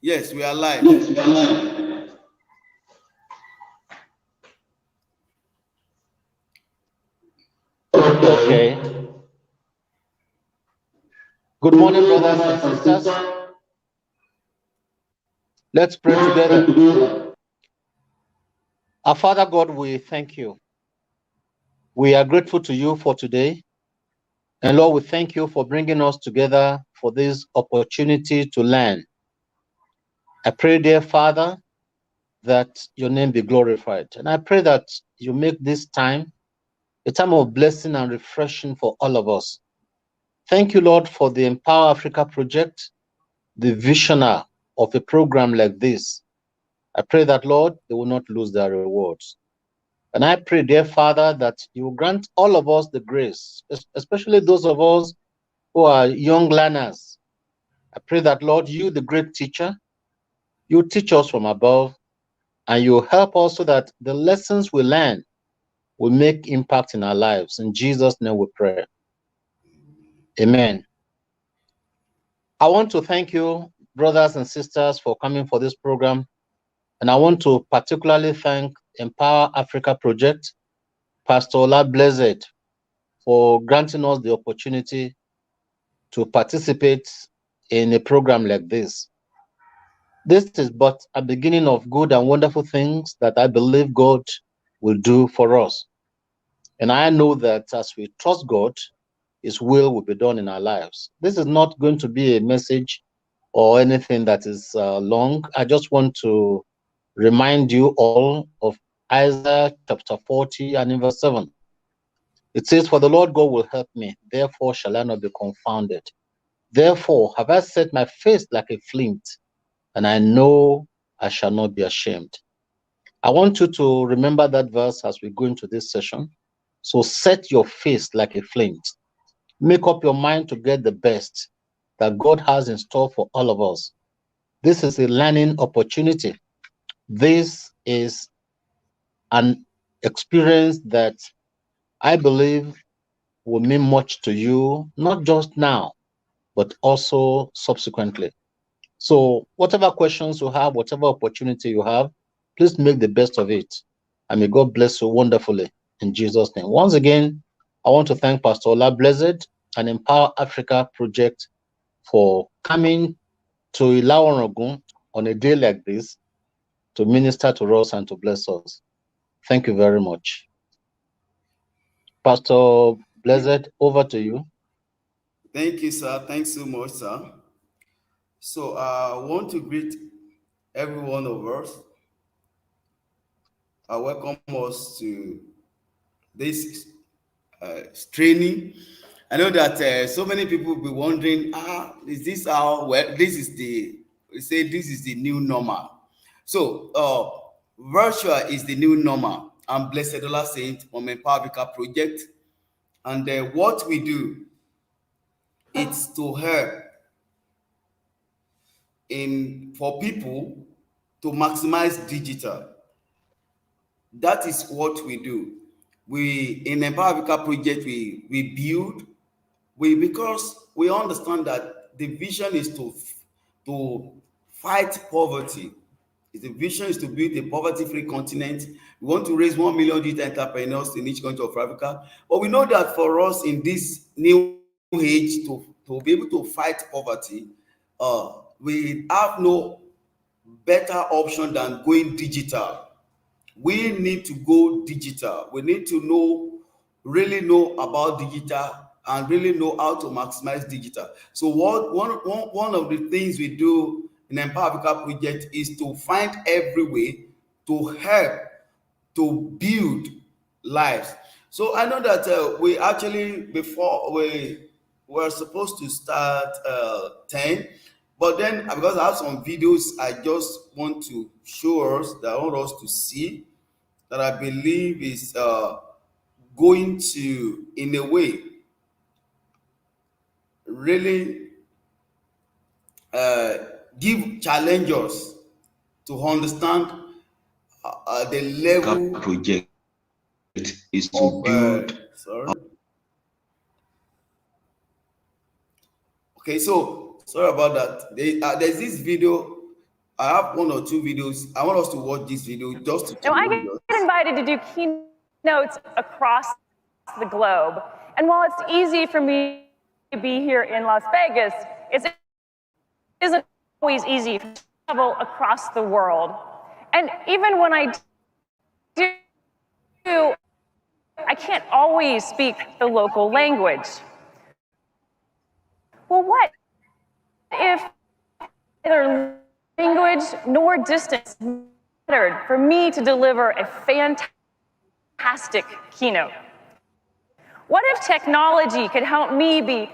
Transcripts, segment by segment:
Yes, we are live. Yes, we are live. Okay. Good morning, brothers and sisters. Let's pray together. Our Father God, we thank you. We are grateful to you for today. And Lord, we thank you for bringing us together for this opportunity to learn. I pray, dear Father, that your name be glorified. And I pray that you make this time a time of blessing and refreshing for all of us. Thank you, Lord, for the Empower Africa project, the visionary of a program like this. I pray that, Lord, they will not lose their rewards. And I pray, dear Father, that you will grant all of us the grace, especially those of us who are young learners. I pray that, Lord, you, the great teacher, you teach us from above, and you help us so that the lessons we learn will make impact in our lives. In Jesus' name we pray. Amen. I want to thank you, brothers and sisters, for coming for this program. And I want to particularly thank Empower Africa Project, Pastor Ola Blessed, for granting us the opportunity to participate in a program like this. This is but a beginning of good and wonderful things that I believe God will do for us. And I know that as we trust God, His will be done in our lives. This is not going to be a message or anything that is long. I just want to remind you all of Isaiah chapter 40 and in verse 7. It says, "For the Lord God will help me, therefore shall I not be confounded. Therefore have I set my face like a flint, and I know I shall not be ashamed." I want you to remember that verse as we go into this session. So set your face like a flint. Make up your mind to get the best that God has in store for all of us. This is a learning opportunity. This is an experience that I believe will mean much to you, not just now, but also subsequently. So whatever questions you have, whatever opportunity you have, please make the best of it. And may God bless you wonderfully in Jesus' name. Once again, I want to thank Pastor Ola Blessed and Empower Africa Project for coming to Orangun on a day like this to minister to us and to bless us. Thank you very much. Pastor Blessed, over to you. Thank you, sir. Thanks so much, sir. So I want to greet every one of us. I welcome us to this training. I know that so many people will be wondering, is this how, well, this is the, we say this is the new normal. So virtual is the new normal. I'm Blessed Ola Saint from Empower Africa Project. And what we do, it's to help for people to maximize digital. That is what we do. We in Empower Africa Project, we build, because we understand that the vision is to fight poverty. The vision is to build a poverty-free continent. We want to raise 1 million digital entrepreneurs in each country of Africa. But we know that for us in this new age to be able to fight poverty, we have no better option than going digital. We need to go digital. We need to really know about digital and really know how to maximize digital. So one of the things we do in Empower Africa Project is to find every way to help to build lives. So I know that we actually, before we were supposed to start 10, but then because I have some videos I just want to show us, that I want us to see, that I believe is going to, in a way, really give challengers to understand the level project is to of build. sorry. Okay, so sorry about that. There's this video I have one or two videos. I want us to watch this video just to Now, I remind us. get invited to do keynotes across the globe. And while it's easy for me to be here in Las Vegas, it isn't always easy to travel across the world. And even when I do, I can't always speak the local language. Well, what if neither language nor distance mattered for me to deliver a fantastic keynote? What if technology could help me be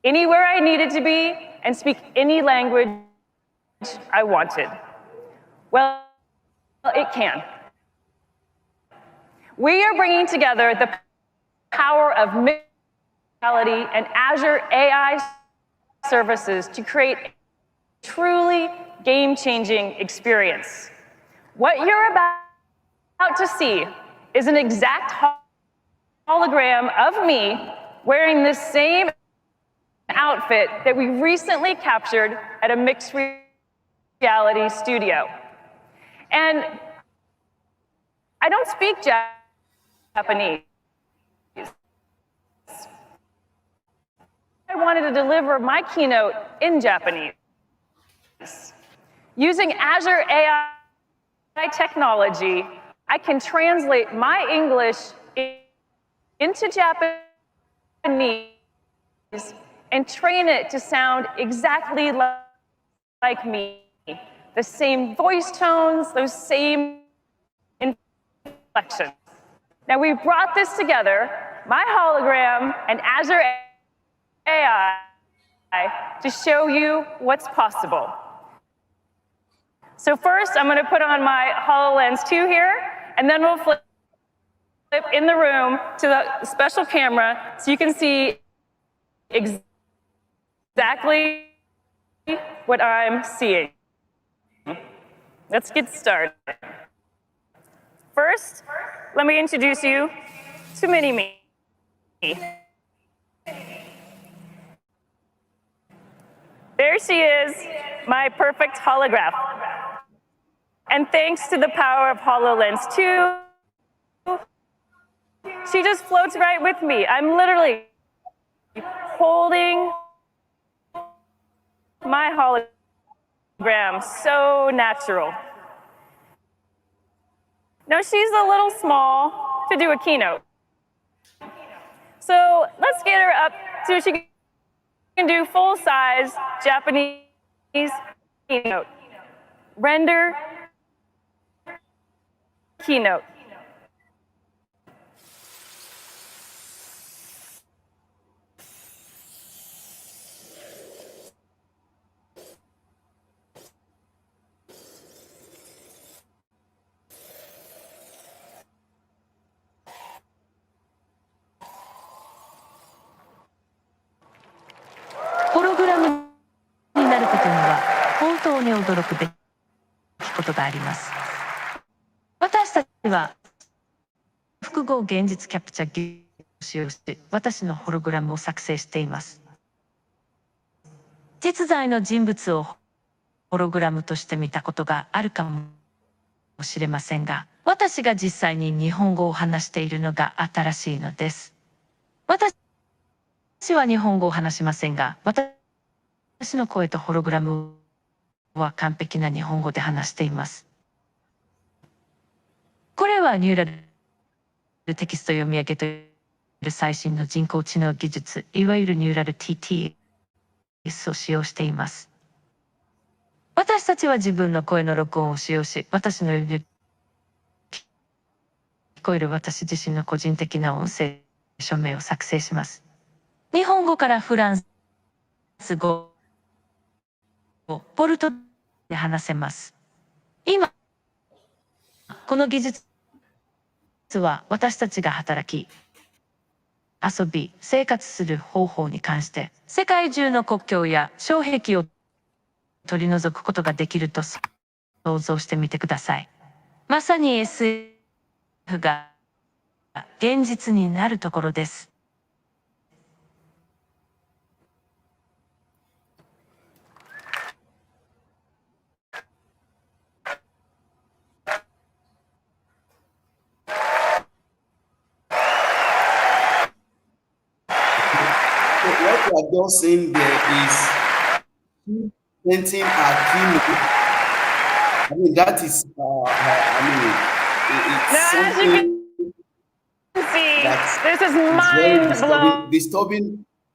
anywhere I needed to be and speak any language I wanted? Well, it can. We are bringing together the power of mixed reality and Azure AI services to create a truly game-changing experience. What you're about to see is an exact hologram of me wearing the same outfit that we recently captured at a mixed reality studio. And I don't speak Japanese. I wanted to deliver my keynote in Japanese. Using Azure AI technology, I can translate my English into Japanese and train it to sound exactly like me. The same voice tones, those same inflections. Now we've brought this together, my hologram and Azure AI, to show you what's possible. So first, I'm going to put on my HoloLens 2 here, and then we'll flip in the room to the special camera so you can see exactly what I'm seeing. Let's get started. First, let me introduce you to Mini-Me. There she is, my perfect holograph. And thanks to the power of HoloLens 2, she just floats right with me. I'm literally holding my hologram, so natural. Now she's a little small to do a keynote. So let's get her up so she can do full-size Japanese keynote. Render keynote. what we are just saying there is painting our keynote. I mean, that is, it's Now, as you something can see, that this is is very mind-blowing disturbing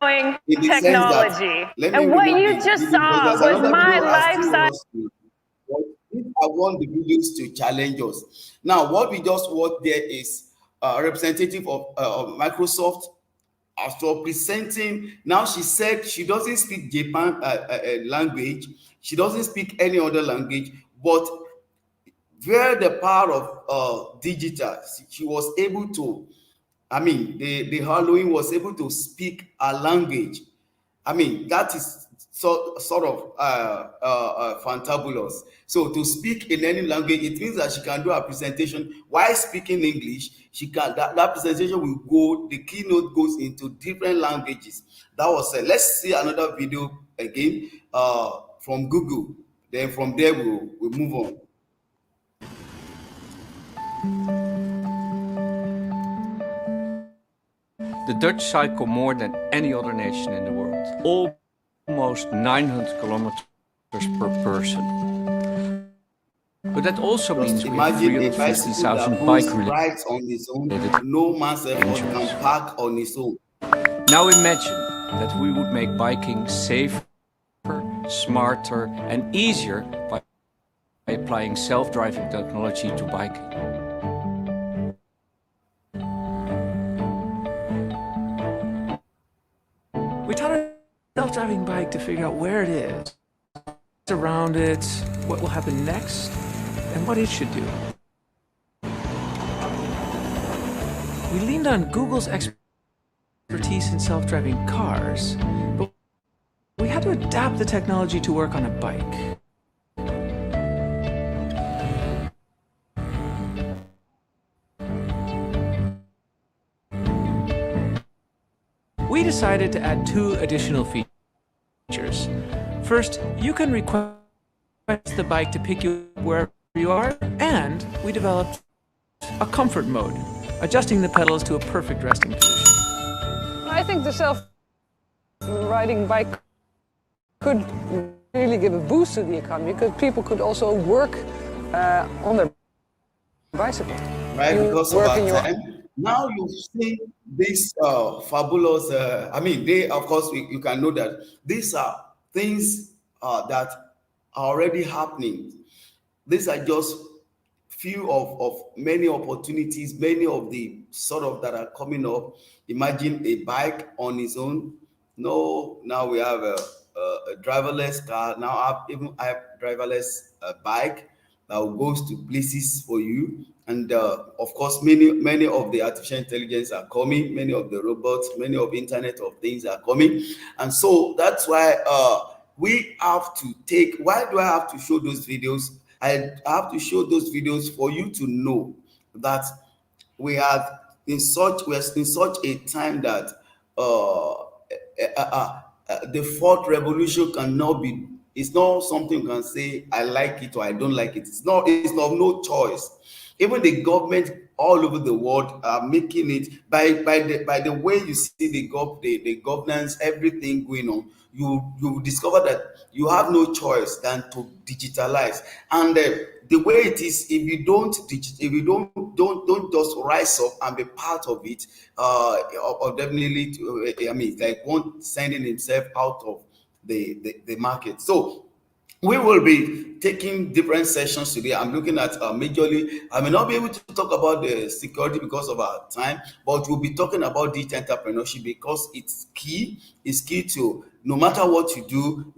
in the sense technology. that, let me And what reload you the just video because saw there's was another my video I still life-size. want to. But if I want the videos to challenge us. Now, what we just watched there is a representative of Microsoft as for presenting. Now she said she doesn't speak Japan language. She doesn't speak any other language, but via the power of digital, she was able to, I mean, the Halloween was able to speak a language. I mean, that is sort of fantabulous. So to speak in any language, it means that she can do a presentation while speaking English. She can that presentation will go. The keynote goes into different languages. That was let's see another video again from Google. Then from there we'll move on. The Dutch cycle more than any other nation in the world, almost 900 kilometers per person. But that also means Just we have imagine a bicycle 350,000 that bike goes rides on its own. No man's effort injuries. can park on its own. Now imagine that we would make biking safer, smarter, and easier by applying self-driving technology to biking. We taught a self-driving bike to figure out where it is, what's around it, what will happen next, and what it should do. We leaned on Google's expertise in self-driving cars, but we had to adapt the technology to work on a bike. We decided to add 2 additional features. First, you can request the bike to pick you up wherever you are, and we developed a comfort mode, adjusting the pedals to a perfect resting position. I think the self-riding bike could really give a boost to the economy because people could also work on their bicycle. Right, You because of work our in your- time. Now you've seen this fabulous, they, of course, you can know that these are things that are already happening. These are just few of many opportunities, many of the sort of that are coming up. Imagine a bike on its own. No, now we have a driverless car. Now I have driverless bike that goes to places for you. And of course, many of the artificial intelligence are coming. Many of the robots, many of Internet of Things are coming. And so that's why we have to take. Why do I have to show those videos? I have to show those videos for you to know that we are in such a time that the fourth revolution cannot be. It's not something you can say I like it or I don't like it. It's not no choice. Even the government all over the world are making it by the way you see the governance, everything going on. You discover that you have no choice than to digitalize. And the way it is, if you don't just rise up and be part of it, or definitely I mean, like one sending himself out of the market. So we will be taking different sessions today. I'm looking at majorly, I may not be able to talk about the security because of our time, but we'll be talking about digital entrepreneurship because it's key. It's key to no matter what you do,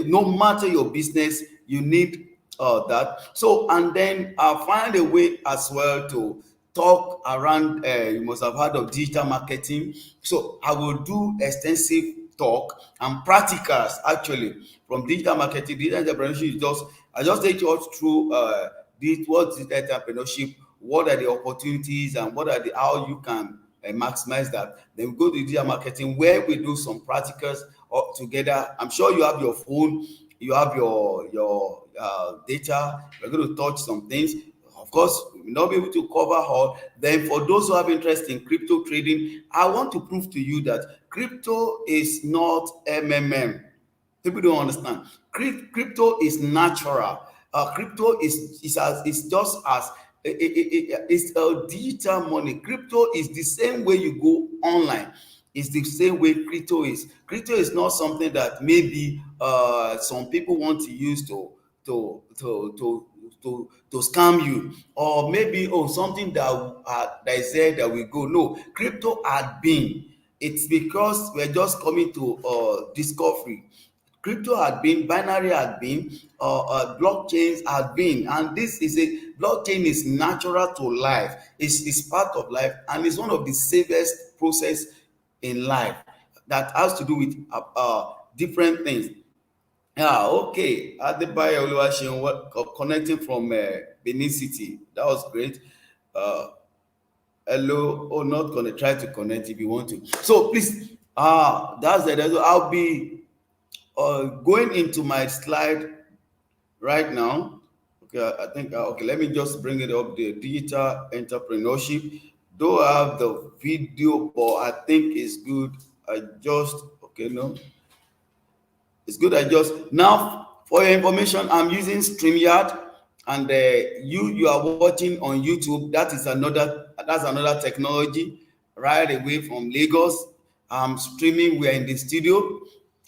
no matter your business, you need that. So, and then find a way as well to talk around, you must have heard of digital marketing. So I will do extensive talk and practicals actually from digital marketing. Digital entrepreneurship is I just take you all through what's digital entrepreneurship, what are the opportunities, and what are how you can maximize that. Then we go to digital marketing where we do some practicals together. I'm sure you have your phone, you have your data. We're going to touch some things. Of course, we will not be able to cover all. Then for those who have interest in crypto trading, I want to prove to you that crypto is not MMM. People don't understand. Crypto is natural. Crypto is just as it's a digital money. Crypto is the same way you go online. It's the same way crypto is. Crypto is not something that maybe some people want to use to scam you, or maybe something that is there that will go. No, crypto had been. It's because we're just coming to discovery. Crypto had been, binary had been, blockchains had been, and this is a blockchain is natural to life. It's part of life, and it's one of the safest process in life that has to do with different things. Yeah, okay. Adebayo Oluwaseun connecting from Benin City. That was great. Hello, not gonna try to connect if you want to. So please, that's it. I'll be going into my slide right now. Okay, I think okay. Let me just bring it up. The digital entrepreneurship. Though I have the video, but I think it's good. I just okay no. It's good. I just now for your information, I'm using StreamYard, and you are watching on YouTube. That's another technology right away from Lagos. I'm streaming. We're in the studio.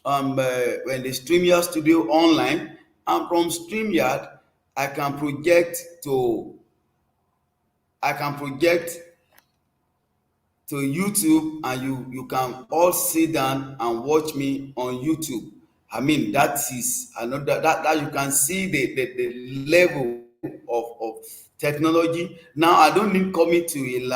We're in the StreamYard studio online, and from StreamYard, I can project to YouTube, and you can all sit down and watch me on YouTube. I mean, that is another that you can see the level of technology. Now I don't need coming to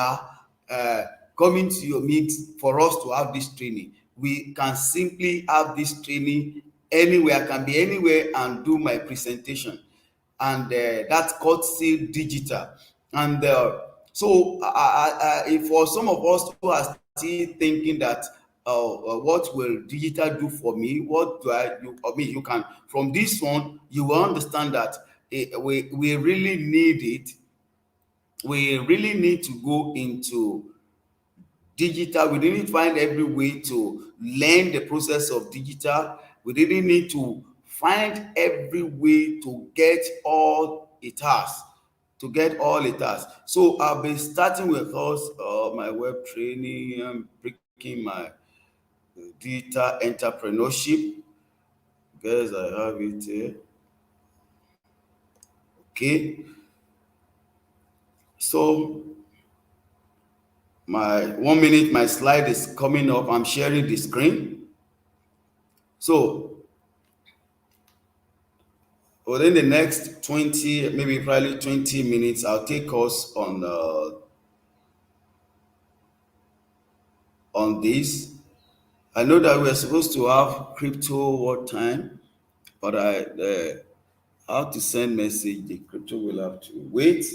coming to your meet for us to have this training. We can simply have this training anywhere. I can be anywhere and do my presentation, and that's called still digital. And so for some of us who are still thinking that what will digital do for me, what do I do? I mean, you can, from this one you will understand that we really need it. We really need to go into digital. We didn't find every way to learn the process of digital. We didn't need to find every way to get all it has. So I'll be starting with us, my web training. I'm breaking my digital entrepreneurship. Guys, I have it here. Okay. So my 1 minute, my slide is coming up. I'm sharing the screen. So within the next 20, maybe probably 20 minutes, I'll take us on this. I know that we're supposed to have crypto what time, but I have to send message. The crypto will have to wait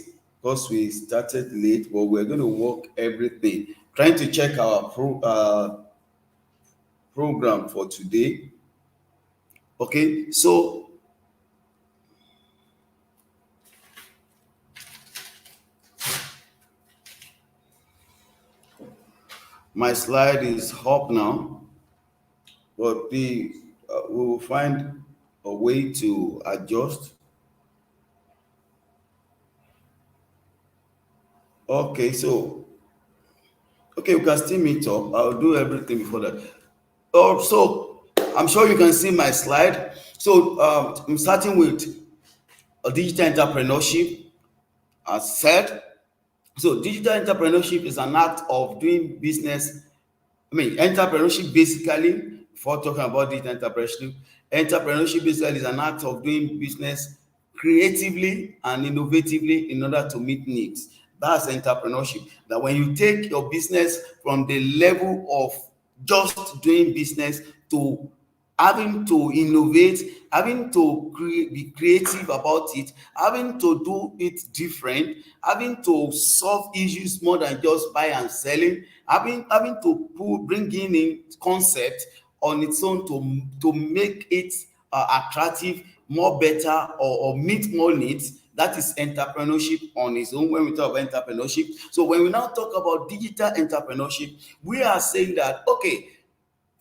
because we started late, but we're going to work everything. Trying to check our program for today. Okay, so my slide is up now, but we will find a way to adjust. Okay, so okay, we can still meet up. I'll do everything before that. So I'm sure you can see my slide. So I'm starting with a digital entrepreneurship, as said. So digital entrepreneurship is an act of doing business. I mean, entrepreneurship basically, before talking about digital entrepreneurship basically is an act of doing business creatively and innovatively in order to meet needs. That's entrepreneurship. That when you take your business from the level of just doing business to having to innovate, having to be creative about it, having to do it different, having to solve issues more than just buy and selling, having to bring in concept on its own to make it attractive, more better, or meet more needs. That is entrepreneurship on its own when we talk about entrepreneurship. So when we now talk about digital entrepreneurship, we are saying that, okay,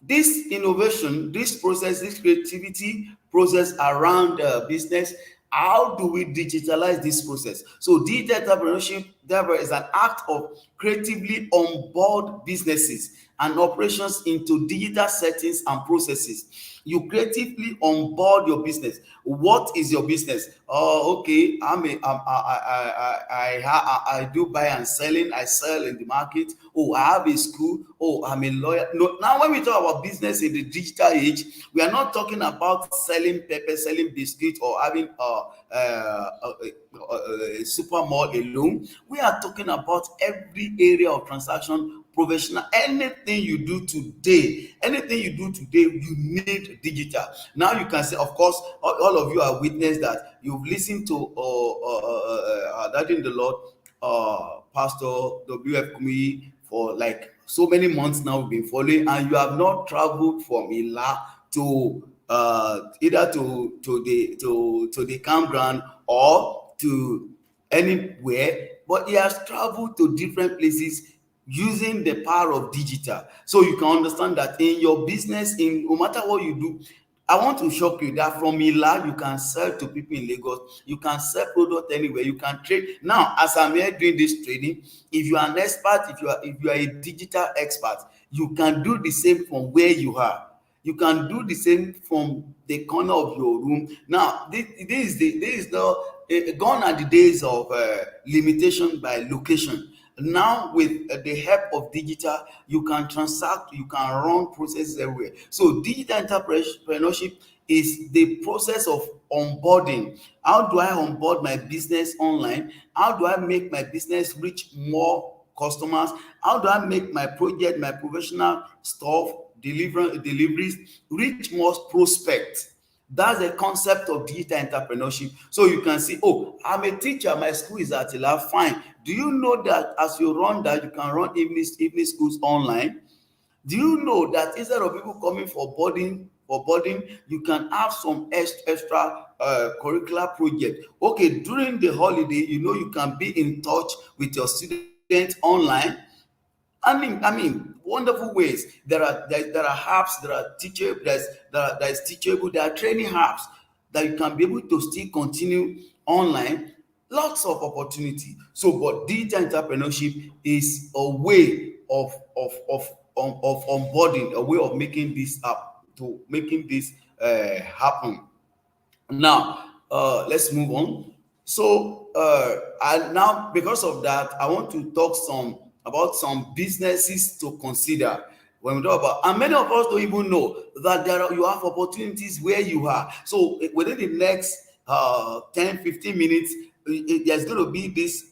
this innovation, this process, this creativity process around business, how do we digitalize this process? So digital entrepreneurship, therefore, is an act of creatively onboard businesses and operations into digital settings and processes. You creatively onboard your business. What is your business? Oh, okay, I do buy and selling. I sell in the market. Oh, I have a school. Oh, I'm a lawyer. No, now when we talk about business in the digital age, we are not talking about selling pepper, selling biscuits, or having a super mall alone. We are talking about every area of transaction, professional, anything you do today, you need digital. Now you can say, of course, all of you are witness that you've listened to that in the Lord, Pastor W.F. Kumi, for like so many months now. We've been following, and you have not traveled from Ila to either to the campground or to anywhere, but he has traveled to different places using the power of digital. So you can understand that in your business, in no matter what you do, I want to shock you that from Ila, you can sell to people in Lagos, you can sell product anywhere, you can trade. Now, as I'm here doing this trading, if you are an expert, if you are a digital expert, you can do the same from where you are. You can do the same from the corner of your room. Now, this is the gone are the days of limitation by location. Now, with the help of digital, you can transact, you can run processes everywhere. So digital entrepreneurship is the process of onboarding. How do I onboard my business online? How do I make my business reach more customers? How do I make my project, my professional stuff, deliveries reach more prospects? That's the concept of digital entrepreneurship. So you can see, oh, I'm a teacher, my school is at Ila, fine. Do you know that as you run that, you can run evening schools online? Do you know that instead of people coming for boarding, you can have some extra curricular project? Okay, during the holiday, you can be in touch with your students online. I mean, wonderful ways. There are apps, there are teachable, there is teachable, there are training apps that you can be able to still continue online. Lots of opportunity. So, but digital entrepreneurship is a way of onboarding, a way of making this happen. Now, let's move on. So, and now because of that, I want to talk about some businesses to consider when we talk about. And many of us don't even know that you have opportunities where you are. So, within the next 10-15 minutes, there's going to be this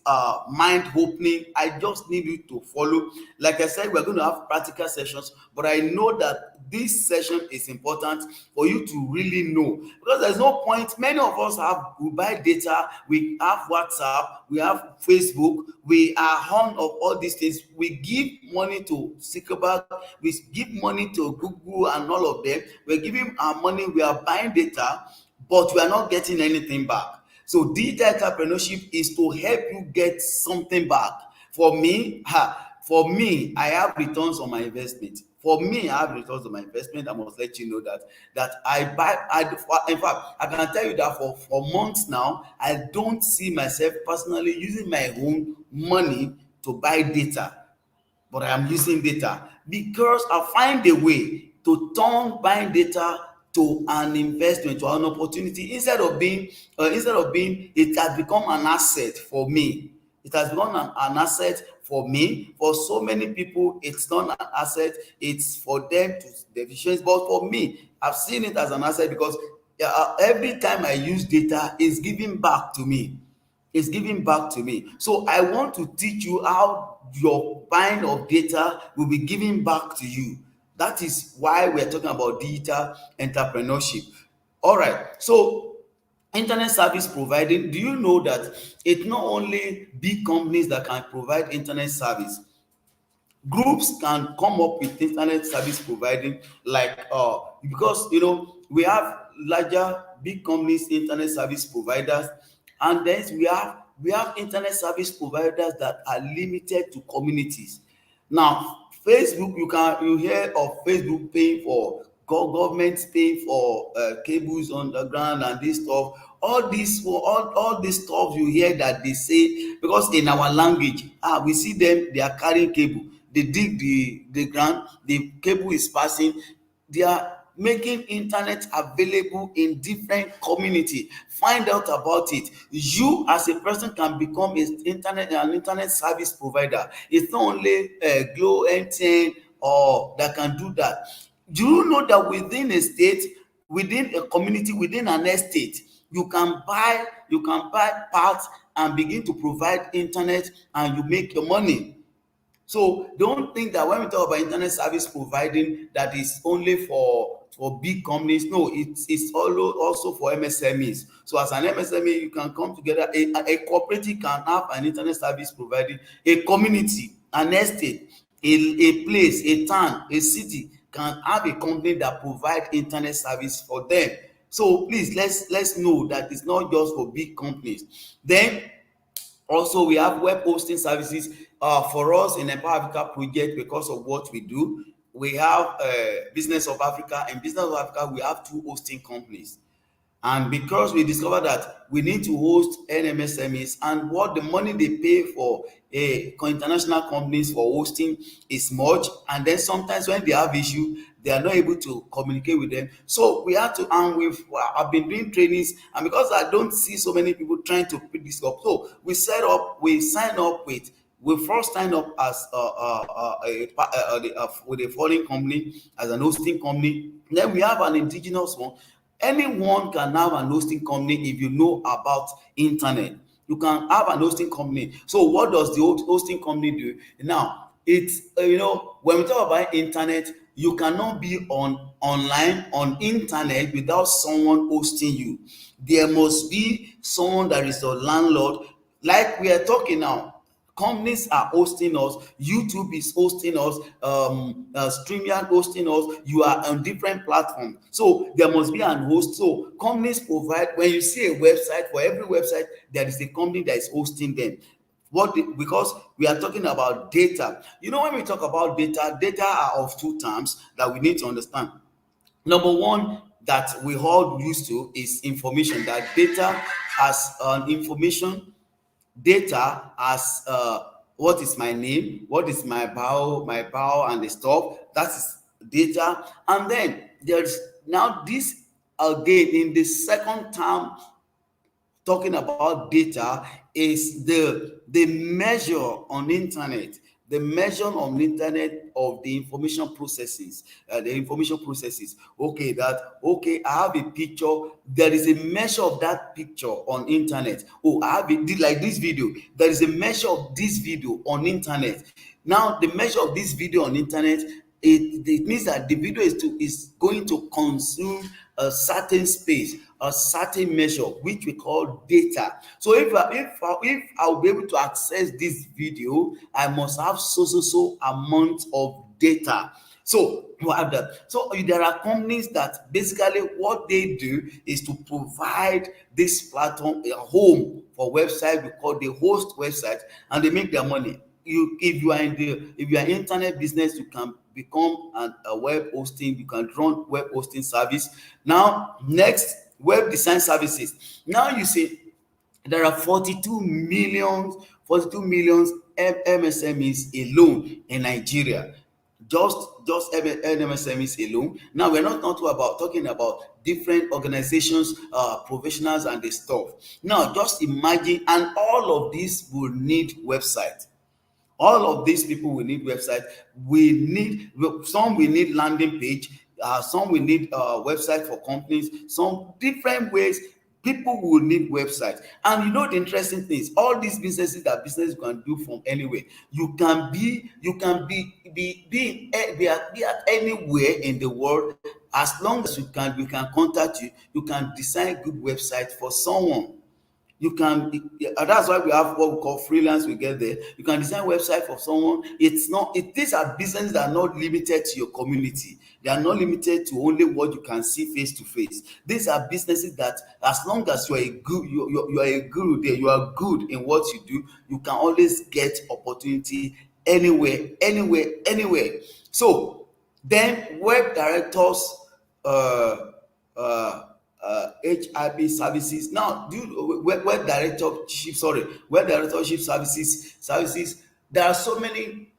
mind opening. I just need you to follow. Like I said, we're going to have practical sessions, but I know that this session is important for you to really know, because there's no point. Many of us we buy data, we have WhatsApp, we have Facebook, we are on of all these things. We give money to Zuckerberg, we give money to Google and all of them. We're giving our money, we are buying data, but we are not getting anything back. So digital entrepreneurship is to help you get something back. For me, I have returns on my investment. I must let you know that in fact, I can tell you that for months now, I don't see myself personally using my own money to buy data, but I am using data because I find a way to turn buying data to an investment, to an opportunity. Instead of being, it has become an asset for me. It has become an asset for me. For so many people, it's not an asset. It's for them to deficiency. But for me, I've seen it as an asset because every time I use data, it's giving back to me. It's giving back to me. So I want to teach you how your buying of data will be giving back to you. That is why we're talking about digital entrepreneurship. All right. So internet service providing, do you know that it's not only big companies that can provide internet service? Groups can come up with internet service providing, like because we have larger big companies, internet service providers, And then we have internet service providers that are limited to communities. Now, Facebook, you hear of Facebook paying for government paying for cables underground and this stuff. All this stuff you hear that they say, because in our language, we see them, they are carrying cable, they dig the ground, the cable is passing, they are making internet available in different community. Find out about it. You as a person can become an internet service provider. It's not only Glo, MTN or that can do that. Do you know that within a state, within a community, within an estate, you can buy parts and begin to provide internet and you make your money. So don't think that when we talk about internet service providing, that is only for big companies. No, it's also for MSMEs. So as an MSME, you can come together. A cooperative can have an internet service providing. A community, an estate, a place, a town, a city can have a company that provide internet service for them. So please, let's know that it's not just for big companies. Then also, we have web hosting services. For us in Empower Africa project, because of what we do, we have Business of Africa. In Business of Africa, we have 2 hosting companies. And because we discovered that we need to host NMSMEs, and what the money they pay for international companies for hosting is much, and then sometimes when they have issue, they are not able to communicate with them. So we have to, and I've been doing trainings, and because I don't see so many people trying to pick this up, so we sign up with. We first sign up as with a foreign company, as an hosting company. Then we have an indigenous one. Anyone can have an hosting company if you know about internet. You can have an hosting company. So what does the hosting company do? Now, it's when we talk about internet, you cannot be online on internet without someone hosting you. There must be someone that is a landlord. Like we are talking now, companies are hosting us, YouTube is hosting us, StreamYard hosting us. You are on different platforms, so there must be an host. So companies provide. When you see a website, for every website there is a company that is hosting them. Because we are talking about data. When we talk about data are of 2 terms that we need to understand. Number one that we all used to is information. That data as information, data as what is my name, what is my bio and the stuff. That is data. And then there's now this again in the second term, talking about data, is the measure on internet, of the information processes. Okay, I have a picture. There is a measure of that picture on internet. Oh, I have it like this video. There is a measure of this video on internet. Now, the measure of this video on internet, it means that the video is going to consume a certain space, a certain measure, which we call data. So if I'll be able to access this video, I must have so amount of data. So you have that. So there are companies that basically what they do is to provide this platform, a home for website. We call the host website, and they make their money. If you are internet business, you can become a web hosting. You can run web hosting service. Now, next, web design services. Now you see there are 42 million MSMEs alone in Nigeria. Just MSMEs alone. Now we're not talking about different organizations, professionals and the stuff. Now just imagine, and all of this will need website. All of these people will need website. Some will need landing page, some will need website for companies, some different ways. People will need websites. And the interesting thing is, all these businesses can do from anywhere. You can be at anywhere in the world. As long as we can contact you. You can design good website for someone. You can, that's why we have what we call freelance. We get there. You can design website for someone. These are businesses that are not limited to your community. They are not limited to only what you can see face to face. These are businesses that, as long as you are a good, you are a guru there, you are good in what you do, you can always get opportunity anywhere, anywhere, anywhere. So then web directors, HIP services. Now, web directorship, web directorship services. There are so many.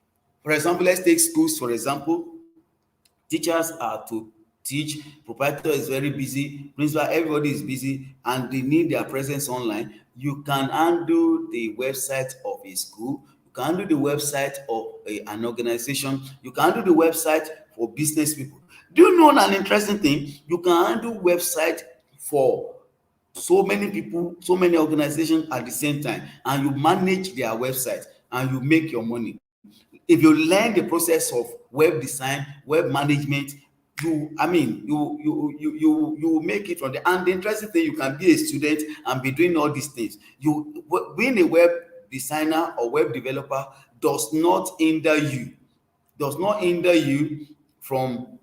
For example, let's take schools, for example. Teachers are to teach, proprietor is very busy, principal, everybody is busy, and they need their presence online. You can handle the website of a school, you can handle the website of an organization, you can handle the website for business people. Do you know an interesting thing? You can handle website for so many people, so many organizations at the same time, and you manage their website and you make your money. If you learn the process of web design, web management, you will make it from there. And the interesting thing, you can be a student and be doing all these things. Being a web designer or web developer does not hinder you from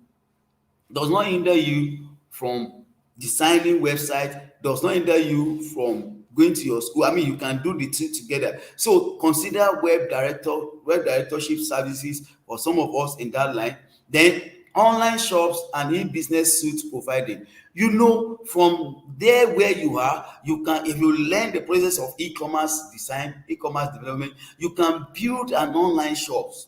designing website, does not hinder you from going to your school. I mean, you can do the two together. So consider web directorship services for some of us in that line. Then online shops and e-business suite providing. You know, from there where you are, you can, if you learn the process of e-commerce design, e-commerce development, you can build an online shops,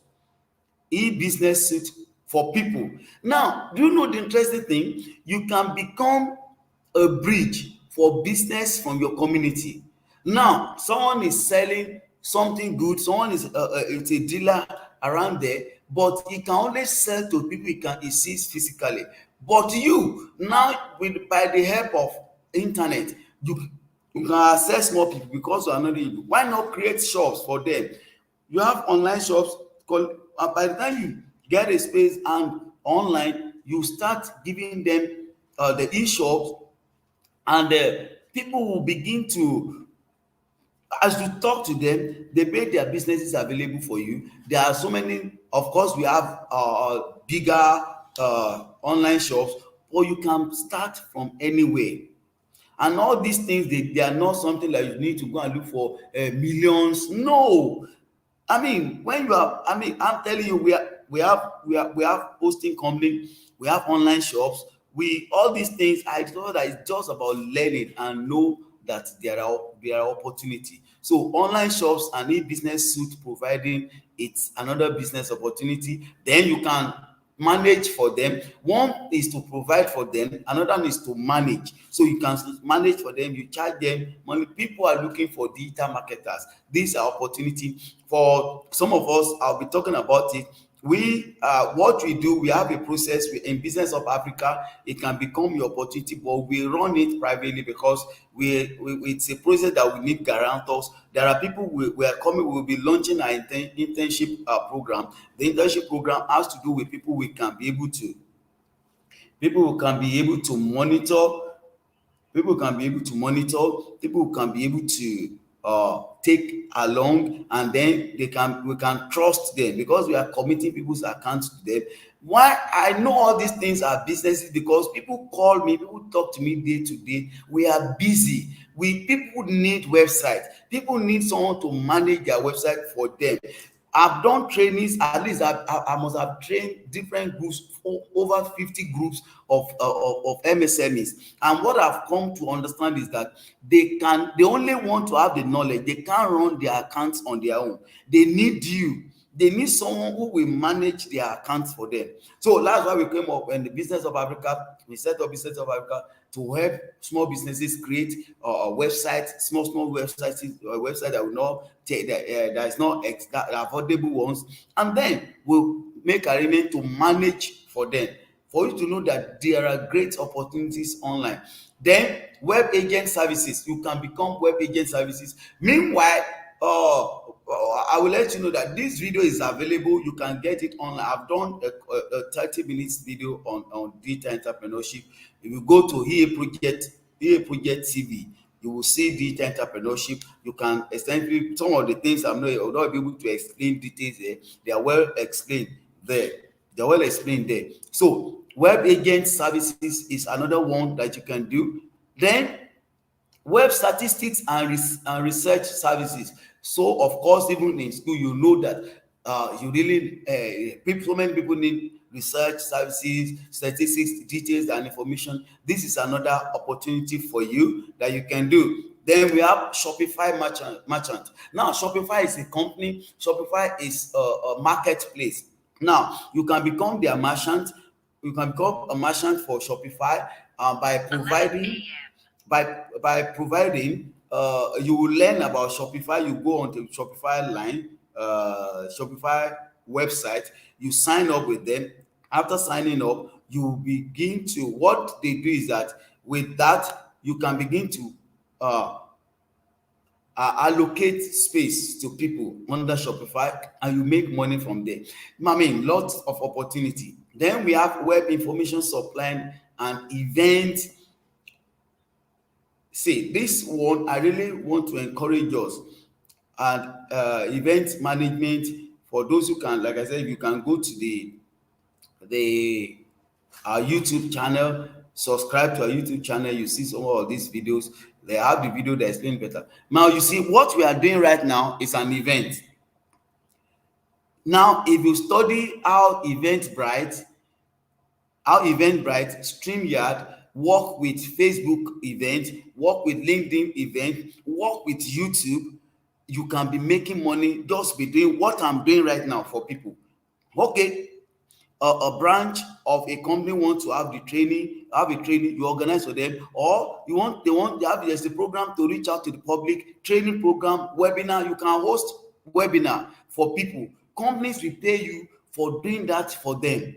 e-business suite for people. Now, do you know the interesting thing? You can become a bridge for business from your community. Now, someone is selling something good, someone is it's a dealer around there, but he can only sell to people he sees physically. But you now, by the help of internet, you can access more people because you are not able. Why not create shops for them? You have online shops called, by the time you get a space and online, you start giving them the e-shops, and people will begin to, as you talk to them, they make their businesses available for you. There are so many. Of course, we have bigger online shops, or you can start from anywhere. And all these things, they are not something like you need to go and look for millions. No. I mean, when you are, I mean, I'm telling you, we have hosting company, we have online shops, all these things. I thought that it's just about learning and know that there are opportunity. So online shops and e-business suite providing, it's another business opportunity. Then you can manage for them. One is to provide for them, another one is to manage. So you can manage for them, you charge them money. People are looking for digital marketers. These are opportunity for some of us. I'll be talking about it. What we do, we have a process in Business of Africa. It can become your opportunity, but we run it privately because it's a process that we need guarantors. There are people we will be launching our internship program. The internship program has to do with people who can be able to monitor. People can be able to monitor, people can be able to take along, and then we can trust them because we are committing people's accounts to them. Why I know all these things are businesses? Because people call me, people talk to me day to day. We are busy. People need websites. People need someone to manage their website for them. I've done trainings, at least I must have trained different groups, over 50 groups of MSMEs. And what I've come to understand is that they only want to have the knowledge. They can't run their accounts on their own. They need you. They need someone who will manage their accounts for them. So that's why we came up in the Business of Africa. We set up Business of Africa to help small businesses create a website, small websites, a website that will not take that is not affordable ones, and then we'll make arrangement to manage for them. For you to know that there are great opportunities online. Then web agent services, you can become web agent services. Meanwhile, I will let you know that this video is available. You can get it online. I've done a 30 minutes video on digital entrepreneurship. If you go to EA Project TV, you will see digital entrepreneurship. You can essentially, some of the things I will not be able to explain details there. They are well explained there. They're well explained there. So web agent services is another one that you can do. Then web statistics and research services. So of course, even in school, you know that you really so many people need research services, statistics, details, and information. This is another opportunity for you that you can do. Then we have Shopify merchant. Now, Shopify is a company. Shopify is a marketplace. Now, you can become their merchant. You can become a merchant for Shopify by providing you will learn about Shopify. You go onto Shopify line, Shopify website, you sign up with them. After signing up, you begin to, what they do is that with that you can begin to uh, allocate space to people under Shopify, and you make money from there. I mean, lots of opportunity. Then we have web information supply and event. See, this one, I really want to encourage us. And event management, for those who can, like I said, you can go to the our YouTube channel, subscribe to our YouTube channel. You see some of these videos. They have the video that explain better. Now you see what we are doing right now is an event. Now, if you study how Eventbrite, StreamYard work with Facebook event, work with LinkedIn event, work with YouTube, you can be making money just be doing what I'm doing right now for people. Okay, a branch of a company want to have a training, you organize for them, or there's a program to reach out to the public, training program, webinar. You can host webinar for people. Companies will pay you for doing that for them.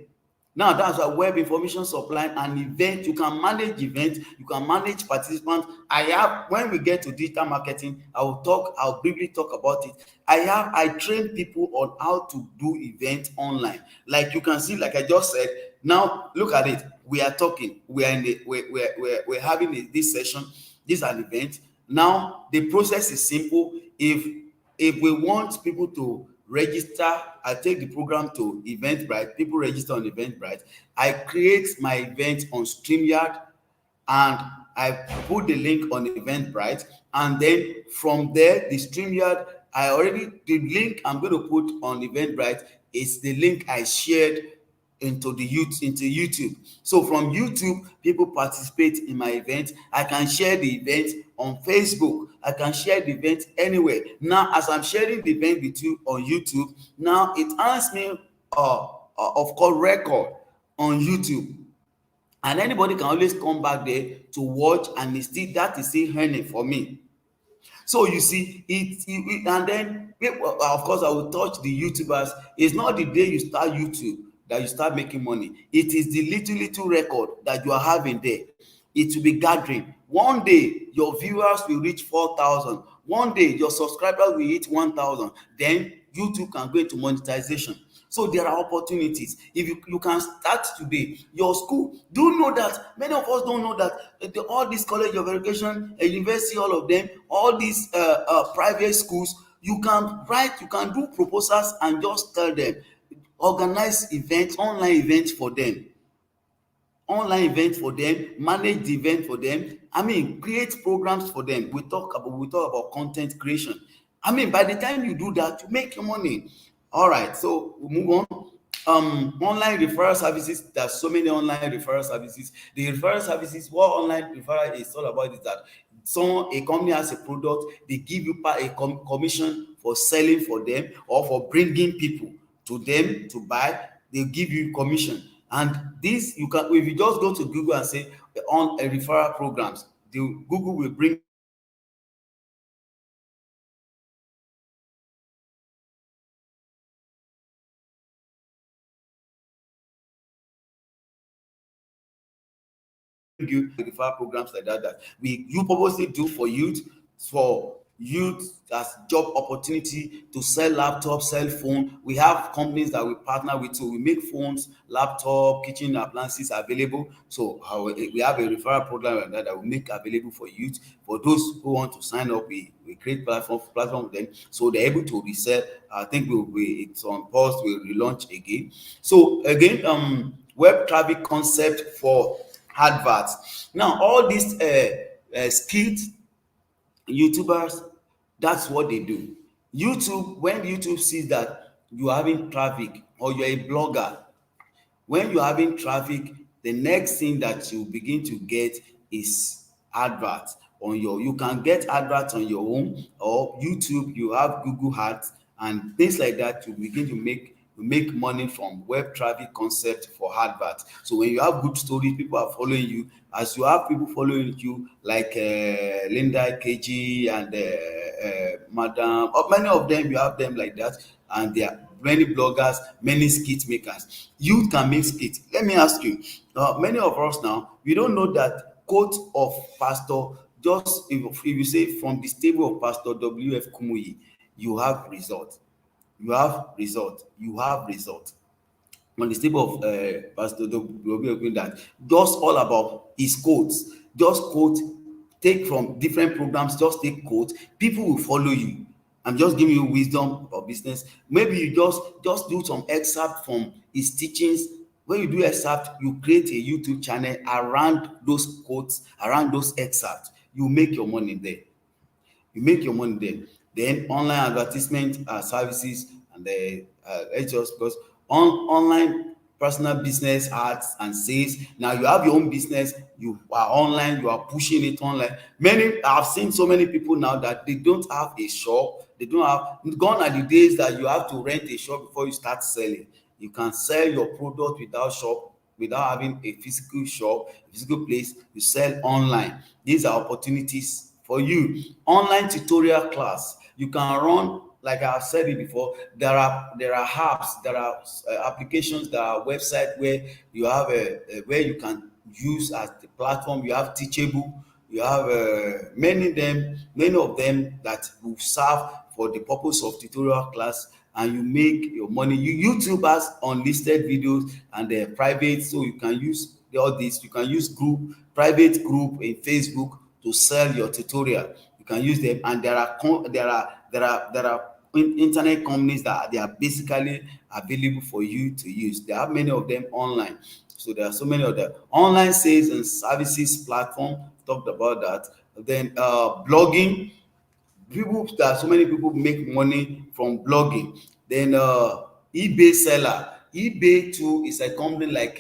Now that's a web information supply and event. You can manage events, you can manage participants. When we get to digital marketing, I'll briefly talk about it. I train people on how to do events online. Like you can see, like I just said, now look at it. We are talking, we are in the we're having this session. This is an event. Now the process is simple. If we want people to register, I take the program to Eventbrite. People register on Eventbrite. I create my event on StreamYard, and I put the link on Eventbrite. And then from there, the StreamYard, the link I'm going to put on Eventbrite is the link I shared into YouTube. So from YouTube, people participate in my event. I can share the event on Facebook. I can share the event anywhere. Now, as I'm sharing the event with you on YouTube, now it earns me of course record on YouTube. And anybody can always come back there to watch, and that is still earning for me. So you see, and then of course I will touch the YouTubers. It's not the day you start YouTube that you start making money. It is the little record that you are having there. It will be gathering. One day your viewers will reach 4,000. One day your subscribers will hit 1,000. Then YouTube can go into monetization. So there are opportunities. If you can start today, your school. Do you know that many of us don't know that all these college of education, university, all of them, all these private schools, you can do proposals and just tell them, organize events, online events for them, manage the event for them. I mean, create programs for them. We talk about content creation. I mean, by the time you do that, you make your money. All right, so we move on. Online referral services. There's so many online referral services. The referral services, what online referral is all about is that a company has a product, they give you a commission for selling for them or for bringing people to them to buy. They give you commission. And this, you can, if you just go to Google and say on a referral programs, Google will bring you referral programs like that you purposely do for youth, for youth as job opportunity to sell laptop, sell phone. We have companies that we partner with, so we make phones, laptop, kitchen appliances available. So we have a referral program like that we make available for youth. For those who want to sign up, we create platform for them, so they're able to resell. I think it's on pause. We'll relaunch again. So again, web traffic concept for adverts. Now all these skilled YouTubers, that's what they do. YouTube, when YouTube sees that you're having traffic or you're a blogger, when you're having traffic, the next thing that you begin to get is adverts on your, you can get adverts on your own or YouTube. You have Google ads and things like that. You begin to make money from web traffic concept for adverts. So when you have good stories, people are following you. As you have people following you like Linda KG and Madam, or many of them, you have them like that, and there are many bloggers, many skit makers. You can make skits. Let me ask you, many of us now, we don't know that quote of Pastor, just if you say from the stable of Pastor W.F. Kumuyi, you have result. You have result. You have result. On the stable of Pastor W.F. that just all about his quotes. Just quote, take from different programs, just take quotes. People will follow you. I'm just giving you wisdom about business. Maybe you just do some excerpt from his teachings. When you do excerpt, you create a YouTube channel around those quotes, around those excerpts. You make your money there. You make your money there. Then online advertisement services, and it's just because online personal business ads and sales. Now you have your own business, you are online, you are pushing it online. I've seen so many people now that they don't have a shop. They don't have, gone are the days that you have to rent a shop before you start selling. You can sell your product without shop, without having a physical shop, a physical place. You sell online. These are opportunities for you. Online tutorial class. You can run, like I've said it before, there are apps, there are applications, there are websites where you have where you can use as the platform. You have Teachable, you have many of them that will serve for the purpose of tutorial class, and you make your money. YouTube has unlisted videos and they're private, so you can use all this. You can use private group in Facebook to sell your tutorial. You can use them, and there are internet companies that they are basically available for you to use. There are many of them online. So there are so many of the online sales and services platform. Talked about that. Then blogging. There are so many people make money from blogging. Then eBay seller. eBay too is a company like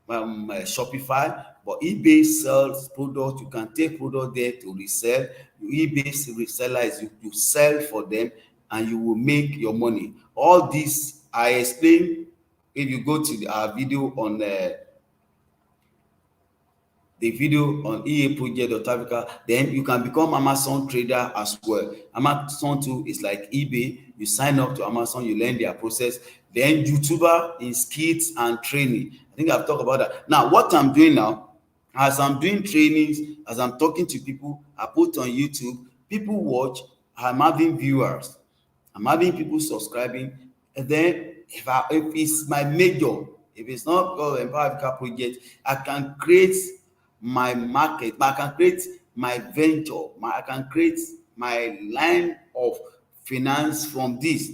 Shopify, but eBay sells product. You can take product there to resell. eBay reseller is you sell for them and you will make your money. All this I explain if you go to our video on the video on EA Project Africa. Then you can become Amazon trader as well. Amazon too is like eBay. You sign up to Amazon, you learn their process. Then YouTuber in skits and training. I think I've talked about that. Now, what I'm doing now, as I'm doing trainings, as I'm talking to people, I put on YouTube, people watch, I'm having viewers, I'm having people subscribing. And then if it's my major, if it's not called Empower Africa Project, I can create my market, I can create my venture, I can create my line of finance from this,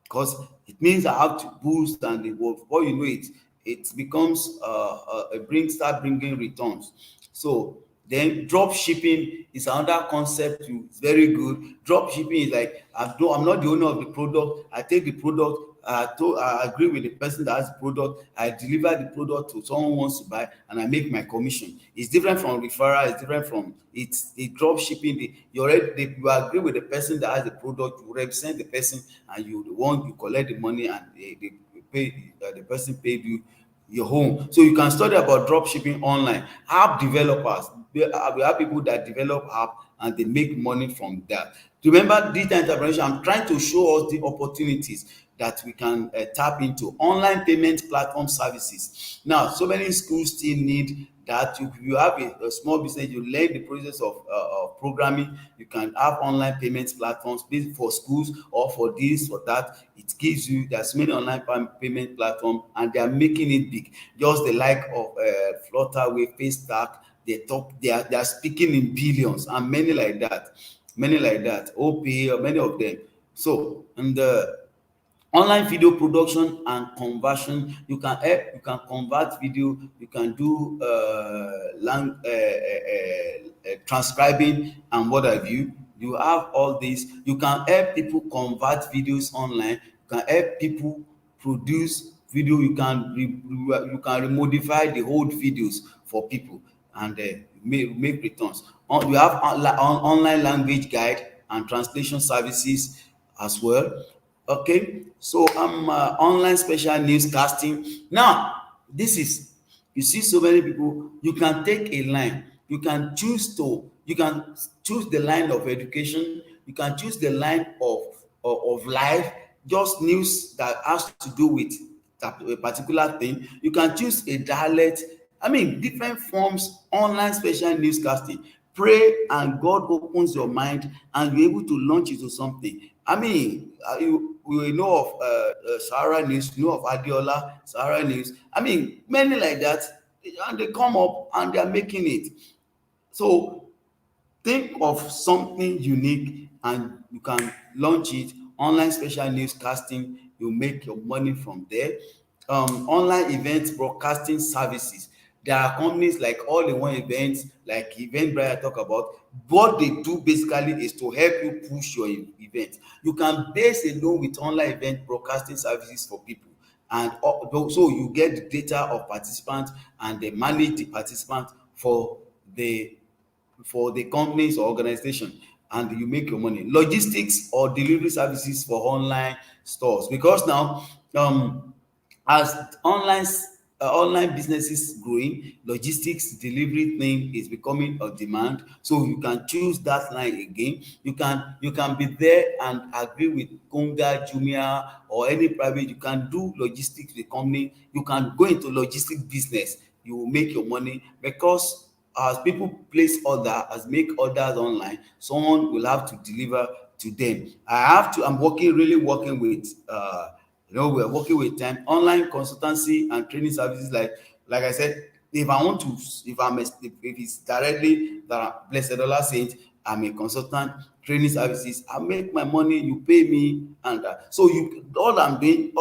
because it means I have to boost, and before you know it, it becomes start bringing returns. So then drop shipping is another concept too. It's very good. Drop shipping is like I'm not the owner of the product. I take the product. I agree with the person that has the product. I deliver the product to someone who wants to buy, and I make my commission. It's different from referral. It's different from it's the drop shipping. You agree with the person that has the product. You represent the person, and you collect the money, and they pay. The person paid you your home. So you can study about drop shipping online. App developers. We have people that develop app and they make money from that. Remember, digital entrepreneurship, I'm trying to show us the opportunities that we can tap into. Online payment platform services. Now, so many schools still need that. You have a small business, you learn the process of programming, you can have online payments platforms, be it for schools or for this or that. It gives you, there's many online payment platforms, and they are making it big. Just the like of Flutterwave, Paystack, they are speaking in billions, and many like that, OP, or many of them. So, and online video production and conversion, you can convert video, you can do transcribing and what have you. You have all this. You can help people convert videos online, you can help people produce video, you can remodify the old videos for people, and make returns. You have online language guide and translation services as well. Okay, so online special newscasting. Now, this is, you see so many people, you can take a line, you can choose the line of education, you can choose the line of life, just news that has to do with a particular thing. You can choose a dialect. I mean, different forms, online special newscasting. Pray and God opens your mind and you're able to launch into something. I mean, we know of Sahara News, you know of Adiola, Sahara News. I mean, many like that, and they come up and they are making it. So think of something unique and you can launch it. Online special newscasting, you make your money from there. Online event broadcasting services. There are companies like all-in-one events, like Eventbrite I talk about. What they do basically is to help you push your event. You can base alone with online event broadcasting services for people, and so you get the data of participants and they manage the participants the for the companies or organization, and you make your money. Logistics or delivery services for online stores, because now as online businesses growing, logistics delivery thing is becoming a demand. So you can choose that line again. You can be there and agree with Konga, Jumia, or any private. You can do logistics with company. You can go into logistics business. You will make your money, because as people place order, as make orders online, someone will have to deliver to them. I'm really working with we're working with time online consultancy and training services. Like I said, if I want to, if it's directly that Blessed Dollar Saint, I'm a consultant, training services, I make my money, you pay me, and so all I'm doing,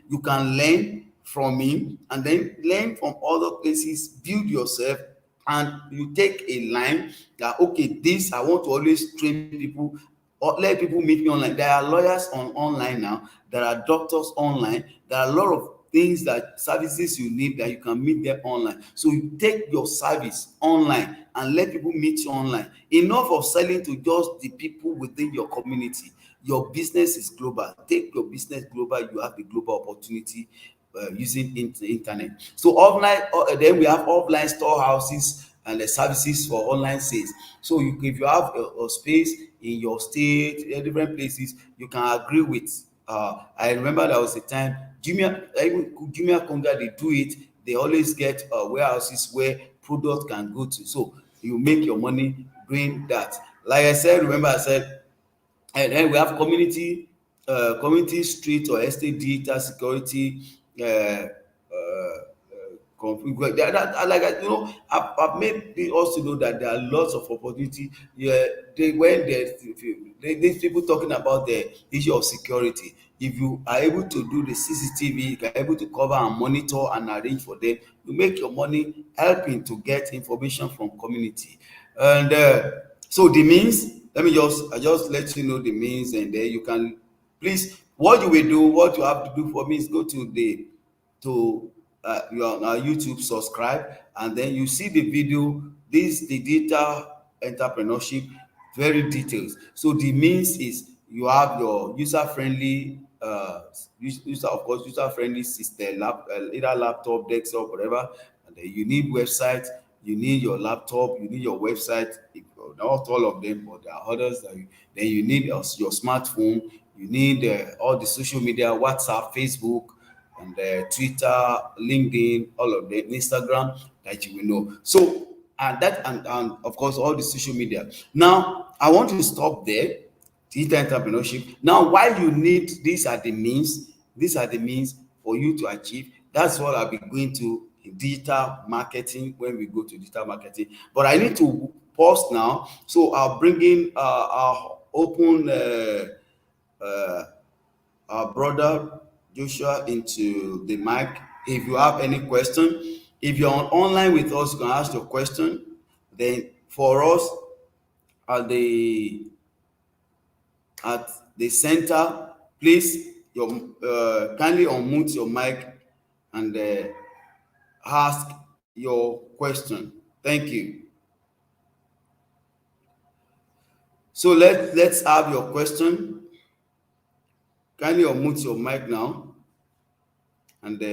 you can learn from me and then learn from other places, build yourself, and you take a line that, okay, this I want to always train people or let people meet me online. There are lawyers online now, there are doctors online, there are a lot of things, that services you need, that you can meet them online. So you take your service online and let people meet you online. Enough of selling to just the people within your community. Your business is global. Take your business global, you have the global opportunity using internet. So offline, then we have offline storehouses and the services for online sales. So if you have a space in your state, different places, you can agree with. I remember there was a time Jumia Konga, they do it. They always get warehouses where product can go to. So you make your money doing that. Like I said, remember I said, and then we have community street or estate digital security. I've made me also know that there are lots of opportunity. Yeah, these people talking about the issue of security. If you are able to do the CCTV, if you are able to cover and monitor and arrange for them, you make your money helping to get information from community. And so the means, I just let you know the means, and then you can please, what you will do, what you have to do for me is go to your YouTube, subscribe, and then you see the video. This the digital entrepreneurship, very details. So the means is you have your user friendly user friendly system, either laptop, desktop, whatever, and then you need website, you need your laptop, you need your website. Not all of them, but there are others that then you need your smartphone, you need all the social media, WhatsApp, Facebook, and Twitter, LinkedIn, all of them, Instagram, that you will know. So, and of course, all the social media. Now, I want to stop there. Digital entrepreneurship. Now, why you need, these are the means for you to achieve. That's what I'll be going to in digital marketing when we go to digital marketing. But I need to pause now, so I'll bring in our open our brother Joshua into the mic. If you have any question, if you're online with us, you can ask your question. Then for us at the center, please kindly unmute your mic and ask your question. Thank you. So let's have your question. Kindly unmute your mic now and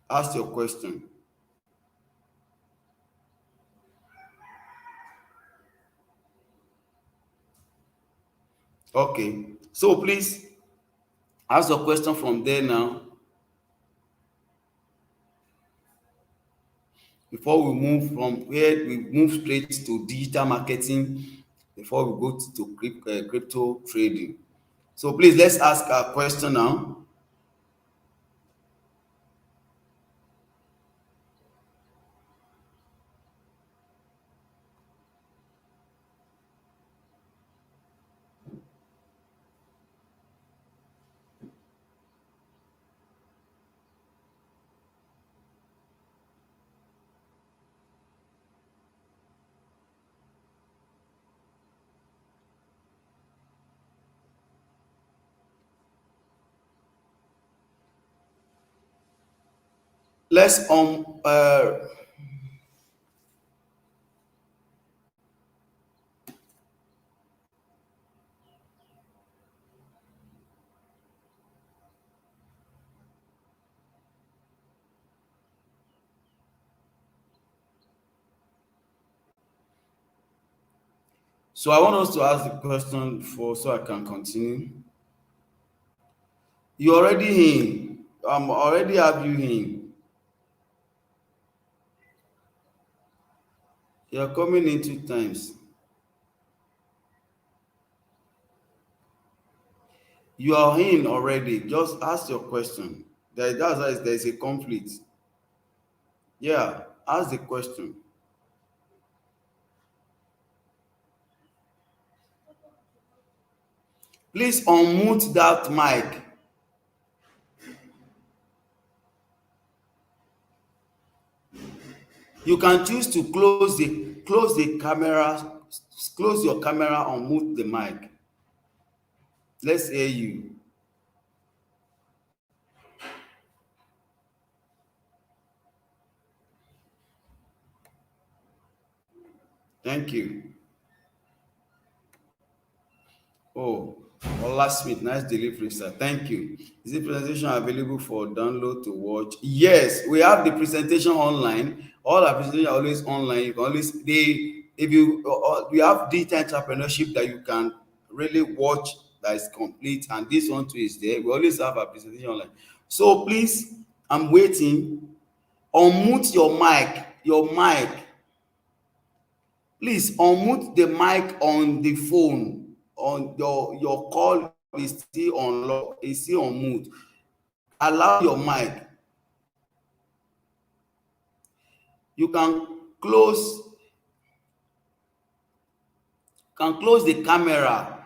ask your question. Okay, so please ask your question from there now. Before we move from where we move straight to digital marketing, before we go to crypto trading. So please let's ask our question now. Let's so I want us to ask the question for so I can continue. You already in. Already have you in. You're coming in 2 times. You are in already. Just ask your question. That's why there's a conflict. Yeah, ask the question. Please unmute that mic. You can choose to close the camera, close your camera, unmute the mic. Let's hear you. Thank you. Oh, last week, nice delivery, sir. Thank you. Is the presentation available for download to watch? Yes, we have the presentation online. All our presentations are always online. You can always if you have digital entrepreneurship that you can really watch, that is complete, and this one too is there. We always have our presentation online. So please, I'm waiting. Unmute your mic. Please unmute the mic on the phone. On your call is still on mute. Allow your mic. You can close the camera.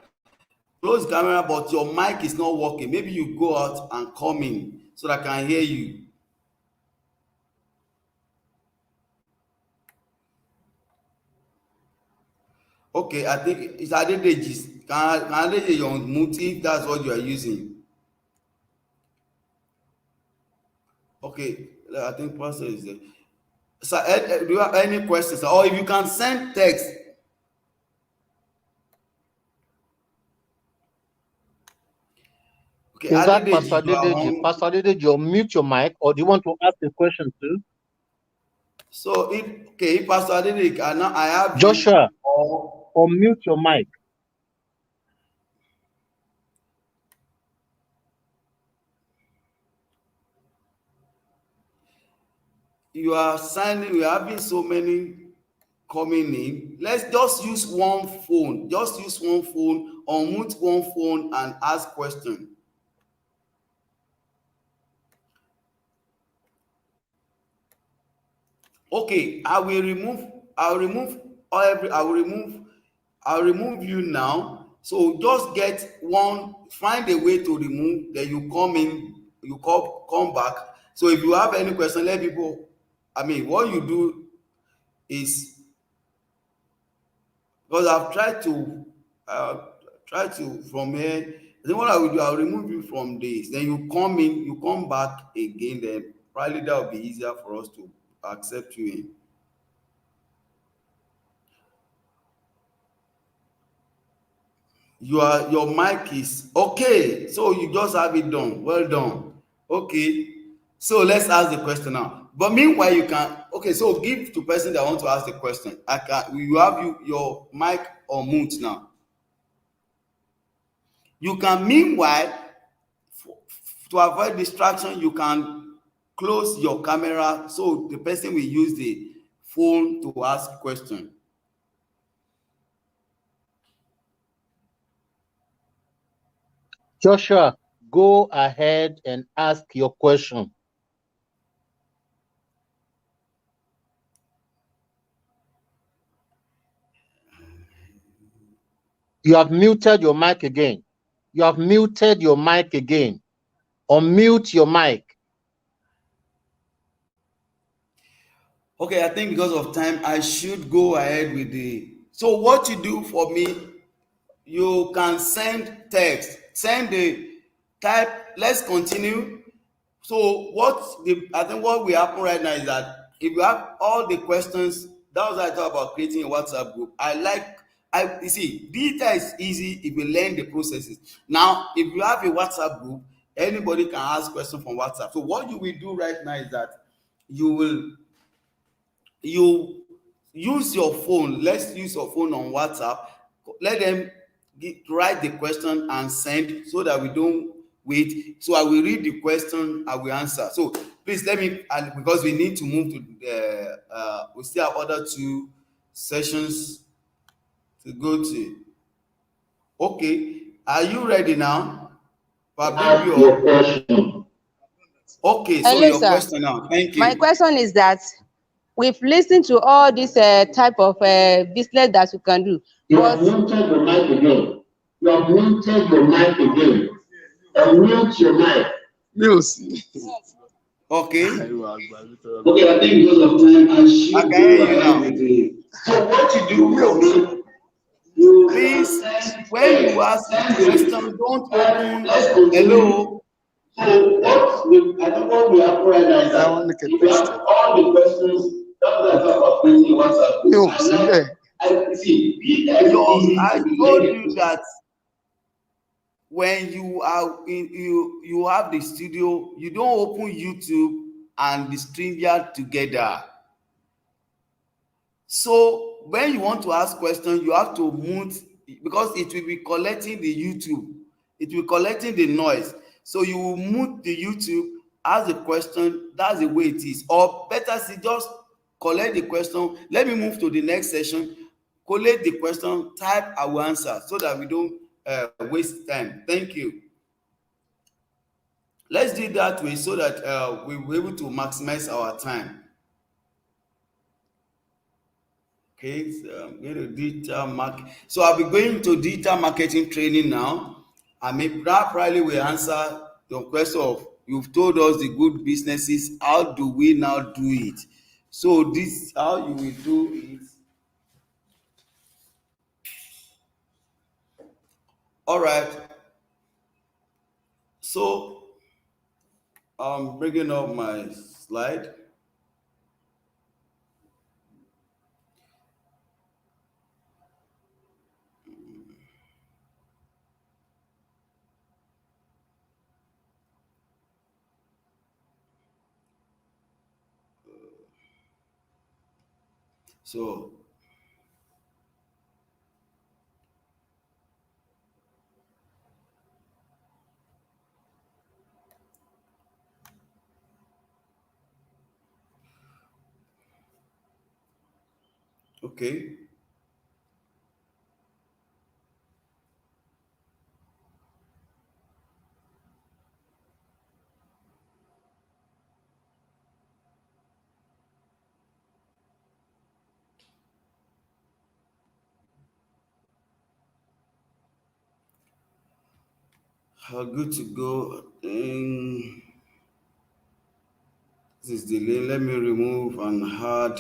Close the camera, but your mic is not working. Maybe you go out and come in so that I can hear you. Okay, I think it's Adedeji. Can Adedeji unmute if that's what you are using? Okay, I think Pastor is there. So, do you have any questions? Or if you can send text. Okay, Is that Pastor Adedeji, Adedeji? Pastor Adedeji, unmute your mic, or do you want to ask a question too? So if Pastor Adelik, I have you, Joshua, or unmute your mic. you are signing, we are having so many coming in. Let's just use one phone. Just use one phone, unmute one phone and ask question. Okay, I'll remove you now. So just get one, find a way to remove, then you come in, come back. So if you have any question, let people, what you do is, because I've tried to from here. Then what I will do, I'll remove you from this. Then you come in, you come back again. Then probably that will be easier for us to accept you in. Your mic is okay. So you just have it done. Well done. Okay. So let's ask the question now. But meanwhile, you can, okay. So give to person that want to ask the question. You have your mic on mute now. You can meanwhile, to avoid distraction, you can close your camera so the person will use the phone to ask question. Joshua, go ahead and ask your question. You have muted your mic again. You have muted your mic again. Unmute your mic. Okay, I think because of time, I should go ahead with so what you do for me, you can send text, send the type, let's continue. So I think what will happen right now is that if you have all the questions, that was what I thought about creating a WhatsApp group. You see, digital is easy if you learn the processes. Now, if you have a WhatsApp group, anybody can ask questions from WhatsApp. So what you will do right now is that you use your phone. Let's use your phone on WhatsApp. Let them write the question and send, so that we don't wait. So I will read the question, I will answer. So please let me, and because we need to move to we still have other two sessions to go to. Okay, are you ready now? Ask your question. Okay, so Hello, your sir. question now. Thank My you. question is that we've listened to all this type of business that you can do, You have but muted your mic again. You have muted your mic again. Unmute your mic. Okay, Okay, I think because of time, I I should can go hear you ahead now. with the. So what you do for me, you can Please, send when you text, ask send question, it. don't And open let's continue. hello. So I think what we have right now is that if you have all the questions, that's what I talk about creating WhatsApp. I see, be as easy I if you learn told the you process. that when you are in, you have the studio, you don't open YouTube and the StreamYard together. So when you want to ask question, you have to mute, because it will be collecting the YouTube, it will collecting the noise. So you will mute the YouTube, ask the question. That's the way it is. Or better still, just collect the question. Let me move to the next session. Collect the question, type, I will answer, so that we don't waste time. Thank you. Let's do it that way, so that we will be able to maximize our time. Okay, so I'm going to digital market. So I'll be going to digital marketing training now. I mean, that probably will answer your question of, you've told us the good businesses. How do we now do it? So this, how you will do it. All right. So I'm bringing up my slide. So okay. Good to go. This is the lane. Let me remove and add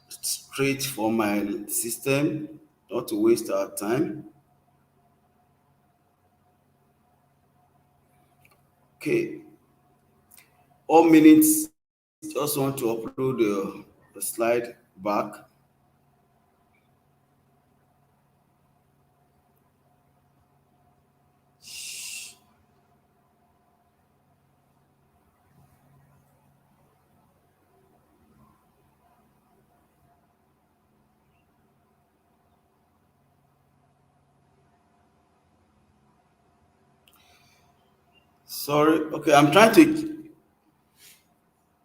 straight from my system, not to waste our time. Okay, all minutes. Just want to upload the slide back. Sorry. Okay, I'm trying to.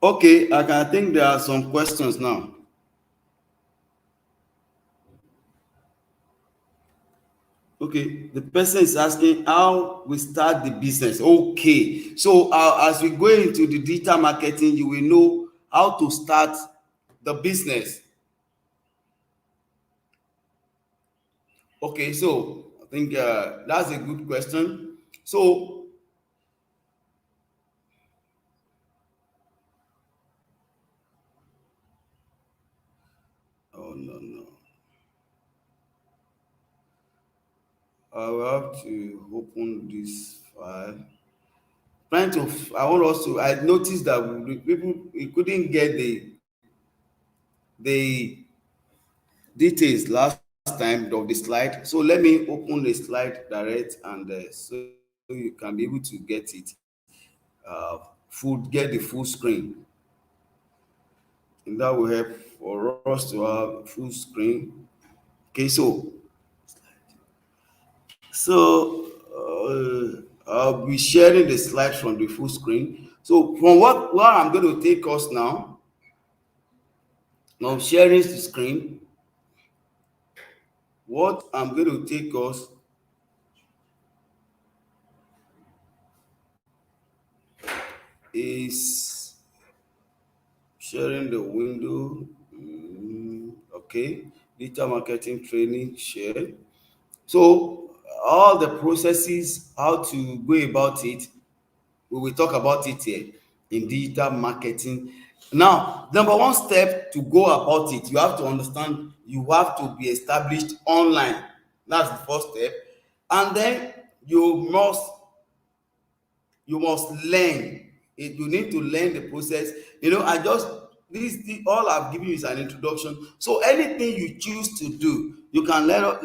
Okay, I think there are some questions now. Okay, the person is asking how we start the business. Okay, so as we go into the digital marketing, you will know how to start the business. Okay, so I think that's a good question. So, oh no, I will have to open this file. Trying to, I want us to. I noticed that we couldn't get the details last time of the slide. So let me open the slide direct, and so you can be able to get it. Get the full screen, and that will help for us to have full screen. Okay, I'll be sharing the slides from the full screen. So from what I'm going to take us now sharing the screen, what I'm going to take us is sharing the window. Okay, digital marketing training share. So all the processes, how to go about it, we will talk about it here in digital marketing. Now, number one step to go about it, you have to understand you have to be established online. That's the first step. And then you must learn. You need to learn the process. I just all I've given you is an introduction. So anything you choose to do, you can let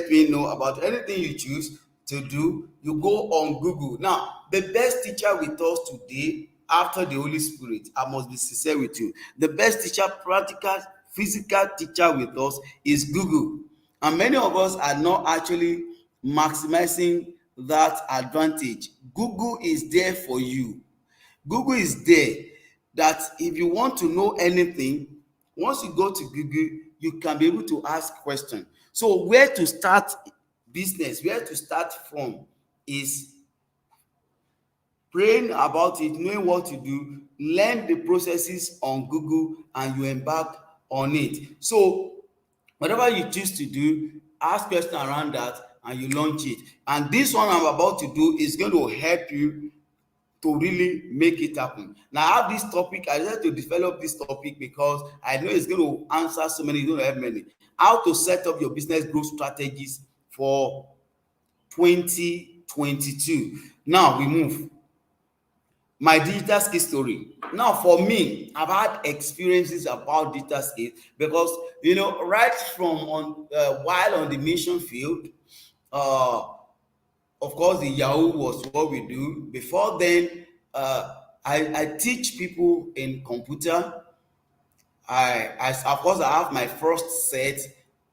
me know about anything you choose to do. You go on Google. Now, the best teacher with us today, after the Holy Spirit, I must be sincere with you. The best teacher, practical, physical teacher with us is Google. And many of us are not actually maximizing that advantage. Google is there for you. Google is there that if you want to know anything, once you go to Google, you can be able to ask questions. So where to start business, where to start from is praying about it, knowing what to do, learn the processes on Google, and you embark on it. So whatever you choose to do, ask questions around that and you launch it. And this one I'm about to do is going to help you to really make it happen. Now I have this topic, I decided to develop this topic because I know it's going to answer so many, you don't have many. How to set up your business growth strategies for 2022. Now we move. My digital skill story. Now for me, I've had experiences about digital skills because right from while on the mission field, of course the Yahoo was what we do. Before then, I teach people in computer. of course, I have my first set,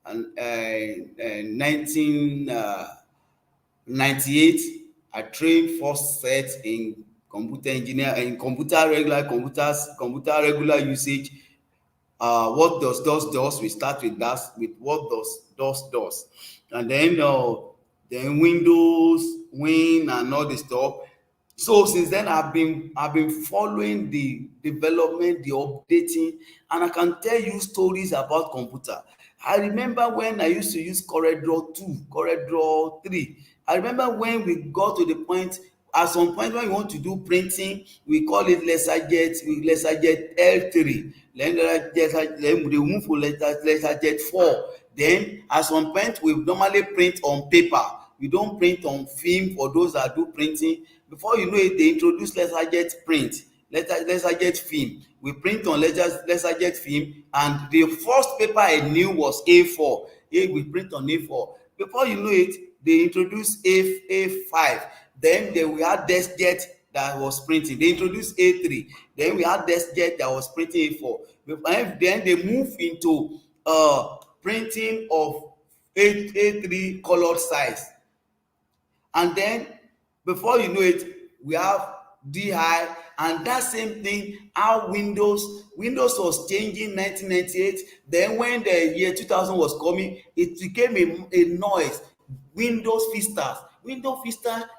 and 1998. I trained first set in computer engineer in computer regular usage. What does we start with that, with what does, and then Windows, Win, and all the stuff. So since then, I've been following the development, the updating, and I can tell you stories about computer. I remember when I used to use CorelDRAW 2, CorelDRAW 3. I remember when we got to the point, at some point when we want to do printing, we call it LaserJet L3. Then we move for LaserJet 4. Then at some point we normally print on paper. We don't print on film for those that do printing. Before you know it, they introduce LaserJet print, LaserJet film. We print on LaserJet film, and the first paper I knew was A4. We print on A4. Before you know it, they introduced A5. Then we had DeskJet that was printing. They introduced A3. Then we had DeskJet that was printing A4. Then they moved into printing of A3 colored size. And then before you know it, we have DI, and that same thing, how Windows was changing 1998. Then when the year 2000 was coming, it became a noise. Windows Vista,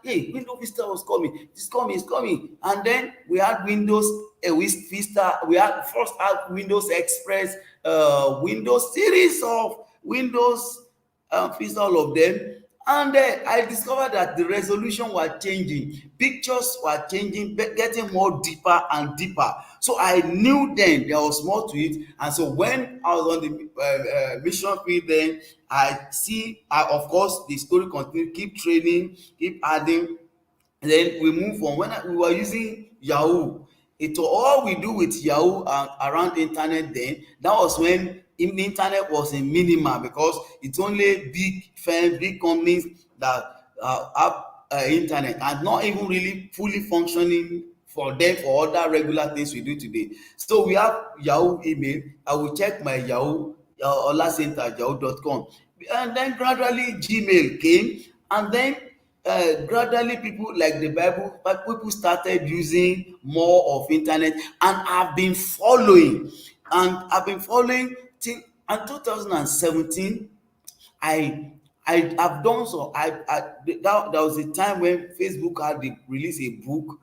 hey, Windows Vista was coming. It's coming. And then we had Windows Vista. We had Windows Express, Windows series of Windows Vista, all of them. And I discovered that the resolution was changing, pictures were changing, getting more deeper and deeper. So I knew then there was more to it. And so when I was on the mission field, then of course, the story continued, keep training, keep adding. And then we move on. When we were using Yahoo, it all we do with Yahoo around internet then, that was when the internet was in minima, because it's only big firms, big companies that have internet, and not even really fully functioning for them for other regular things we do today. So we have Yahoo email. I will check my Yahoo, olasenta@yahoo.com. And then gradually Gmail came, and then gradually people, like the Bible, but people started using more of internet, and I've been following till in 2017. I have done so. That was the time when Facebook had released a book,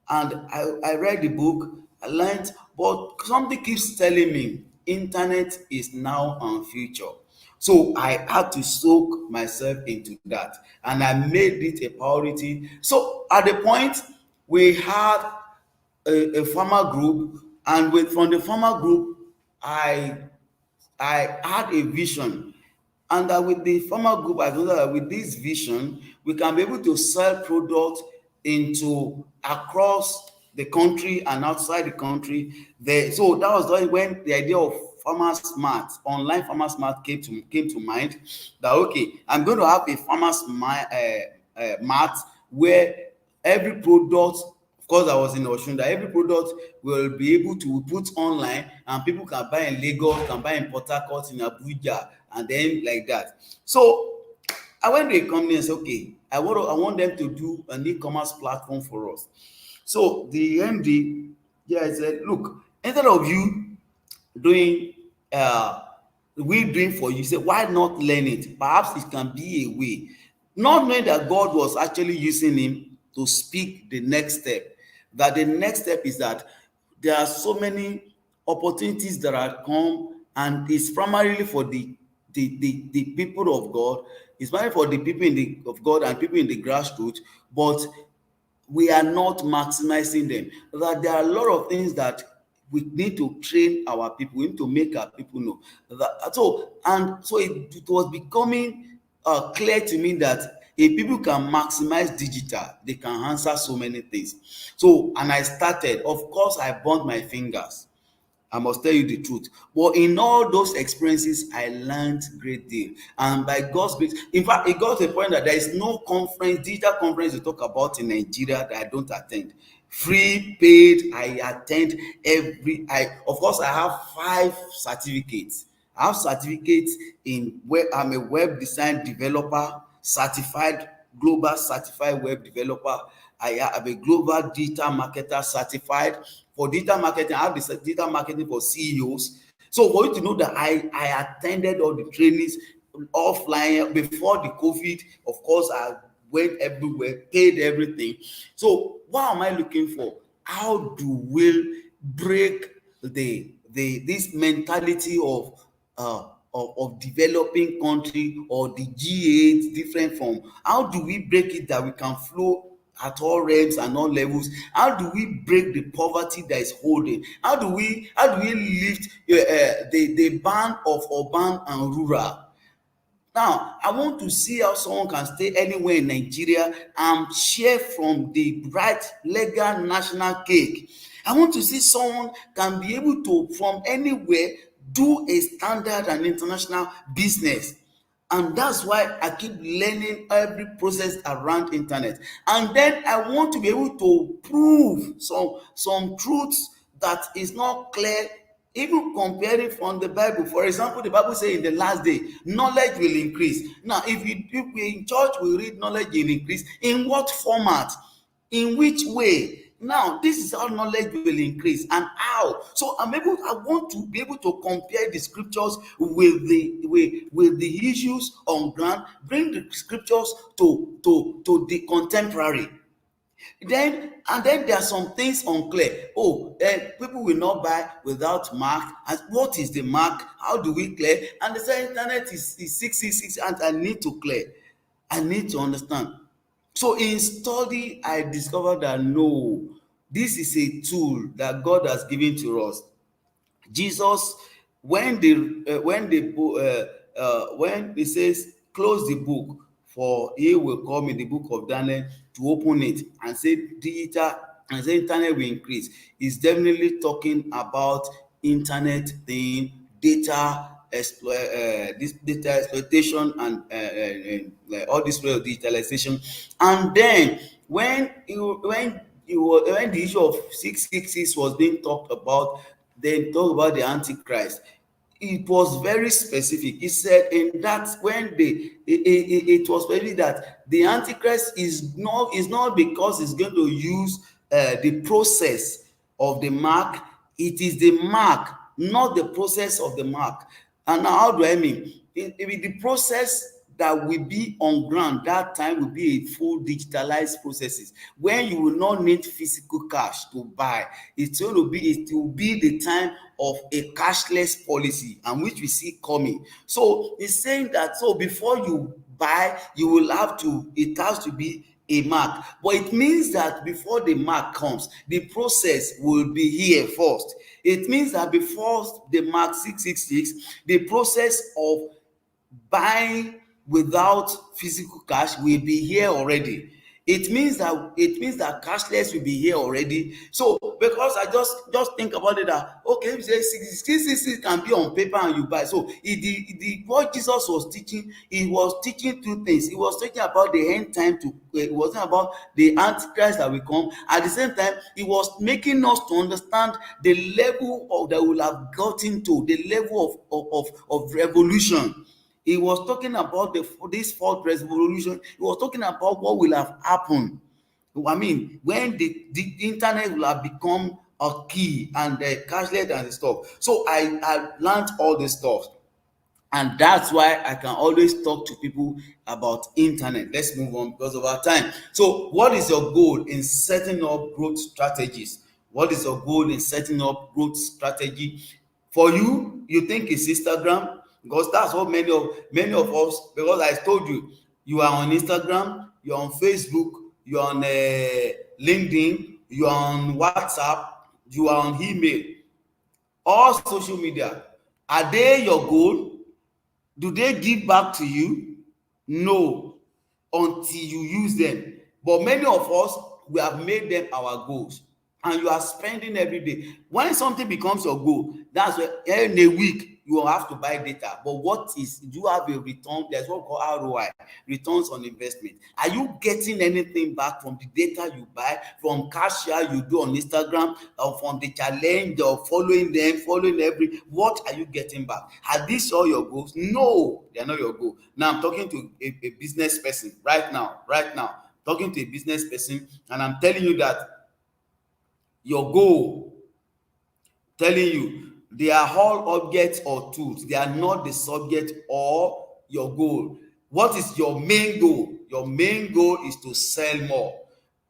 and I read the book, I learned, but something keeps telling me internet is now and future. So I had to soak myself into that, and I made it a priority. So at the point, we had a farmer group, and from the farmer group, I had a vision, and that with the farmer group, I know that with this vision, we can be able to sell products into across the country and outside the country. So that was when the idea of Farmers Mart, online Farmers Mart came to mind. That okay, I'm going to have a Farmers Mart where every product, of course, I was in Oshun, that every product will be able to put online, and people can buy in Lagos, can buy in Port Harcourt, in Abuja, and then like that. So I went to a company and said, okay, I want them to do an e-commerce platform for us. So the MD, I said, look, instead of you doing we doing for you, say, why not learn it? Perhaps it can be a way. Not knowing that God was actually using him to speak the next step. That the next step is that there are so many opportunities that are come, and it's primarily for the people of God. It's primarily for the people of God and people in the grassroots, but we are not maximizing them. That there are a lot of things that we need to train our people, we need to make our people know. So it was becoming clear to me that if people can maximize digital, they can answer so many things. So, and I started, of course, I burned my fingers. I must tell you the truth. But in all those experiences, I learned a great deal. And by God's grace, in fact, it got to a point that there is no conference, digital conference to talk about in Nigeria that I don't attend. free, paid. I attend of course, I have 5 certificates. I have certificates in where I'm a web design developer, certified, global certified web developer. I have a global digital marketer certified. For digital marketing, I have the digital marketing for CEOs. So for you to know that I attended all the trainings offline before the COVID. Of course, I went everywhere, paid everything. So what am I looking for? How do we break this mentality of developing country, or the G8 different from? How do we break it that we can flow at all realms and all levels? How do we break the poverty that is holding? How do we lift the ban of urban and rural? Now, I want to see how someone can stay anywhere in Nigeria and share from the right legal national cake. I want to see someone can be able to, from anywhere, do a standard and international business. And that's why I keep learning every process around internet. And then I want to be able to prove some truths that is not clear, even comparing from the Bible. For example, the Bible says in the last day, knowledge will increase. Now, if we in church we read knowledge will increase, in what format? In which way? Now, this is how knowledge will increase, and how. So I want to be able to compare the scriptures with the issues on ground, bring the scriptures to the contemporary. Then there are some things unclear. People will not buy without mark. And what is the mark? How do we clear? And they say internet is 666, and I need to clear. I need to understand. So in study, I discovered that no, this is a tool that God has given to us. Jesus, when he says close the book, for he will come in the book of Daniel to open it and say internet will increase, is definitely talking about internet thing, this data exploitation, and all this way of digitalization. And then when the issue of 666 was being talked about, they talk about the Antichrist. It was very specific. He said in that when it was specific that the Antichrist is not because it's going to use the process of the mark. It is the mark, not the process of the mark. And now, how do I mean? The process that will be on ground that time will be a full digitalized processes, when you will not need physical cash to buy. It will be the time of a cashless policy, and which we see coming. So it's saying that, so before you buy, it has to be a mark. But it means that before the mark comes, the process will be here first. It means that before the mark 666, the process of buying without physical cash will be here already. It means that cashless will be here already. So because I just think about it, that okay, if you say 666 can be on paper and you buy. So what Jesus was teaching, he was teaching two things. He was talking about the end time it wasn't about the Antichrist that will come. At the same time, he was making us to understand the level of that we'll have gotten to, the level of revolution. He was talking about this fourth revolution. He was talking about what will have happened. I mean, when the internet will have become a key, and the cashless and the stuff. So I learned all this stuff. And that's why I can always talk to people about internet. Let's move on because of our time. So what is your goal in setting up growth strategies? What is your goal in setting up growth strategy? For you think it's Instagram, because that's what many of us, because I told you, you are on Instagram, you're on Facebook, you're on LinkedIn, you're on WhatsApp, you are on email. All social media, are they your goal? Do they give back to you? No, until you use them. But many of us, we have made them our goals, and you are spending every day. When something becomes your goal, that's where in a week you have to buy data, but what is, do you have a return? There's what we call ROI, returns on investment. Are you getting anything back from the data you buy, from cashier you do on Instagram, or from the challenge, or following them, following what are you getting back? Are these all your goals? No, they're not your goal. Now I'm talking to a business person right now, talking to a business person, and I'm telling you that your goal, telling you, they are all objects or tools. They are not the subject or your goal. What is your main goal? Your main goal is to sell more.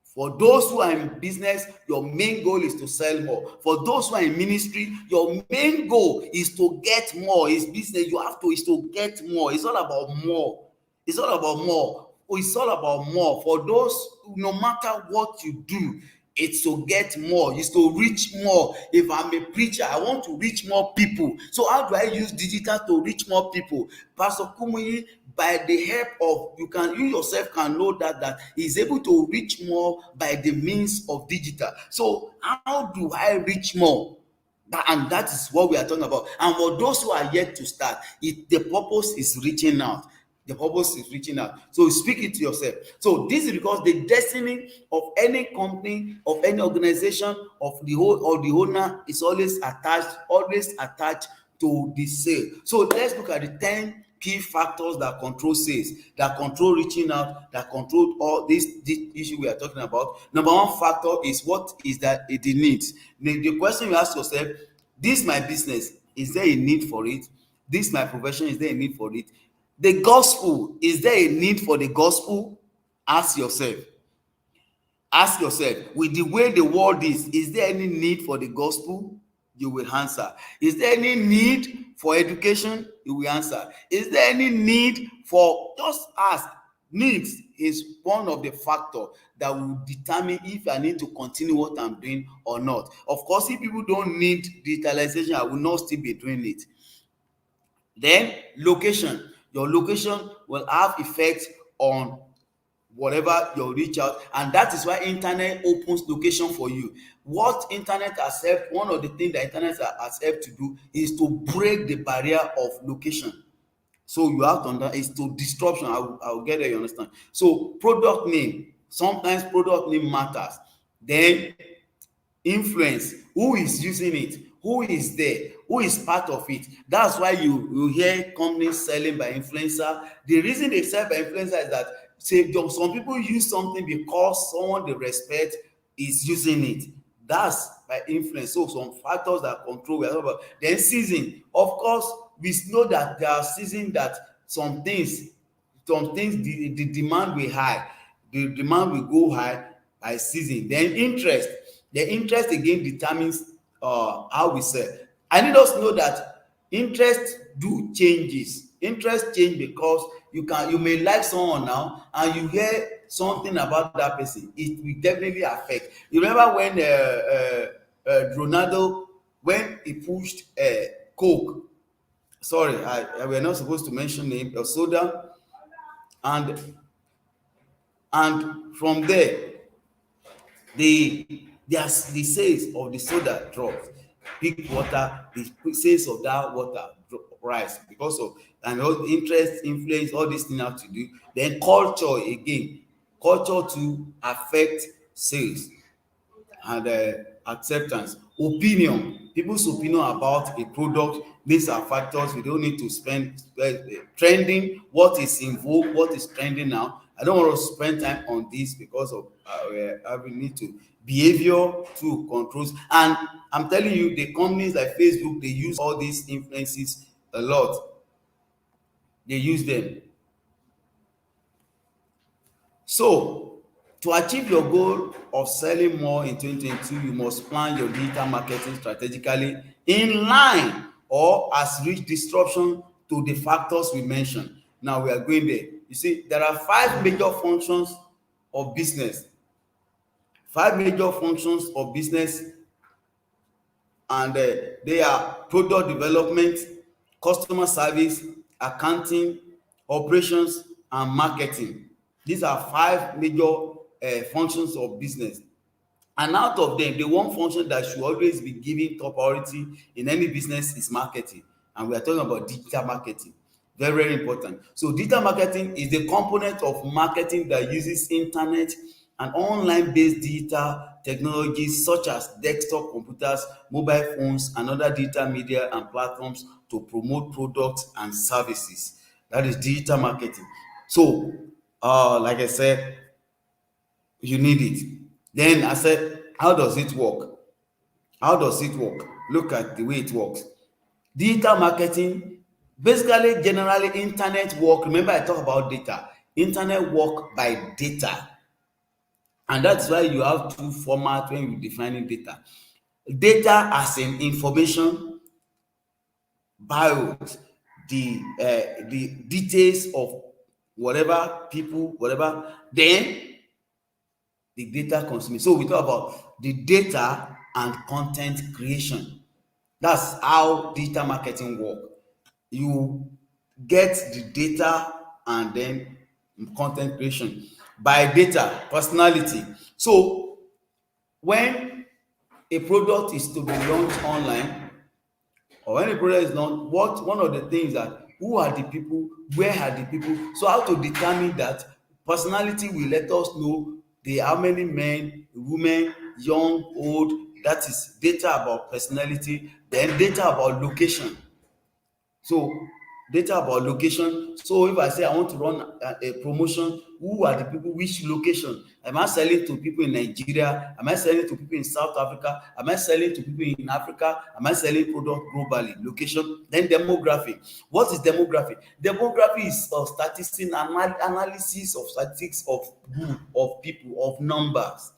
For those who are in business, your main goal is to sell more. For those who are in ministry, your main goal is to get more. It's business, is to get more. It's all about more. It's all about more. It's all about more. For those, no matter what you do, it's to get more, it's to reach more. If I'm a preacher, I want to reach more people. So how do I use digital to reach more people? Pastor Kumuyi, by the help of, you yourself can know that he's able to reach more by the means of digital. So how do I reach more? And that is what we are talking about. And for those who are yet to start, the purpose is reaching out. The purpose is reaching out. So speak it to yourself. So this is because the destiny of any company, of any organization, of the whole, or the owner, is always attached to the sale. So let's look at the 10 key factors that control sales, that control reaching out, that control all this issue we are talking about. Number one factor is, what is that the needs? The question you ask yourself: this my business, is there a need for it? This my profession, is there a need for it? The gospel, is there a need for the gospel? Ask yourself. Ask yourself, with the way the world is there any need for the gospel? You will answer. Is there any need for education? You will answer. Is there any need for, just ask. Needs is one of the factors that will determine if I need to continue what I'm doing or not. Of course, if people don't need digitalization, I will not still be doing it. Then location. Your location will have effect on whatever you reach out, and that is why internet opens location for you. What internet has helped, one of the things that internet has helped to do is to break the barrier of location. So you have to understand, it's to disruption. I'll get there, you understand. So product name, sometimes product name matters. Then influence, who is using it, who is there, who is part of it. That's why you hear companies selling by influencer. The reason they sell by influencer is that, say, some people use something because someone they respect is using it. That's by influence. So some factors that control, we are talking about. Then season, of course, we know that there are seasons that some things the demand will high, the demand will go high by season. Then interest, the interest again determines how we sell. I need us to know that interest changes. Interest change because you may like someone now, and you hear something about that person, it will definitely affect. You remember when Ronaldo, when he pushed Coke, sorry, we're not supposed to mention name, soda, and from there the sales of the soda dropped. Peak water, the sales of that water rise because of, and all interest, influence, all these things have to do. Then culture again, culture to affect sales and acceptance. Opinion, people's opinion about a product. These are factors. We don't need to spend trending, what is in vogue, what is trending now. I don't want to spend time on this because of we need to behavior to controls. And I'm telling you, the companies like Facebook, they use all these influences a lot. They use them. So to achieve your goal of selling more in 2022, you must plan your digital marketing strategically in line or as reach disruption to the factors we mentioned. Now we are going there. You see, there are 5 major functions of business. 5 major functions of business, and they are product development, customer service, accounting, operations, and marketing. These are 5 major functions of business. And out of them, the one function that should always be given top priority in any business is marketing. and we are talking about digital marketing. Very, very important. So digital marketing is the component of marketing that uses internet and online-based digital technologies such as desktop computers, mobile phones, and other digital media and platforms to promote products and services. That is digital marketing. So, like I said, you need it. Then I said, how does it work? How does it work? Look at the way it works. Digital marketing, basically, generally, internet work. Remember, I talked about data. Internet work by data. And that's why you have two formats when you're defining data. Data as in information, bios, the details of whatever people, whatever. Then the data consuming. So we talk about the data and content creation. That's how digital marketing work. You get the data and then content creation. By data, personality. So when a product is to be launched online, or when a product is launched, one of the things that who are the people, where are the people? So how to determine that? Personality will let us know how many men, women, young, old. That is data about personality. Then data about location. So data about location. So if I say I want to run a promotion, who are the people, which location? Am I selling to people in Nigeria? Am I selling to people in South Africa? Am I selling to people in Africa? Am I selling product globally? Location. Then demographic. What is demographic? Demographic is statistics, analysis of statistics of group, of people, of numbers.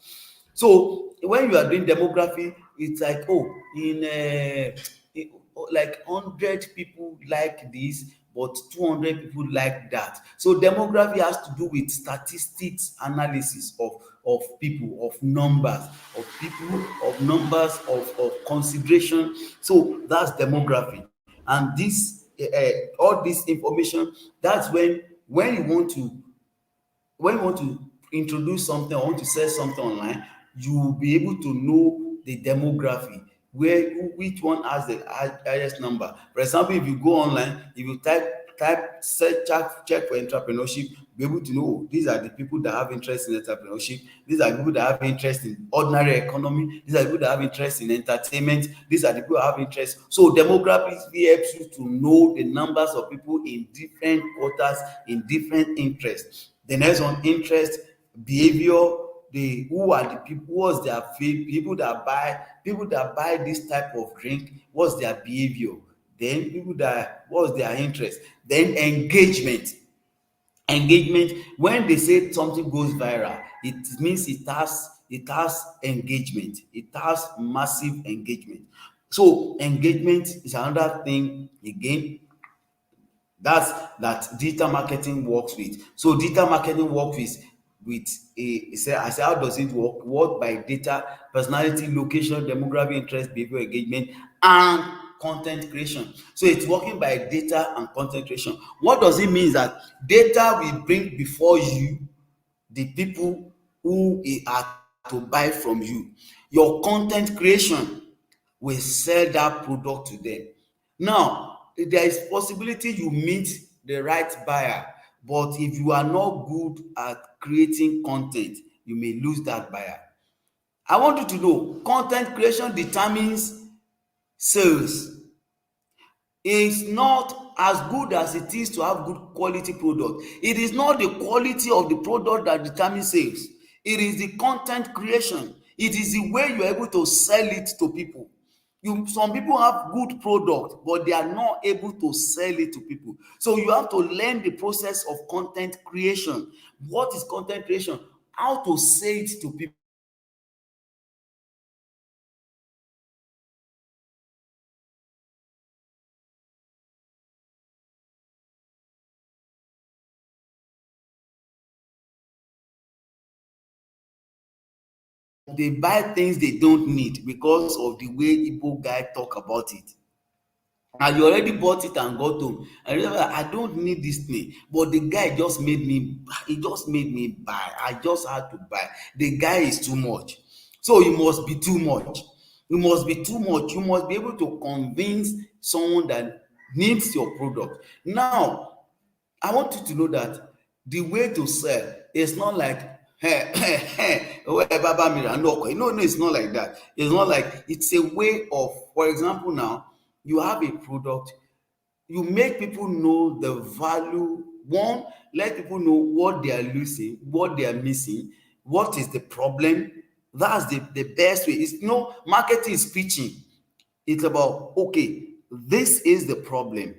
So when you are doing demography, it's like, like 100 people like this, but 200 people like that. So demography has to do with statistics analysis of people, of numbers, of people, of numbers, of consideration. So that's demography. And this all this information, that's when you want to introduce something or want to sell something online, you will be able to know the demography, which one has the highest number. For example, if you go online, if you search, check for entrepreneurship, be able to know these are the people that have interest in entrepreneurship, these are the people that have interest in ordinary economy, these are the people that have interest in entertainment, these are the people that have interest. So demography helps you to know the numbers of people in different quarters, in different interests. The next one, interest, behavior, who are the people, what's their people that buy this type of drink, what's their behavior. Then what's their interest. Then engagement, when they say something goes viral, it means it has engagement, it has massive engagement. So engagement is another thing again that digital marketing works with. So digital marketing works with I say, how does it work? Work by data, personality, location, demographic, interest, behavior, engagement, and content creation. So it's working by data and content creation. What does it mean? That data will bring before you the people who are to buy from you. Your content creation will sell that product to them. Now, there is possibility you meet the right buyer, but if you are not good at creating content, you may lose that buyer. I want you to know, content creation determines sales. It's not as good as it is to have good quality product. It is not the quality of the product that determines sales. It is the content creation. It is the way you are able to sell it to people. Some people have good product, but they are not able to sell it to people. So you have to learn the process of content creation. What is content creation? How to say it to people. They buy things they don't need because of the way Igbo guy talk about it. And you already bought it and got home. And remember, I don't need this thing, but the guy just made me. He just made me buy. I just had to buy. The guy is too much, so you must be too much. You must be too much. You must be able to convince someone that needs your product. Now, I want you to know that the way to sell is not like no, no, it's not like that. It's not like, it's a way of, for example, now you have a product, you make people know the value. One, let people know what they are losing, what they are missing, what is the problem. That's the best way. It's no marketing is pitching. It's about, okay, this is the problem,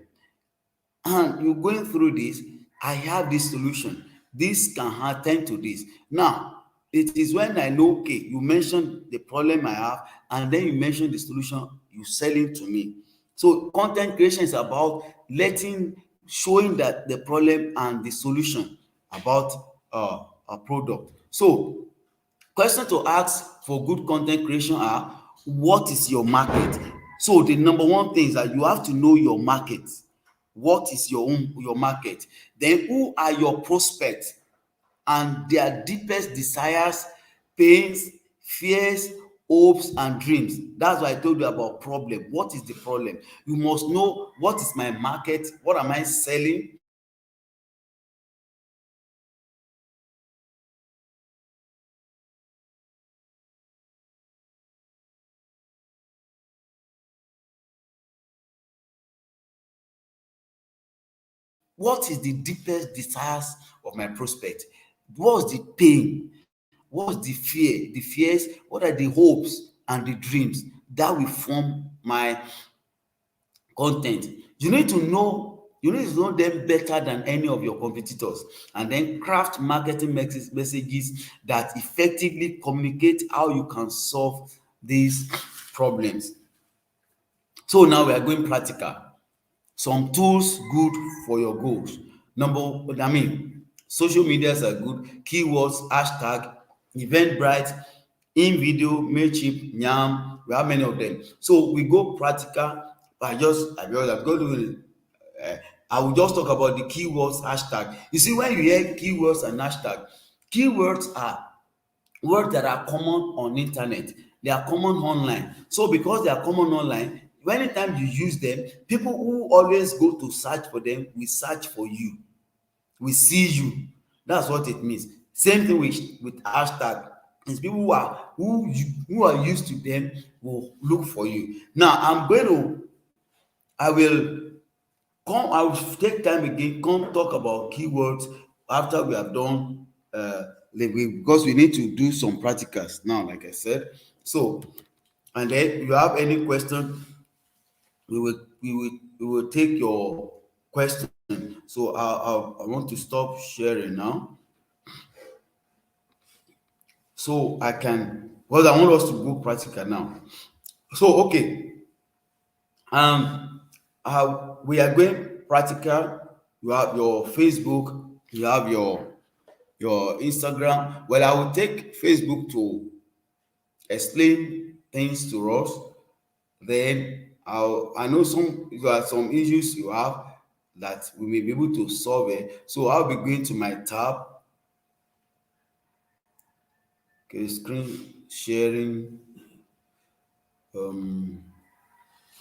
and you're going through this. I have this solution. This can attend to this. Now, it is when I know, okay, you mentioned the problem I have, and then you mention the solution, you sell it to me. So content creation is about showing that the problem and the solution about a product. So question to ask for good content creation are, what is your market? So the number one thing is that you have to know your market. What is your market? Then who are your prospects and their deepest desires, pains, fears, hopes and dreams? That's why I told you about problem. What is the problem? You must know, what is my market? What am I selling? What is the deepest desires of my prospect? What's the pain? What's the fear? The fears? What are the hopes and the dreams that will form my content? You need to know them better than any of your competitors, and then craft marketing messages that effectively communicate how you can solve these problems. So now we are going practical. Some tools good for your goals. Social medias are good. Keywords, hashtag, Eventbrite, InVideo, Mailchimp, Yam. We have many of them. So we go practical. I'm going to. I will just talk about the keywords, hashtag. You see, when you hear keywords and hashtag, keywords are words that are common on internet. They are common online. So because they are common online, anytime you use them, people who always go to search for them will search for you, will see you. That's what it means. Same thing with hashtag. It's people who are used to them will look for you. Now I will take time again, come talk about keywords after we have done because we need to do some practicals now, like I said. So, and then if you have any question, we will take your question. So I want to stop sharing now, so I can, because I want us to go practical now. So okay, we are going practical. You have your Facebook, you have your Instagram. Well, I will take Facebook to explain things to us. Then I know there are some issues you have that we may be able to solve it. So I'll be going to my tab. Okay, screen sharing.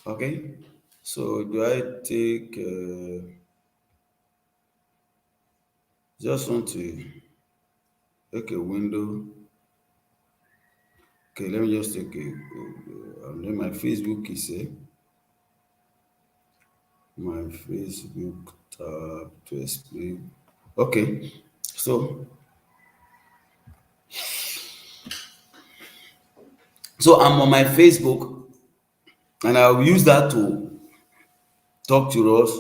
Okay. So do I take? Just want to take a window. Okay, let me just take and then my Facebook is my Facebook tab to explain. Okay, so I'm on my Facebook, and I'll use that to talk to us.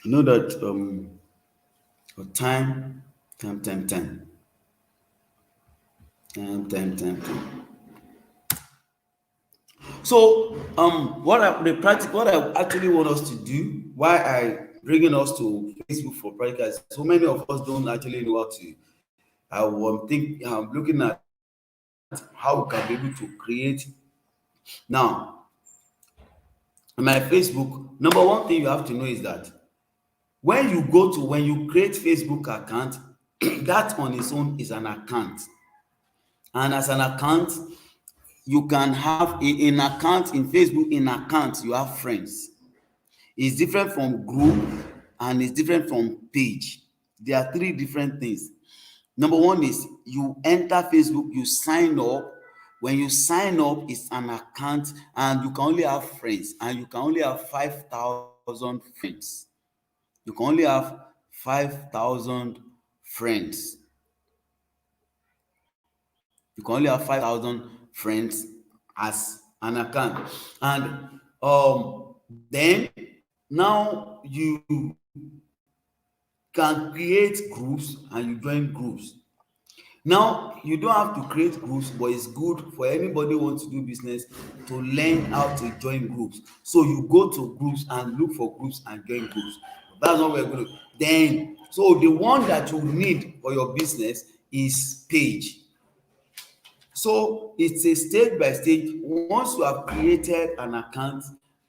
You know that time. So what I actually want us to do, why I bringing us to Facebook for practical, so many of us don't actually know how to. I'm looking at how we can be able to create. Now, on my Facebook, number one thing you have to know is that when you create Facebook account, that on its own is an account, and as an account, you can have in account in Facebook. In account, you have friends. It's different from group and it's different from page. There are three different things. Number one is you enter Facebook, you sign up. When you sign up, it's an account and you can only have friends, and you can only have 5,000 friends. You can only have 5,000 friends. You can only have 5,000 friends as an account. And then now you can create groups and you join groups. Now you don't have to create groups, but it's good for anybody who wants to do business to learn how to join groups. So you go to groups and look for groups and join groups. That's what we're going to do. Then, so the one that you need for your business is page. So it's a stage by stage. Once you have created an account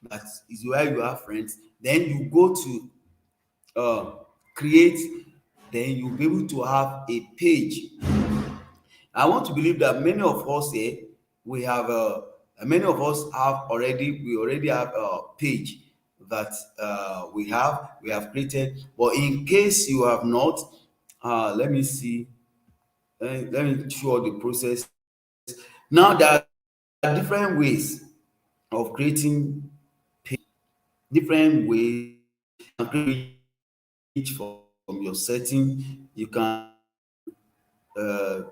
that is where you have friends, then you go to create, then you'll be able to have a page. I want to believe that many of us here, we have many of us we already have a page that we have created. But in case you have not, let me see. Let me show the process. Now there are different ways of creating page. Different ways. You can create page from your setting. You can uh, uh,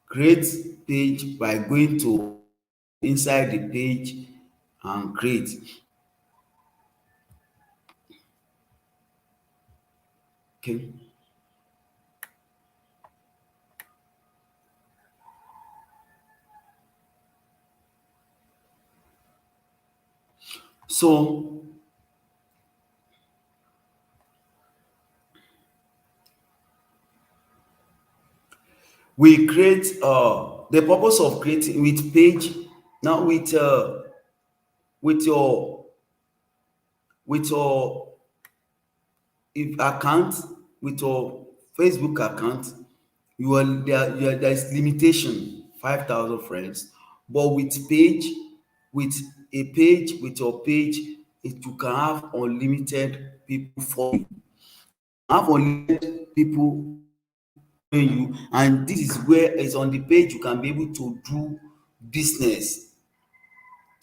create page by going to inside the page and create. Okay. So we create the purpose of creating with page now with with your with your account, with your Facebook account, there is limitation 5,000 friends. But with page, with a page, with your page, you can have unlimited people for you. Have unlimited people following you, and this is where it's on the page you can be able to do business.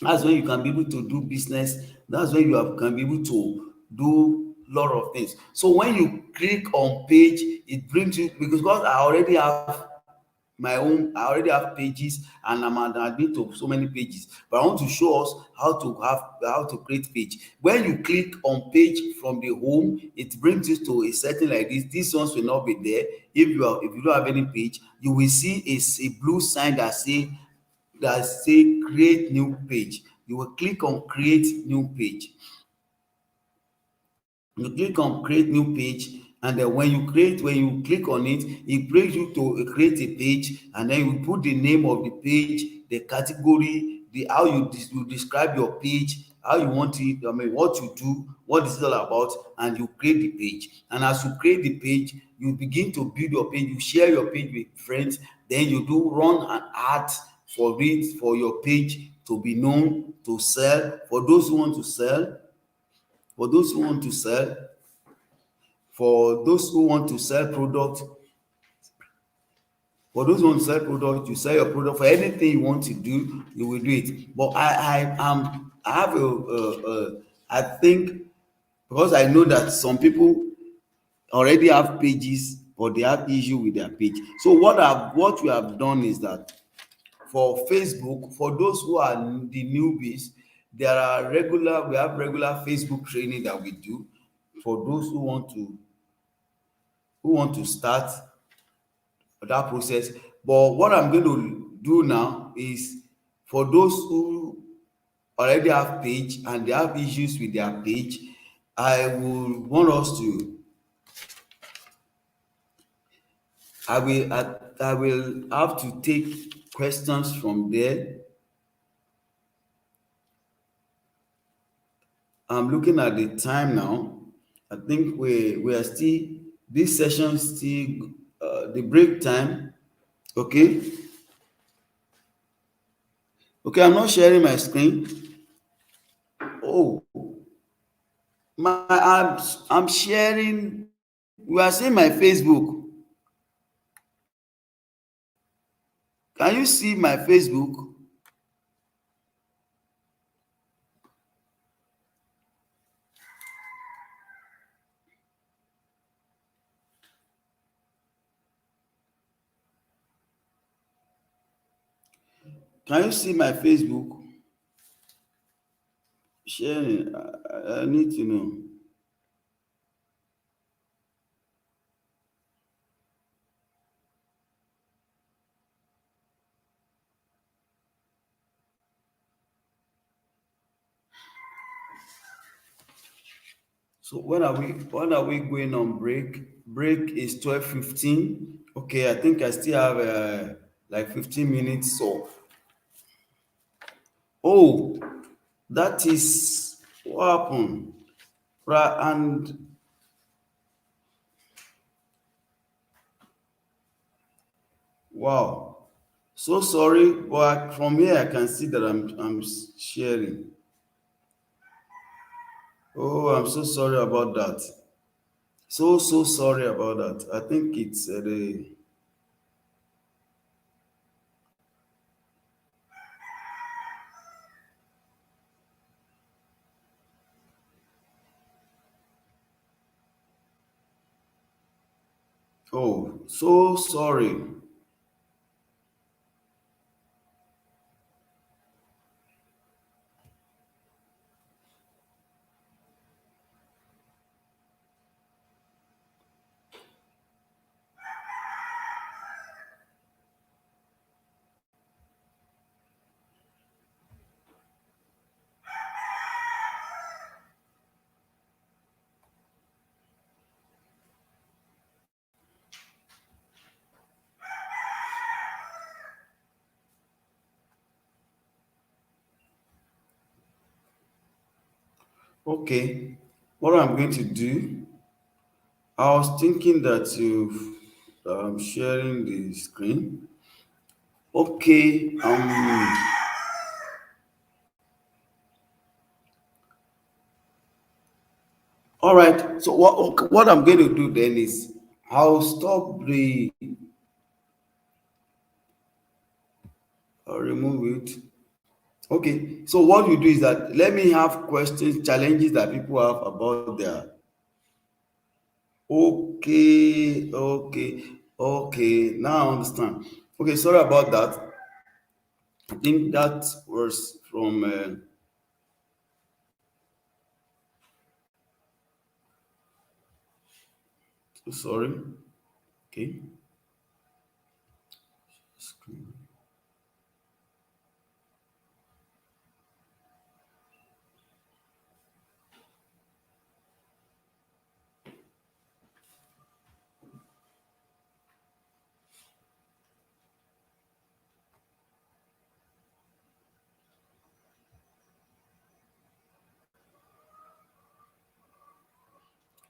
That's when you can be able to do business. That's when can be able to do lot of things. So when you click on page, it brings you, because I already have my own, I already have pages and I'm an admin to so many pages, but I want to show us how to create page. When you click on page from the home, it brings you to a setting like this. These ones will not be there. If you don't have any page, you will see a blue sign that say create new page. You will click on create new page. You click on create new page, and then when you click on it, it brings you to create a page, and then you put the name of the page, the category, the how you describe your page, how you want it, I mean what you do, what it's all about, and you create the page. And as you create the page, you begin to build your page, you share your page with friends, then you do run an ad for it, for your page to be known, to sell, for those who want to sell, for those who want to sell, for those who want to sell product, for those who want to sell product, you sell your product. For anything you want to do, you will do it. But I have I think, because I know that some people already have pages, but they have issue with their page. So what we have done is that for Facebook, for those who are the newbies, we have regular Facebook training that we do for those who want to start that process. But what I'm going to do now is for those who already have page and they have issues with their page, I will want us to I will have to take questions from there. I'm looking at the time now. I think we are still, this session still the break time. Okay. Okay, I'm not sharing my screen. Oh, I'm sharing. You are seeing my Facebook. Can you see my Facebook? Can you see my Facebook? Sharing. I need to know. So when are we going on break? Break is 12:15. Okay, I think I still have like 15 minutes. So oh, that is what happened. Right, and wow. So sorry, but from here I can see that I'm sharing. Oh, I'm so sorry about that. So sorry about that. I think it's the oh, so sorry. Okay, what I'm going to do, I was thinking that I'm sharing the screen. Okay, all right. So what I'm going to do then is I'll stop the, I'll remove it. Okay, so what you do is that let me have questions, challenges that people have about their. Okay, okay. Now I understand. Okay, sorry about that. I think that was from. So sorry. Okay. Screen.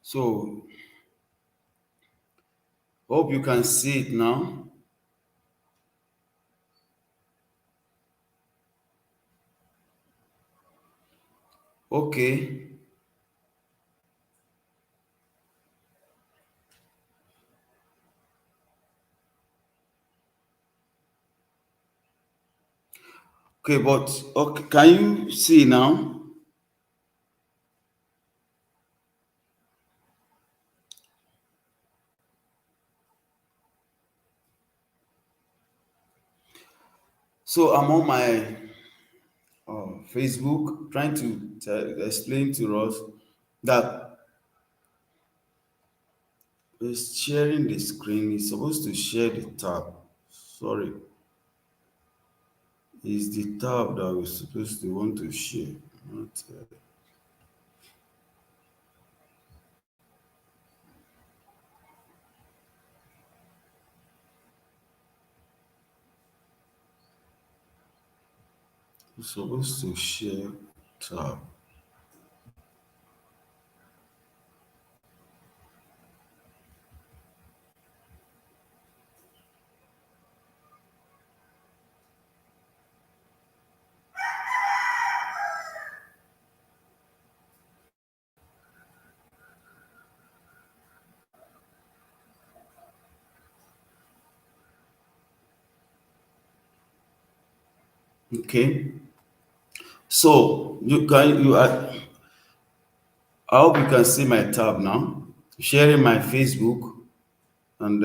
So hope you can see it now. Okay. Okay, but okay, can you see now? So I'm on my Facebook trying to explain to us that is sharing the screen is supposed to share the tab. Sorry, is the tab that we're supposed to want to share. Not, we're supposed to share tab. Okay. So I hope you can see my tab now. Sharing my Facebook and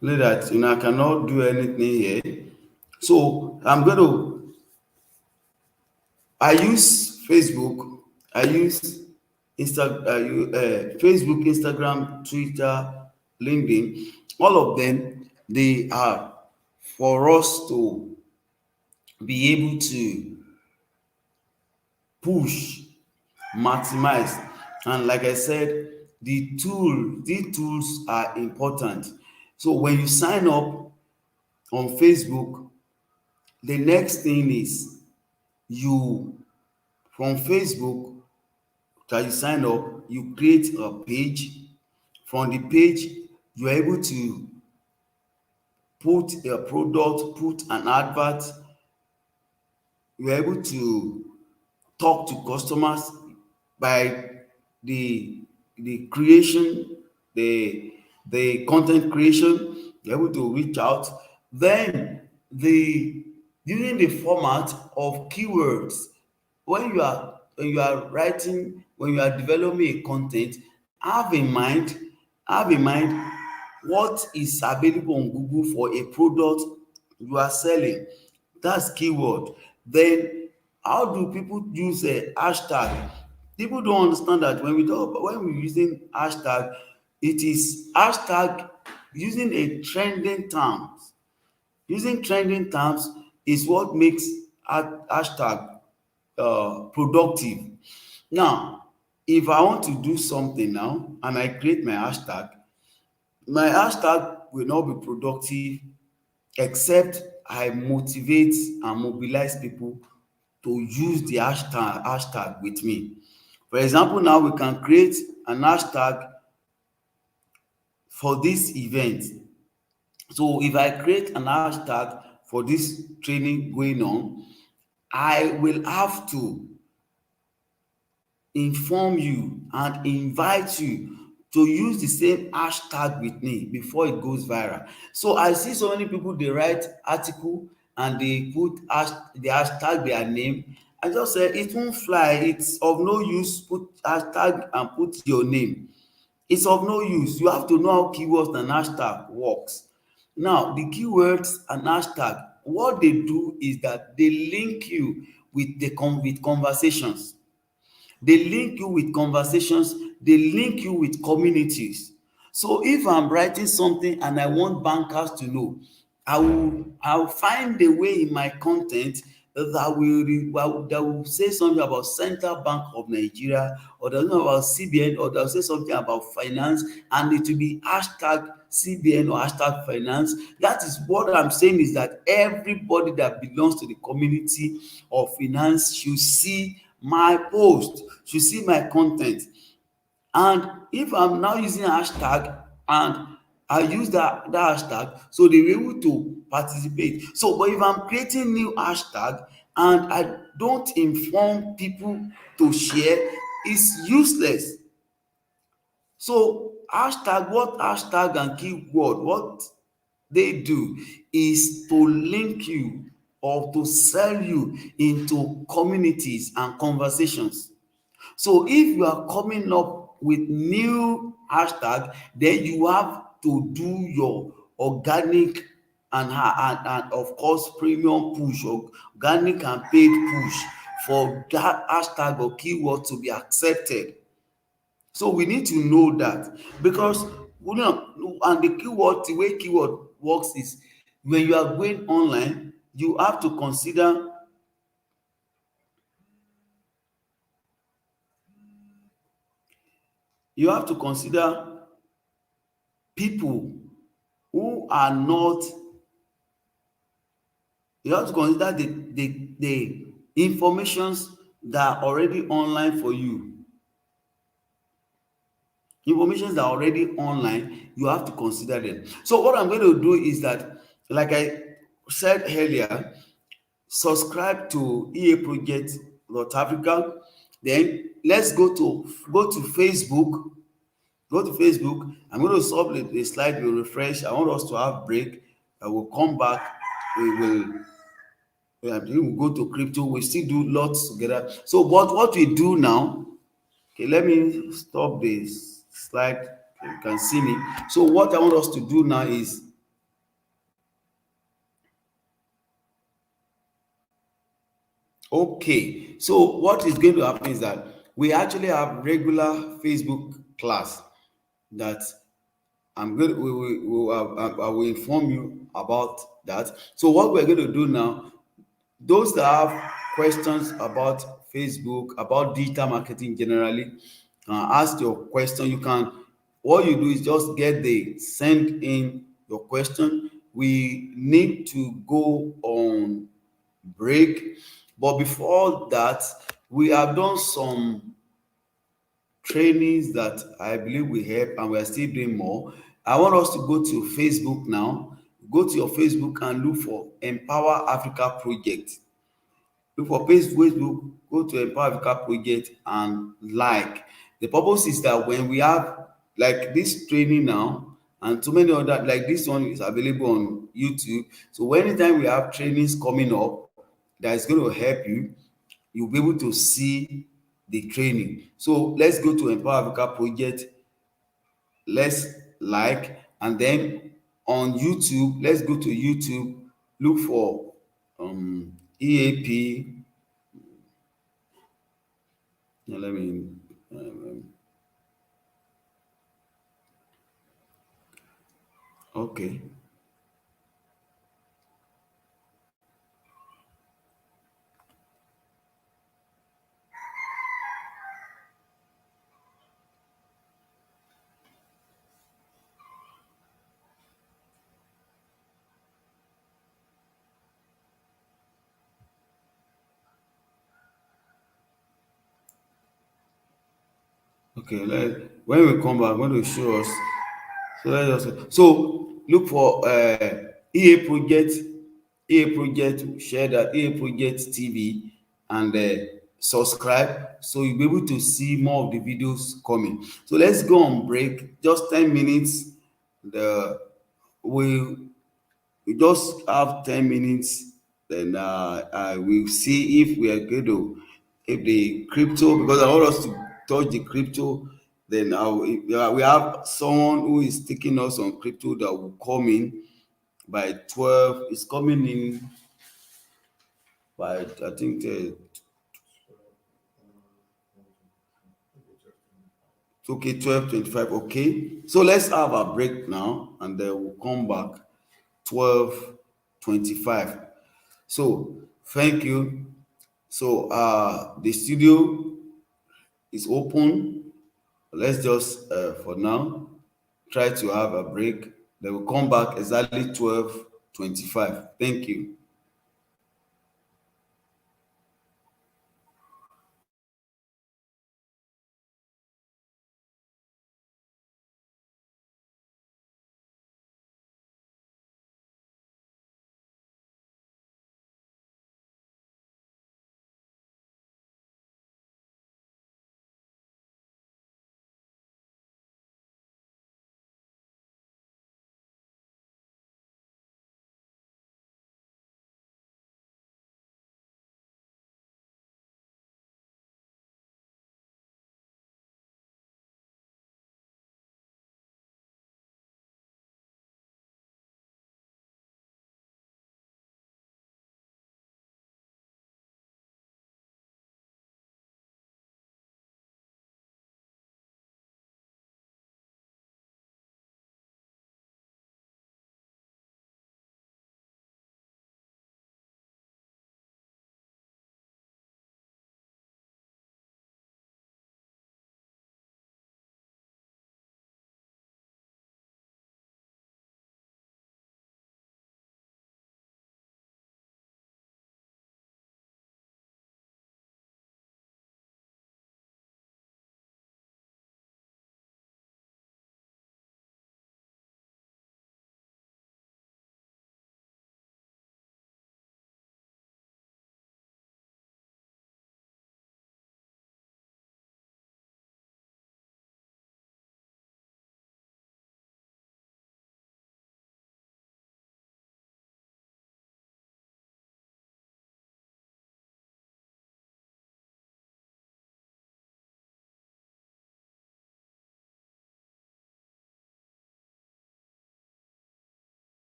look that I cannot do anything here. So I'm going to I use Facebook. I use Facebook, Instagram, Twitter, LinkedIn. All of them, they are for us to be able to push, maximize, and like I said, these tools are important. So when you sign up on Facebook, the next thing is you from Facebook that you sign up, you create a page. From the page, you are able to put a product, put an advert. You are able to talk to customers by the creation, the content creation. You're able to reach out. Then the using the format of keywords. When you are writing, when you are developing a content, have in mind have in mind what is available on Google for a product you are selling. That's keyword. Then how do people use a hashtag? People don't understand that when we're using hashtag, it is hashtag using a trending terms. Using trending terms is what makes hashtag productive. Now, if I want to do something now and I create my hashtag will not be productive except I motivate and mobilize people to use the hashtag with me. For example, now we can create an hashtag for this event. So if I create an hashtag for this training going on, I will have to inform you and invite you to use the same hashtag with me before it goes viral. So I see so many people, they write article and they put the hashtag their name. I just say it won't fly. It's of no use. Put hashtag and put your name. It's of no use. You have to know how keywords and hashtag works. Now, the keywords and hashtag, what they do is that they link you with with conversations. They link you with conversations, they link you with communities. So if I'm writing something and I want bankers to know, I'll find a way in my content that will say something about Central Bank of Nigeria, or that will know about CBN, or that will say something about finance, and it will be hashtag CBN or hashtag finance. That is what I'm saying, is that everybody that belongs to the community of finance should see my post, should see my content. And if I'm now using hashtag and I use that hashtag, so they were able to participate. So but if I'm creating new hashtag and I don't inform people to share, it's useless. So what hashtag and keyword, what they do is to link you or to sell you into communities and conversations. So if you are coming up with new hashtag, then you have to do your organic and of course premium push, or organic and paid push for that hashtag or keyword to be accepted. So we need to know that, because and the way keyword works is when you are going online, you have to consider people who are not, you have to consider the informations that are already online for you. Informations that are already online, you have to consider them. So what I'm going to do is that, like I said earlier, subscribe to EA Project Africa. Then let's go to Facebook. Go to Facebook. I'm going to stop the slide, will refresh. I want us to have break. I will come back. We will go to crypto. We still do lots together. So what we do now, okay, let me stop this slide. You can see me. So what I want us to do now is, okay, so what is going to happen is that we actually have regular Facebook class that I'm going to, I will inform you about that. So what we're going to do now, those that have questions about Facebook, about digital marketing generally, ask your question. You can, what you do is just send in your question. We need to go on break, but before that, we have done some trainings that I believe will help, and we are still doing more. I want us to go to Facebook now. Go to your Facebook and look for Empower Africa Project. Look for Facebook, go to Empower Africa Project and like. The purpose is that when we have like this training now and too many other, like this one is available on YouTube. So anytime we have trainings coming up that is going to help you, you'll be able to see the training. So let's go to Empower Africa Project. Let's like, and then on YouTube, let's go to YouTube, look for EAP. Now let me okay. Okay, when we come back, I'm going to show us. So let's just look for EA Project, share that EA Project TV, and subscribe so you'll be able to see more of the videos coming. So let's go on break, just 10 minutes. The we we just have 10 minutes, then I will see if we are going to, if the crypto, because I want us to touch the crypto, then we have someone who is taking us on crypto that will come in by 12. It's coming in by, I think, okay, 12:25. Okay, so let's have a break now and then we'll come back 12:25. So thank you. So the studio is open. Let's just for now try to have a break. Then we'll come back exactly 12:25. Thank you.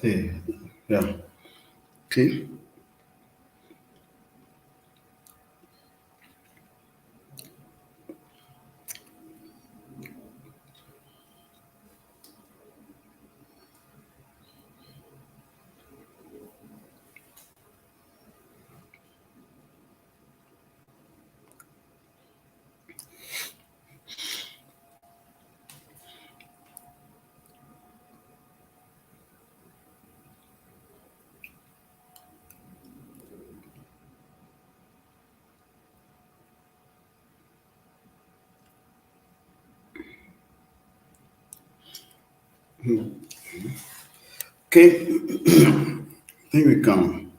Okay. Yeah. Okay. Okay. I think we can.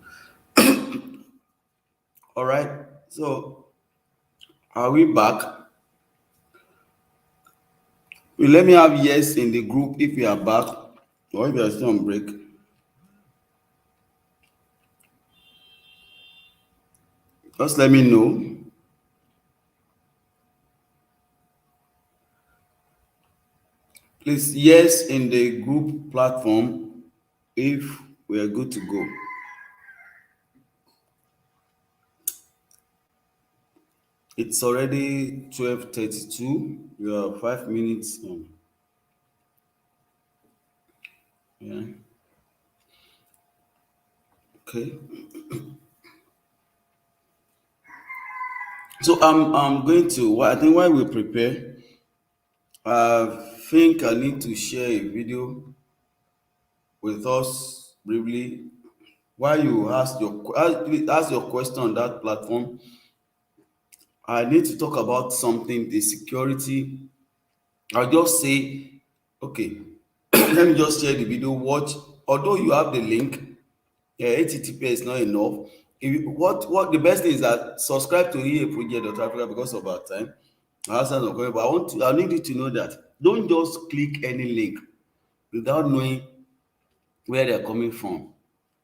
All right. So, are we back? Well, let me have yes in the group if you are back or if you are still on break. Just let me know. Please, yes in the group platform if we are good to go. It's already 12:32. We are 5 minutes on. Yeah. Okay. So I'm going to. I think while we prepare, I think I need to share a video with us briefly. While you ask your question on that platform, I need to talk about something. The security. I'll just say, okay. Let me just share the video. Watch. Although you have the link, yeah, HTTP is not enough. What the best thing is that subscribe to EA Project.Africa because of our time. But I need you to know that don't just click any link without knowing where they're coming from,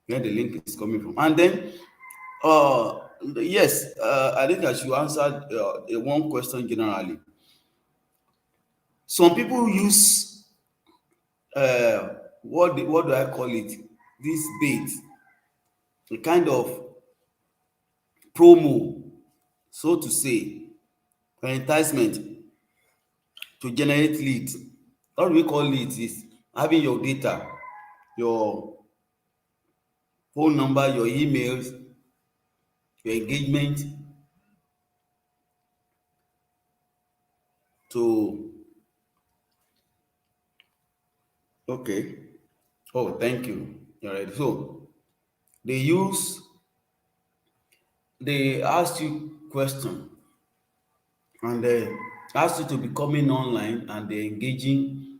where the link is coming from. And then yes, I think I should answer one question generally. Some people use what do I call it? This bait, a kind of promo, so to say, or enticement to generate leads. What we call leads is having your data, your phone number, your emails, your engagement to okay. Oh, thank you. All right. So they ask you question and they ask you to be coming online and they engaging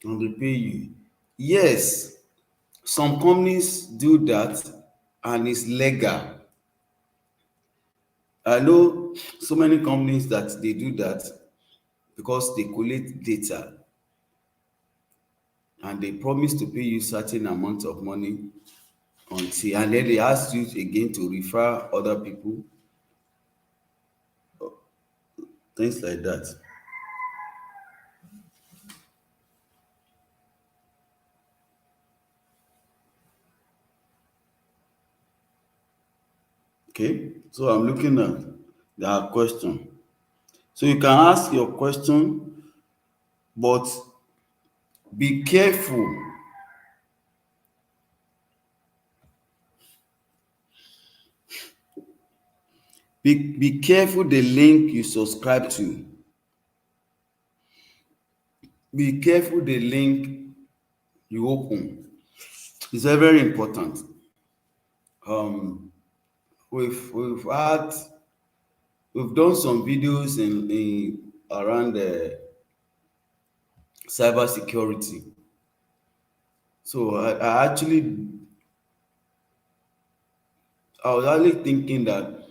and they pay you. Yes, some companies do that and it's legal. I know so many companies that they do that because they collect data and they promise to pay you certain amount of money until and then they ask you again to refer other people, things like that. Okay, so I'm looking at their question. So you can ask your question, but be careful. Be careful the link you subscribe to. Be careful the link you open. It's very, very important. Um, we've done some videos in around cyber security. So I was actually thinking that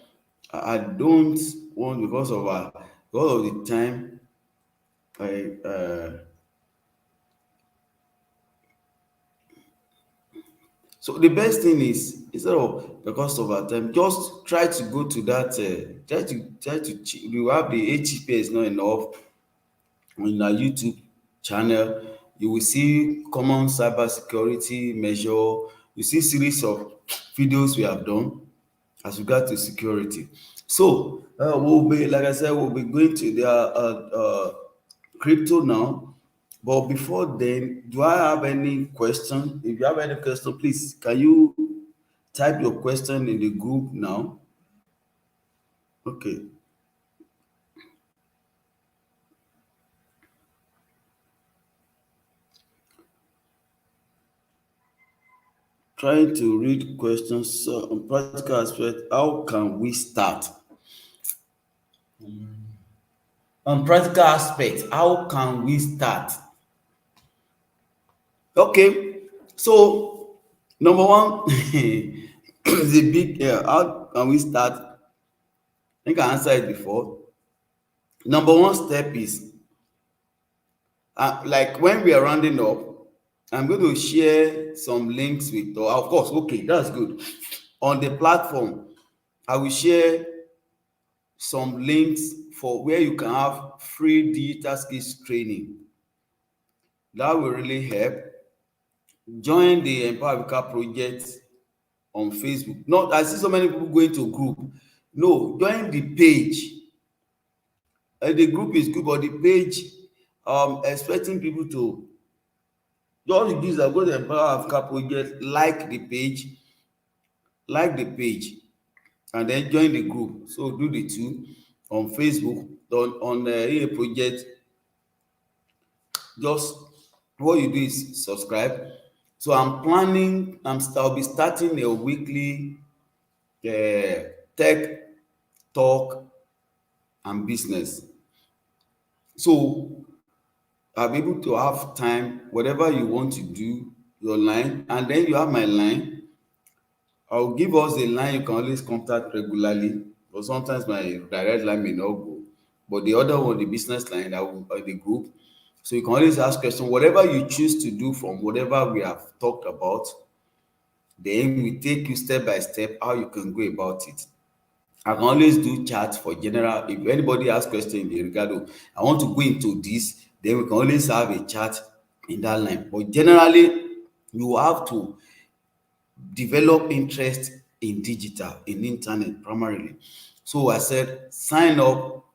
I don't want, because of the time. I So the best thing is, instead of, because of our time, just try to go to that. You have the HTTPS not enough on our YouTube channel. You will see common cyber security measure. You see series of videos we have done as regard to security. So we'll be, like I said, we'll be going to the crypto now. But before then, do I have any question? If you have any question, please can you type your question in the group now? Okay. Trying to read questions. So on practical aspect, how can we start? On practical aspect, how can we start? Okay, so number one is a big, how can we start? I think I answered it before. Number one step is, like when we are rounding up, I'm going to share some links with, or of course, okay, that's good. On the platform, I will share some links for where you can have free digital skills training. That will really help. Join the Empower Africa project on Facebook. Not, I see so many people going to group. No, join the page. The group is good, but the page, expecting people to just do is that go to the Empower Africa project, like the page, and then join the group. So do the two on Facebook, on the AA project. Just what you do is subscribe. So I'm planning, I'll be starting a weekly tech talk and business. So I'll be able to have time, whatever you want to do, your line, and then you have my line. I'll give us a line you can always contact regularly, but sometimes my direct line may not go. But the other one, the business line, the group. So you can always ask questions, whatever you choose to do from whatever we have talked about, then we take you step by step how you can go about it. I can always do chat for general. If anybody has question in regard to, I want to go into this, then we can always have a chat in that line. But generally, you have to develop interest in digital, in internet primarily. So I said, sign up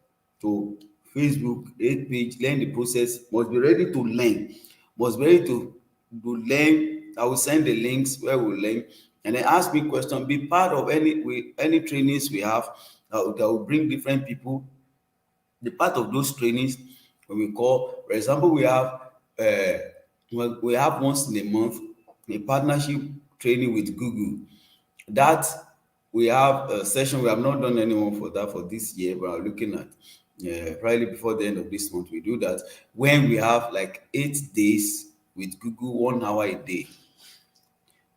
to Facebook 8 page, learn the process, must be ready to learn, must be ready to learn. I will send the links where we learn, and then ask me question, be part of any trainings we have that will bring different people. The part of those trainings when we call, for example, we have once in a month a partnership training with Google. That we have a session. We have not done anyone for that for this year, but I'm looking at probably before the end of this month we do that, when we have like 8 days with Google, 1 hour a day.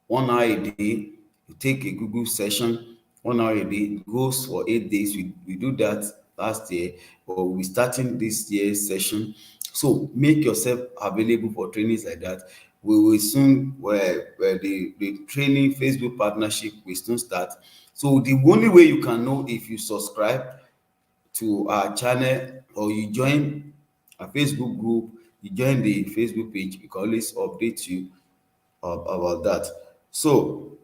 1 hour a day, you take a Google session, 1 hour a day, it goes for 8 days. We do that last year, but we're starting this year's session. So make yourself available for trainings like that. We will soon, where the training Facebook partnership will soon start. So the only way you can know if you subscribe to our channel or you join a Facebook group, you join the Facebook page, we can always update you about that. So,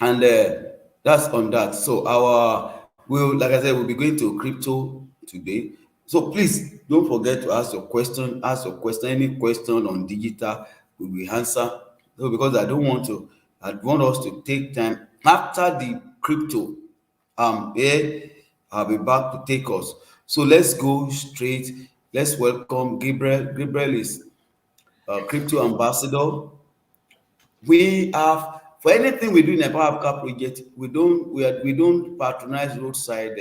and that's on that. So like I said, we'll be going to crypto today. So please don't forget to ask your question. Any question on digital, we will answer. So because I want us to take time after the crypto. Here I'll be back to take us. So let's go straight. Let's welcome Gabriel. Gabriel is a crypto ambassador. We have, for anything we do in the Empower Africa project, we don't patronize roadside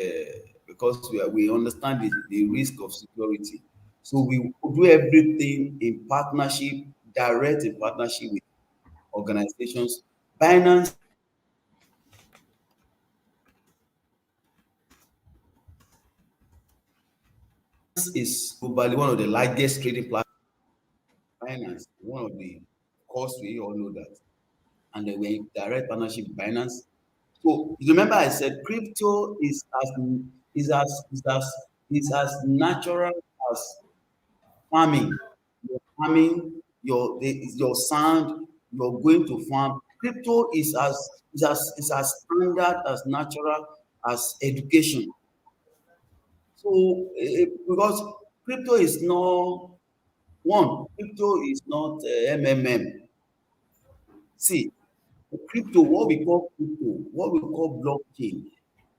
because we understand the risk of security. So we do everything in partnership, direct in partnership with organizations. Binance is globally one of the largest trading platforms. Binance, one of the, of course, we all know that. And then we're in direct partnership with Binance. So remember, I said crypto is as natural as farming. You're farming, your sand, you're going to farm. Crypto is as standard, as natural as education. So because crypto is not one, crypto is not MMM. See, what we call blockchain,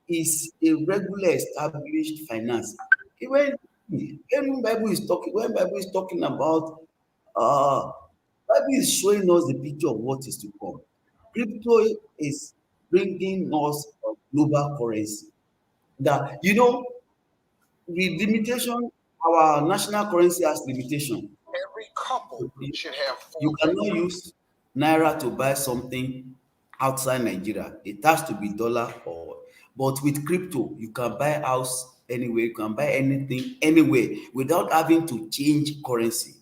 is a regular established finance. When when Bible is talking about uh Bible is showing us the picture of what is to come. Crypto is bringing us a global currency. That the limitation, our national currency has limitation. Every couple You should have four you cannot use naira to buy something outside Nigeria. It has to be dollar or, but with crypto, you can buy house anywhere, you can buy anything anywhere without having to change currency.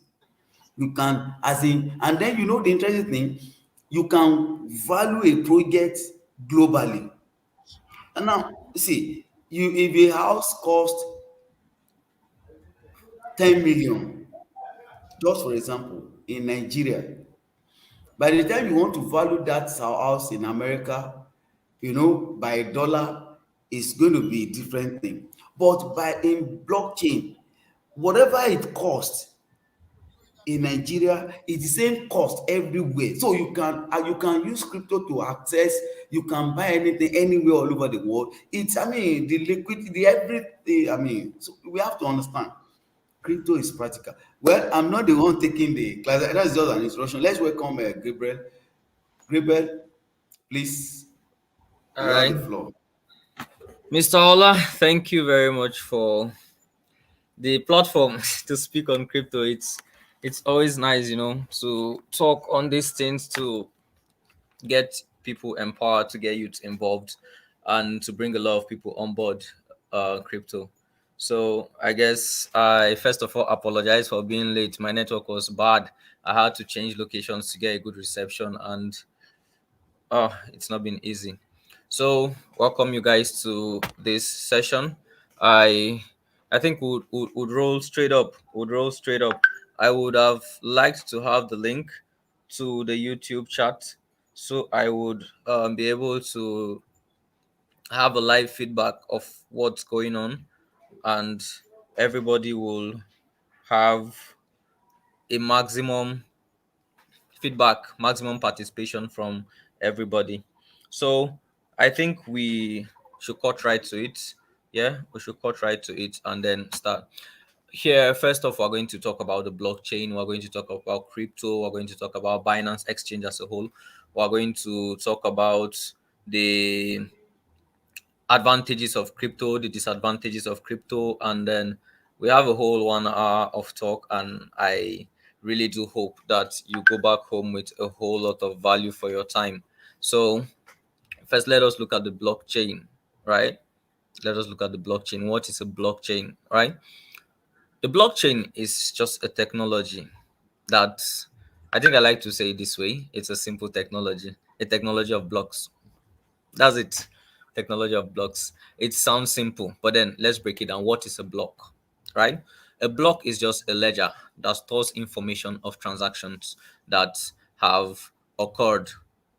You can, as in, and then the interesting thing, you can value a project globally. And now, see, if a house cost 10 million, just for example, in Nigeria, by the time you want to value that house in America, by dollar, it's going to be a different thing. But in blockchain, whatever it costs in Nigeria, it's the same cost everywhere. So you can use crypto to access. You can buy anything anywhere all over the world. The liquidity, everything. So we have to understand. Crypto is practical. Well, I'm not the one taking the class. That's just an introduction. Let's welcome Gabriel. Gabriel, please, All you have right. the floor. Mr. Ola, thank you very much for the platform to speak on crypto. It's always nice, to talk on these things, to get people empowered, to get youth involved, and to bring a lot of people on board crypto. So I guess I first of all apologize for being late. My network was bad. I had to change locations to get a good reception, and it's not been easy. So welcome you guys to this session. I think would roll straight up. Would roll straight up. I would have liked to have the link to the YouTube chat, so I would be able to have a live feedback of what's going on, and everybody will have a maximum feedback, maximum participation from everybody. So I think we should cut right to it. Yeah, we should cut right to it and then start. Here, first off, we're going to talk about the blockchain. We're going to talk about crypto. We're going to talk about Binance Exchange as a whole. We're going to talk about the advantages of crypto, the disadvantages of crypto, and then we have a whole 1 hour of talk. And I really do hope that you go back home with a whole lot of value for your time. So, first, let us look at the blockchain, right? Let us look at the blockchain. What is a blockchain, right? The blockchain is just a technology that, I think I like to say it this way, it's a simple technology, a technology of blocks. That's it. Technology of blocks. It sounds simple, but then let's break it down. What is a block? Right? A block is just a ledger that stores information of transactions that have occurred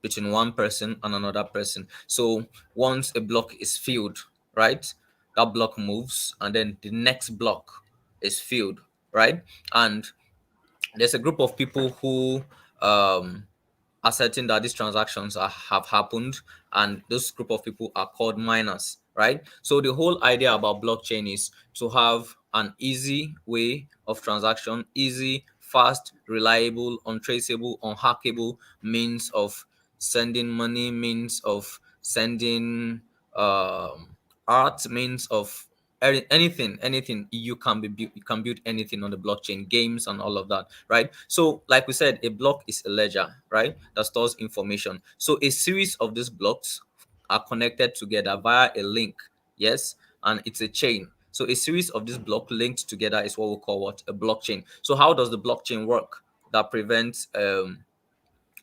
between one person and another person. So once a block is filled, right? That block moves and then the next block is filled, right? And there's a group of people who are certain that these transactions have happened, and this group of people are called miners, right? So the whole idea about blockchain is to have an easy way of transaction, easy, fast, reliable, untraceable, unhackable means of sending money, means of sending art, means of anything you can you can build anything on the blockchain, games and all of that, right? So like we said, a block is a ledger, right, that stores information. So a series of these blocks are connected together via a link, yes, and it's a chain. So a series of these blocks linked together is what we call what? A blockchain. So how does the blockchain work that prevents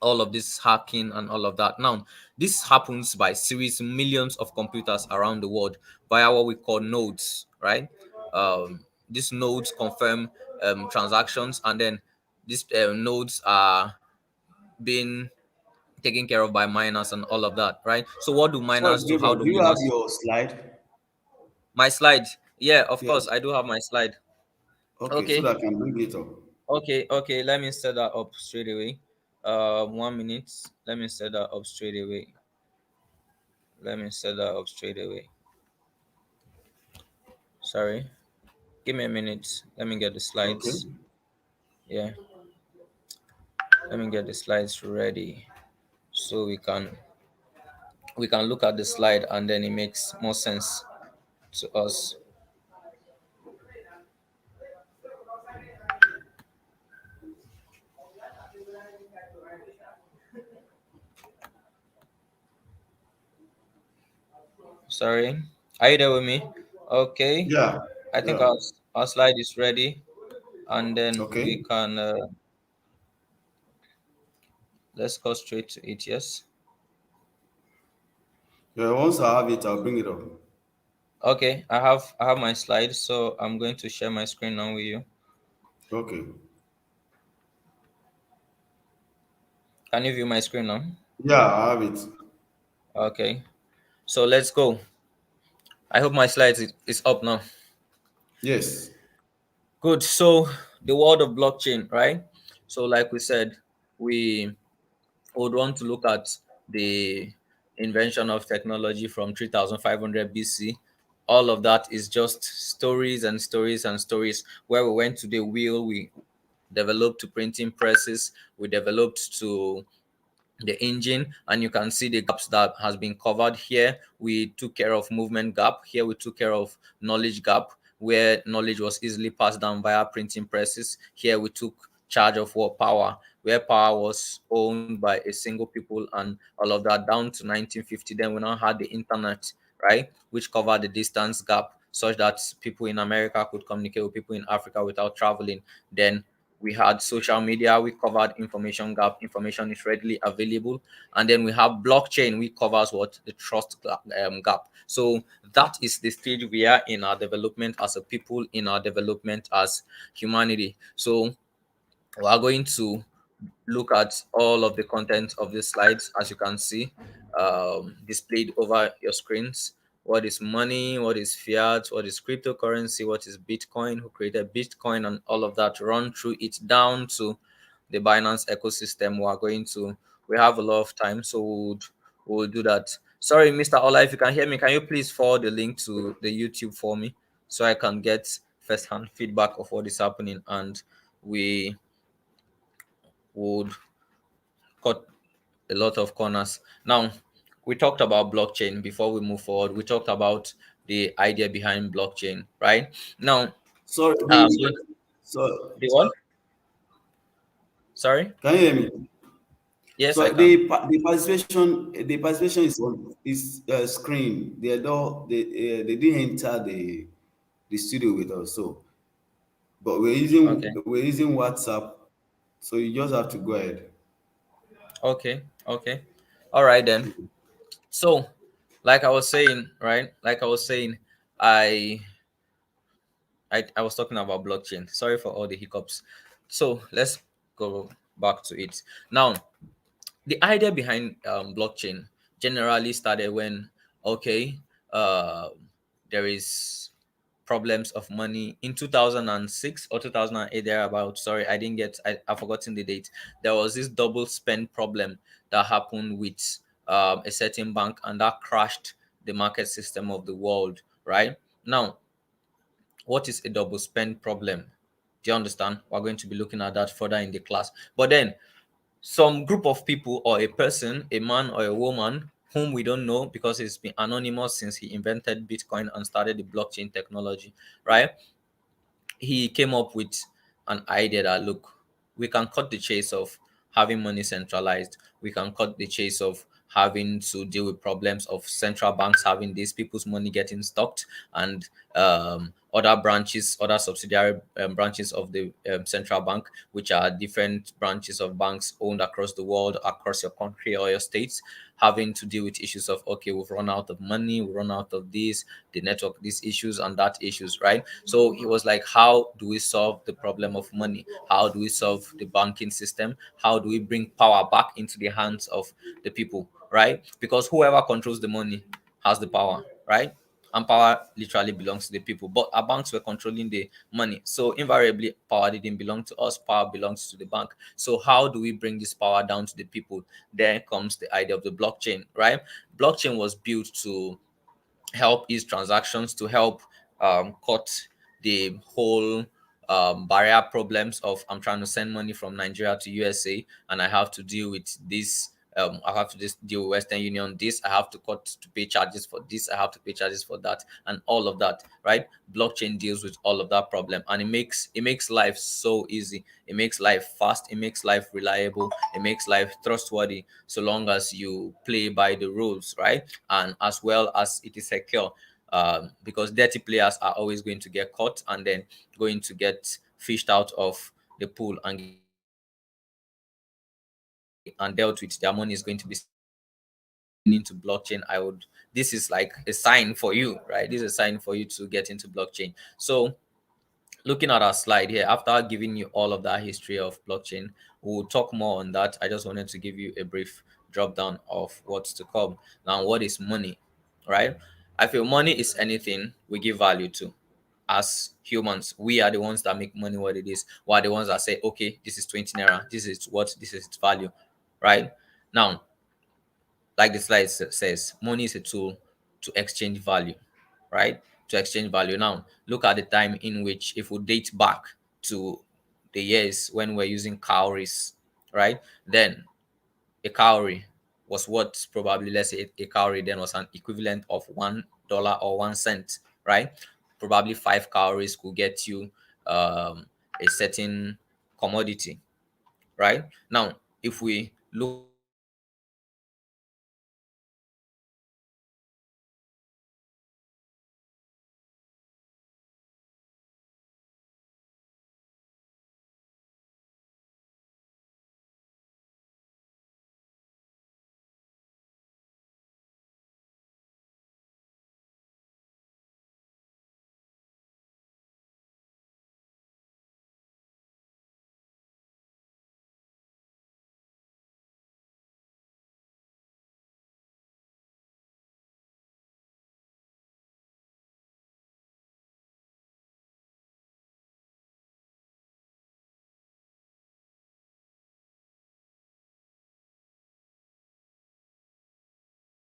all of this hacking and all of that? Now, this happens by series millions of computers around the world via what we call nodes, right? These nodes confirm transactions, and then these nodes are being taken care of by miners and all of that, right? So what do Sorry, miners do? How Gabriel, do do you have miners? your slide? My slide. Yeah, of course, Yes. I do have my slide. Okay, so Okay, that I can bring it up. okay. Let me set that up straight away. 1 minute. Let me set that up straight away. Let me set that up straight away. Sorry. Give me a minute. Let me get the Okay. slides. Yeah. Let me get the slides ready so we can look at the slide and then it makes more sense to us. Sorry. Are you there with me? Okay. Yeah. I think Yeah. our slide is ready, and then we Okay. can let's go straight to it. Yes. Yeah. Once I have it, I'll bring it up. Okay. I have my slide, so I'm going to share my screen now with you. Okay. Can you view my screen now? Yeah, I have it. Okay. So let's go. I hope my slides is up now. Yes. Good. So the world of blockchain, right? So like we said, we would want to look at the invention of technology from 3500 BC. All of that is just stories and stories and stories. Where we went to the wheel, we developed to printing presses, we developed to the engine, and you can see the gaps that has been covered here. We took care of movement gap. Here we took care of knowledge gap, where knowledge was easily passed down via printing presses. Here we took charge of what? Power, where power was owned by a single people and all of that, down to 1950. Then we now had the internet, right, which covered the distance gap such that people in America could communicate with people in Africa without traveling. Then we had social media, we covered information gap, information is readily available. And then we have blockchain, we covers what? The trust gap. So that is the stage we are in our development as a people, in our development as humanity. So we are going to look at all of the content of the slides, as you can see, displayed over your screens. What is money? What is fiat? What is cryptocurrency? What is Bitcoin? Who created Bitcoin? And all of that. Run through it down to the Binance ecosystem. We have a lot of time, so we'll do that. Sorry, Mr. Ola, if you can hear me, can you please forward the link to the YouTube for me so I can get first-hand feedback of what is happening, and we would cut a lot of corners. Now, we talked about blockchain before we move forward. We talked about the idea behind blockchain, right? Now, Sorry. um, So the what? Sorry. can you hear me? Yes, I So can. the participation is on is screen. They didn't enter the studio with us. So, but Okay. we're using WhatsApp. So you just have to go ahead. Okay. Okay. All right then. So, like I was saying, right? Like I was saying, I I was talking about blockchain. Sorry for all the hiccups. So let's go back to it. Now, the idea behind blockchain generally started when, okay, uh, there is problems of money in 2006 or 2008 thereabout. Sorry, I didn't get, I've forgotten the date. There was this double spend problem that happened with a certain bank, and that crashed the market system of the world, right? Now, what is a double spend problem? Do you understand? We're going to be looking at that further in the class. But then some group of people or a person, a man or a woman, whom we don't know because he's been anonymous since he invented Bitcoin and started the blockchain technology, right? He came up with an idea that, look, we can cut the chase of having money centralized. We can cut the chase of having to deal with problems of central banks having these people's money getting stocked, and other branches, other subsidiary branches of the central bank, which are different branches of banks owned across the world, across your country or your states, having to deal with issues of, okay, we've run out of money, we run out of this, the network, these issues and that issues, right? So he was like, how do we solve the problem of money? How do we solve the banking system? How do we bring power back into the hands of the people, right? Because whoever controls the money has the power, right? And power literally belongs to the people. But our banks were controlling the money. So invariably, power didn't belong to us, power belongs to the bank. So how do we bring this power down to the people? There comes the idea of the blockchain, right? Blockchain was built to help ease transactions, to help cut the whole barrier problems of, I'm trying to send money from Nigeria to USA and I have to deal with this. I have to just deal with Western Union. This I have to cut to pay charges for this. I have to pay charges for that, and all of that. Right? Blockchain deals with all of that problem, and it makes life so easy. It makes life fast. It makes life reliable. It makes life trustworthy, so long as you play by the rules, right? And as well as it is secure. Because dirty players are always going to get caught and then going to get fished out of the pool and dealt with. Their money is going to be into blockchain. This is like a sign for you, right? This is a sign for you to get into blockchain. So looking at our slide here, after giving you all of that history of blockchain, we'll talk more on that. I just wanted to give you a brief drop down of what's to come. Now, what is money, right? I feel money is anything we give value to. As humans, we are the ones that make money what it is. We are the ones that say, okay, this is 20 naira, this is its value, right? Now, like the slide says, money is a tool to exchange value, right? To exchange value. Now, look at the time in which, if we date back to the years when we're using cowries, right? Then a cowrie was what, probably, let's say a cowrie then was an equivalent of $1 or 1 cent, right? Probably 5 cowries could get you a certain commodity, right? Now, if we look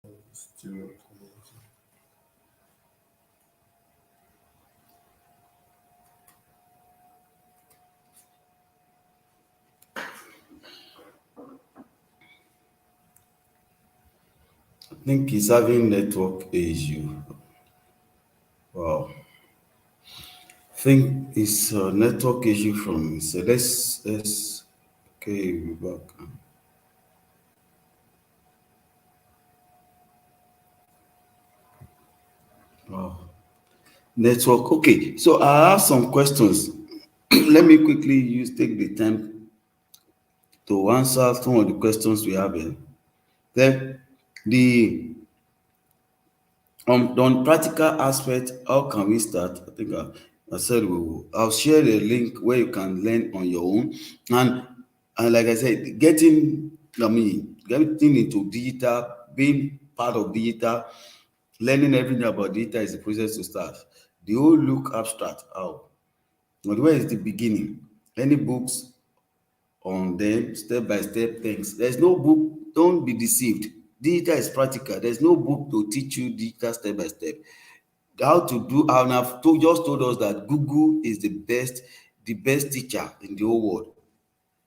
I think he's having network issue. Wow. I think it's a network issue from me. So let's okay, we're back. Wow. Network. Okay, so I have some questions. Let me quickly take the time to answer some of the questions we have here. Then the on practical aspect, how can we start? I think I said I'll share the link where you can learn on your own. And like I said, getting into digital, being part of digital, learning everything about digital is the process to start. The whole look abstract out. But where is the beginning? Any books on them, step by step things? There's no book. Don't be deceived. Digital is practical. There's no book to teach you digital step by step. How to do, and I've just told us that Google is the best teacher in the whole world.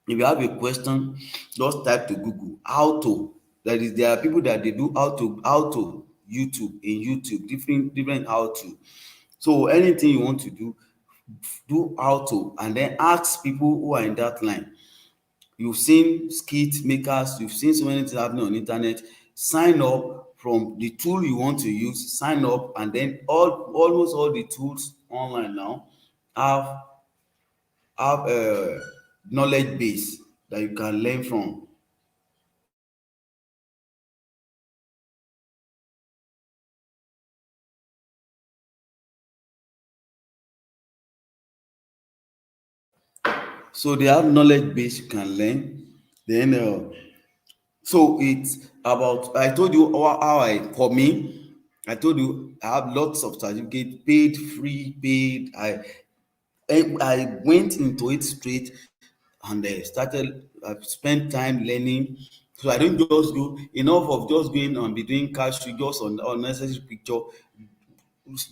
If you have a question, just type to Google how to. That is, there are people that they do how to YouTube in YouTube, different how to. So anything you want to do how to, and then ask people who are in that line. You've seen skit makers, you've seen so many things happening on internet. Sign up from the tool you want to use, sign up, and then almost all the tools online now have a knowledge base that you can learn from. So they have knowledge base you can learn. Then so it's about, I told you how I, for me, I told you I have lots of certificates, paid, free, paid. I went into it straight, and I spent time learning. So I don't just go, enough of just going and be doing cash just on unnecessary picture.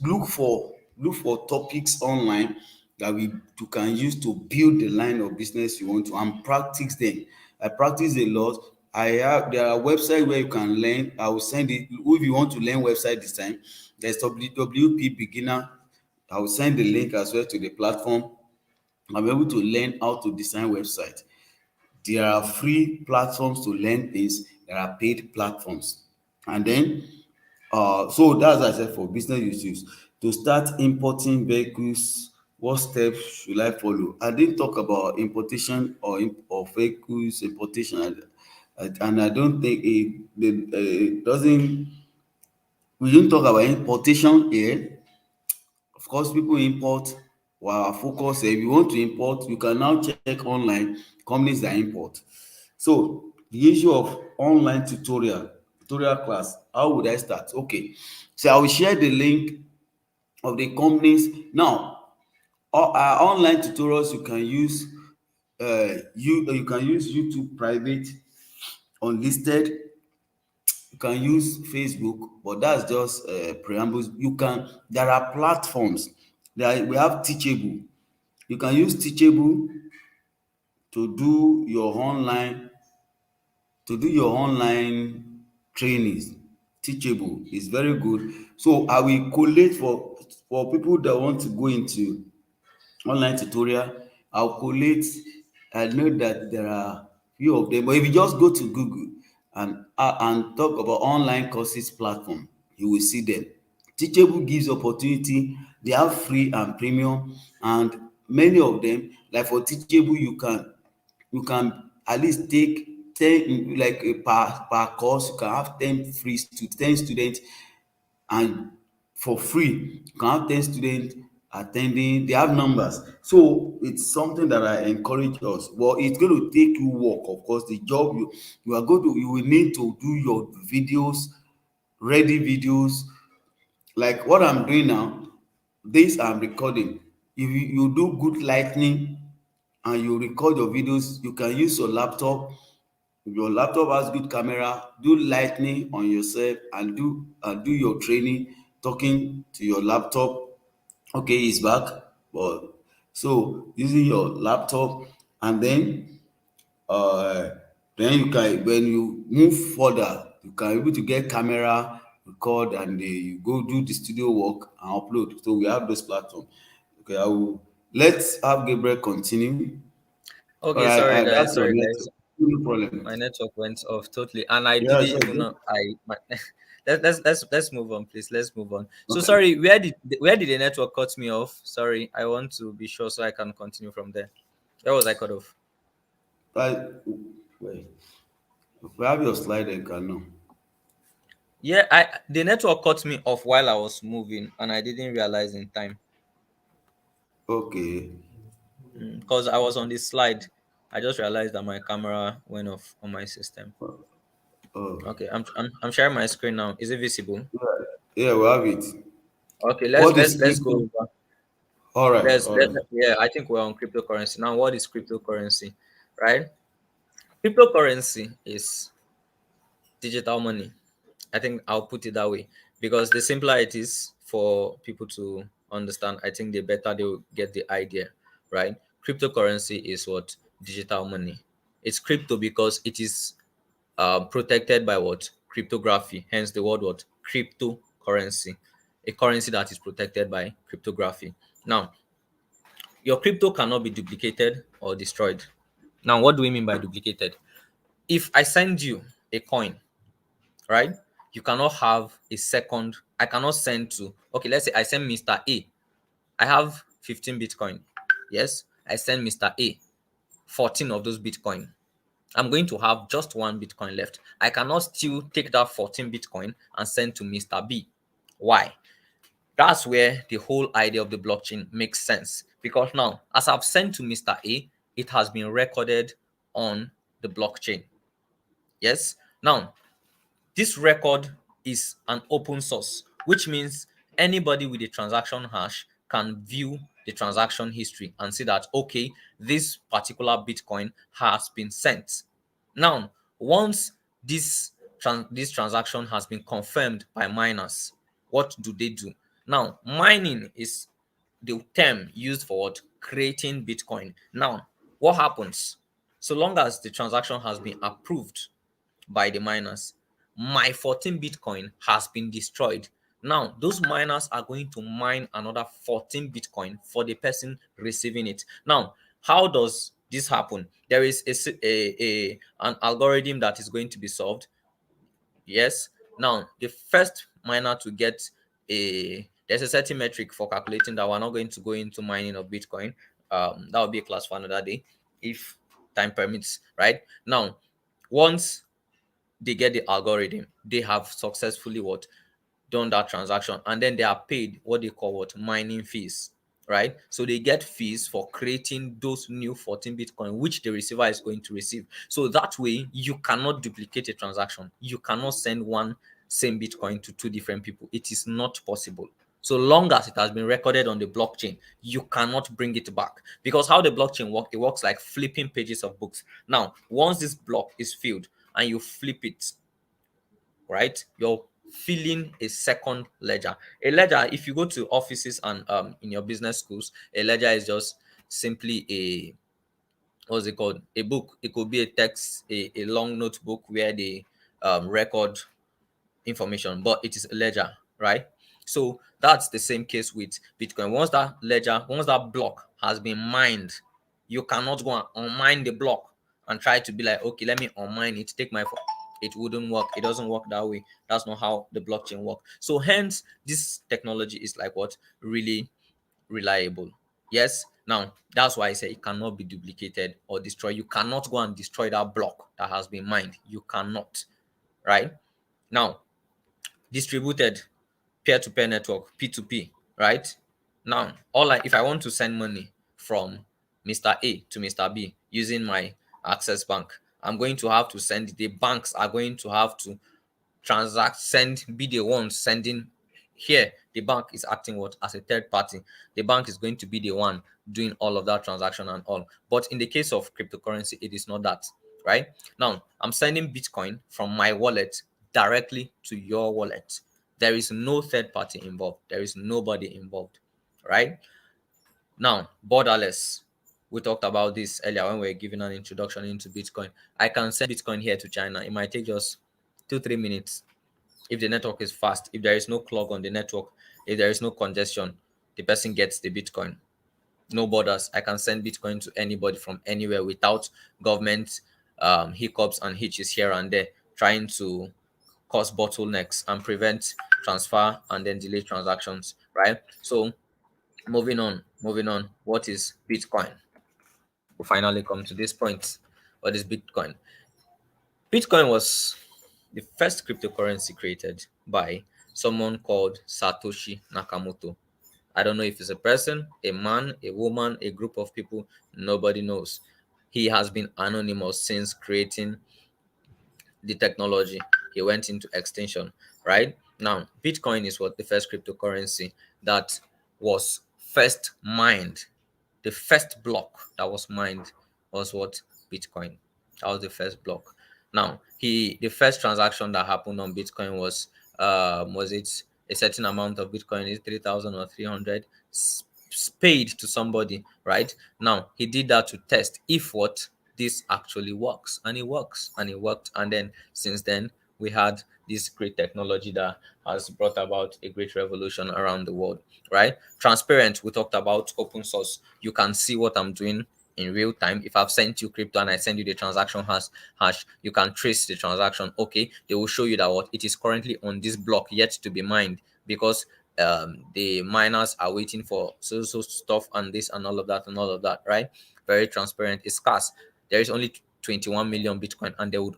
Look for topics online that you can use to build the line of business you want to, and practice them. I practice a lot. There are websites where you can learn. I will send it if you want to learn website design. There's WP Beginner. I will send the link as well to the platform. I'm able to learn how to design website. There are free platforms to learn things. There are paid platforms. And then so that's, as I said, for business use. To start importing vehicles, what steps should I follow? I didn't talk about importation or vehicles importation, and I don't think it doesn't. We didn't talk about importation here. Of course, people import. While our focus, if you want to import, you can now check online companies that import. So the issue of online tutorial class, how would I start? Okay, so I will share the link of the companies. Now, online tutorials you can use, you can use YouTube private, unlisted. You can use Facebook, but that's just preambles. There are platforms. We have Teachable. You can use Teachable to do your online trainings. Teachable is very good. So I will collate for people that want to go into online tutorial. I'll collate. I know that there are few of them, but if you just go to Google and talk about online courses platform, you will see them. Teachable gives opportunity. They have free and premium, and many of them, like for Teachable, you can at least take 10, like per course. You can have 10 students, and for free you can have 10 students attending. They have numbers, so it's something that I encourage us. But it's going to take you work. Of course, the job you will need to do your videos, ready videos, like what I'm doing now. This I'm recording. If you do good lightning and you record your videos, you can use your laptop. If your laptop has good camera, do lightning on yourself and do your training talking to your laptop. Okay, it's back. But so using your laptop, and uh then you can, when you move further, you can able to get camera, record, and you go do the studio work and upload. So we have those platforms. Okay, I will let's have Gabriel continue. All Okay, right, sorry guys, that's your sorry guys. network. No problem. My network went off totally, and I Yeah, didn't sure. even know. Let's move on, please. Let's move on. So Okay. sorry, where did the network cut me off? Sorry, I want to be sure so I can continue from there. Where was I cut off? I, wait. We have your slide and can know. Yeah, the network cut me off while I was moving, and I didn't realize in time. Okay. Because I was on this slide. I just realized that my camera went off on my system. Oh, Okay, I'm sharing my screen now. Is it visible? yeah, we have it. Okay, let's What let's is let's go crypto? over. All right, Let's all let right. Yeah, I think we're on cryptocurrency now. What is cryptocurrency, right? Cryptocurrency is digital money. I think I'll put it that way because the simpler it is for people to understand, I think the better they'll get the idea, right? Cryptocurrency is what? Digital money. It's crypto because it is protected by what? Cryptography. Hence the word what? Cryptocurrency. A currency that is protected by cryptography. Now, your crypto cannot be duplicated or destroyed. Now, what do we mean by duplicated? If I send you a coin, right? You cannot have a second. I cannot send to, okay, let's say I send Mr. A. I have 15 Bitcoin. Yes, I send Mr. A 14 of those Bitcoin. I'm going to have just one Bitcoin left. I cannot still take that 14 Bitcoin and send to Mr. B. Why? That's where the whole idea of the blockchain makes sense. Because now, as I've sent to Mr. A, it has been recorded on the blockchain. Yes. Now, this record is an open source, which means anybody with a transaction hash can view the transaction history and see that, okay, this particular Bitcoin has been sent. Now, once this transaction has been confirmed by miners, what do they do? Now, mining is the term used for what? Creating Bitcoin. Now, what happens? So long as the transaction has been approved by the miners, my 14 Bitcoin has been destroyed. Now, those miners are going to mine another 14 Bitcoin for the person receiving it. Now, how does this happen? There is an algorithm that is going to be solved. Yes. Now, the first miner to get there's a certain metric for calculating that. We're not going to go into mining of Bitcoin. That will be a class for another day if time permits, right? Now, once they get the algorithm, they have successfully what? Done that transaction, and then they are paid what they call what? Mining fees, right? So they get fees for creating those new 14 Bitcoin, which the receiver is going to receive. So that way, you cannot duplicate a transaction. You cannot send one same Bitcoin to two different people. It is not possible. So long as it has been recorded on the blockchain, you cannot bring it back. Because how the blockchain works, it works like flipping pages of books. Now, once this block is filled and you flip it, right, you're filling a second ledger. A ledger, if you go to offices and in your business schools, a ledger is just simply a, what's it called? A book. It could be a text, a long notebook where they record information, but it is a ledger, right? So that's the same case with Bitcoin. Once that ledger, once that block has been mined, you cannot go and unmine the block and try to be like, okay, let me unmine it, take my phone. It wouldn't work. It doesn't work that way. That's not how the blockchain works. So hence, this technology is like what? Really reliable. Yes. Now, that's why I say it cannot be duplicated or destroyed. You cannot go and destroy that block that has been mined. You cannot. Right? Now, distributed peer-to-peer network, P2P, right? Now, if I want to send money from Mr. A to Mr. B using my Access Bank, I'm going to have to send, the banks are going to have to be the ones sending. Here, the bank is acting what? As a third party. The bank is going to be the one doing all of that transaction and all. But in the case of cryptocurrency, it is not that, right? Now, I'm sending Bitcoin from my wallet directly to your wallet. There is no third party involved. There is nobody involved, right? Now, borderless. We talked about this earlier when we were giving an introduction into Bitcoin. I can send Bitcoin here to China. It might take just 2-3 minutes if the network is fast. If there is no clog on the network, if there is no congestion, the person gets the Bitcoin. No borders. I can send Bitcoin to anybody from anywhere without government hiccups and hitches here and there trying to cause bottlenecks and prevent transfer and then delay transactions, right? So moving on. What is Bitcoin? We finally come to this point. What is Bitcoin? Bitcoin was the first cryptocurrency created by someone called Satoshi Nakamoto. I don't know if it's a person, a man, a woman, a group of people. Nobody knows. He has been anonymous since creating the technology. He went into extinction, right? Now, Bitcoin is what? The first cryptocurrency that was first mined. The first block that was mined was what? Bitcoin. That was the first block. Now, the first transaction that happened on Bitcoin was it a certain amount of Bitcoin, is 3,000 or 300 paid to somebody, right? Now, he did that to test if what? this actually works, and it works, and it worked. And then since then, we had this great technology that has brought about a great revolution around the world, right? Transparent, we talked about open source. You can see what I'm doing in real time. If I've sent you crypto and I send you the transaction hash, you can trace the transaction. Okay, they will show you that what it is currently on this block yet to be mined, because the miners are waiting for so stuff and this and all of that and all of that, right? Very transparent. It's scarce. There is only 21 million Bitcoin, and there would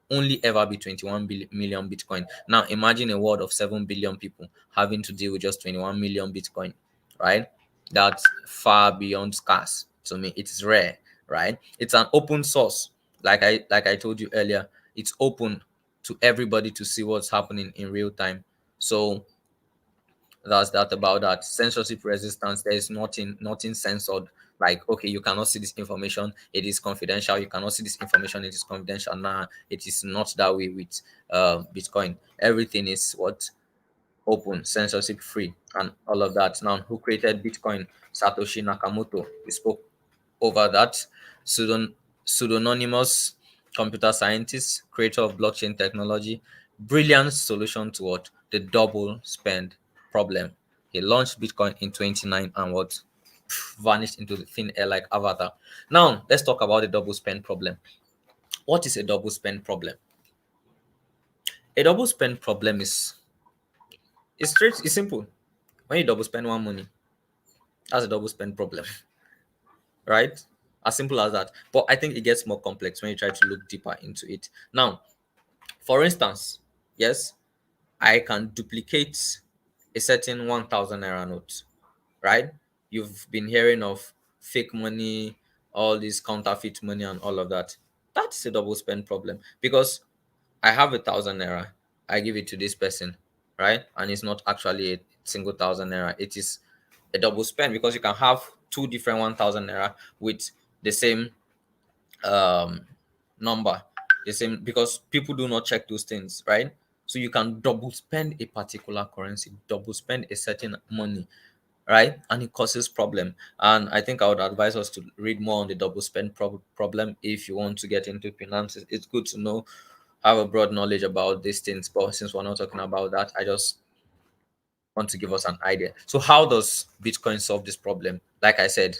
only ever be 21 million Bitcoin. Now imagine a world of 7 billion people having to deal with just 21 million Bitcoin, right? That's far beyond scarce to me. It's rare, right? It's an open source. Like I told you earlier, it's open to everybody to see what's happening in real time. So that's that about that. Censorship resistance, there is nothing censored. Like, okay, you cannot see this information, it is confidential. You cannot see this information, it is confidential. Nah, it is not that way with Bitcoin. Everything is what? Open, censorship free, and all of that. Now, who created Bitcoin? Satoshi Nakamoto. We spoke over that. Pseudonymous computer scientist, creator of blockchain technology, brilliant solution to what? The double spend problem. He launched Bitcoin in 29 and what? Vanished into the thin air like Avatar. Now, let's talk about the double spend problem. What is a double spend problem? A double spend problem is it's simple. When you double spend one money, that's a double spend problem, right? As simple as that. But I think it gets more complex when you try to look deeper into it. Now, for instance, yes, I can duplicate a certain 1,000 naira note, right? You've been hearing of fake money, all this counterfeit money, and all of that. That's a double spend problem, because I have 1,000 naira, I give it to this person, right? And it's not actually a single 1,000 naira. It is a double spend, because you can have two different 1,000 naira with the same um number, the same, because people do not check those things, right? So you can double spend a particular currency, double spend a certain money, right? And it causes problem. And I think I would advise us to read more on the double spend problem. If you want to get into finances, it's good to know, have a broad knowledge about these things. But since we're not talking about that, I just want to give us an idea. So how does Bitcoin solve this problem? Like I said,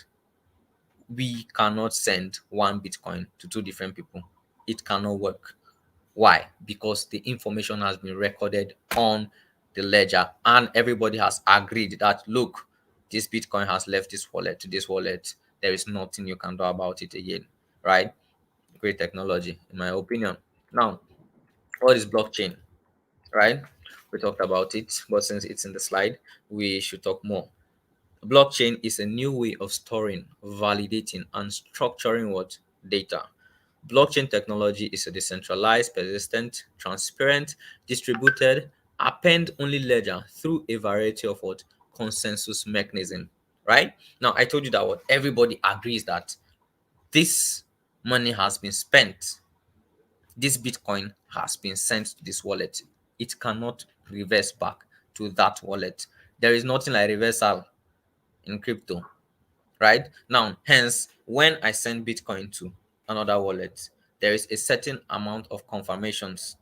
we cannot send one Bitcoin to two different people. It cannot work. Why? Because the information has been recorded on the ledger, and everybody has agreed that, look, this Bitcoin has left this wallet to this wallet. There is nothing you can do about it again, right? Great technology, in my opinion. Now, what is blockchain, right? We talked about it, but since it's in the slide, we should talk more. Blockchain is a new way of storing, validating, and structuring what? Data. Blockchain technology is a decentralized, persistent, transparent, distributed, append-only ledger through a variety of what? Consensus mechanism, right? Now, I told you that what? Everybody agrees that this money has been spent. This Bitcoin has been sent to this wallet. It cannot reverse back to that wallet. There is nothing like reversal in crypto, right? Now, hence, when I send Bitcoin to another wallet, there is a certain amount of confirmations,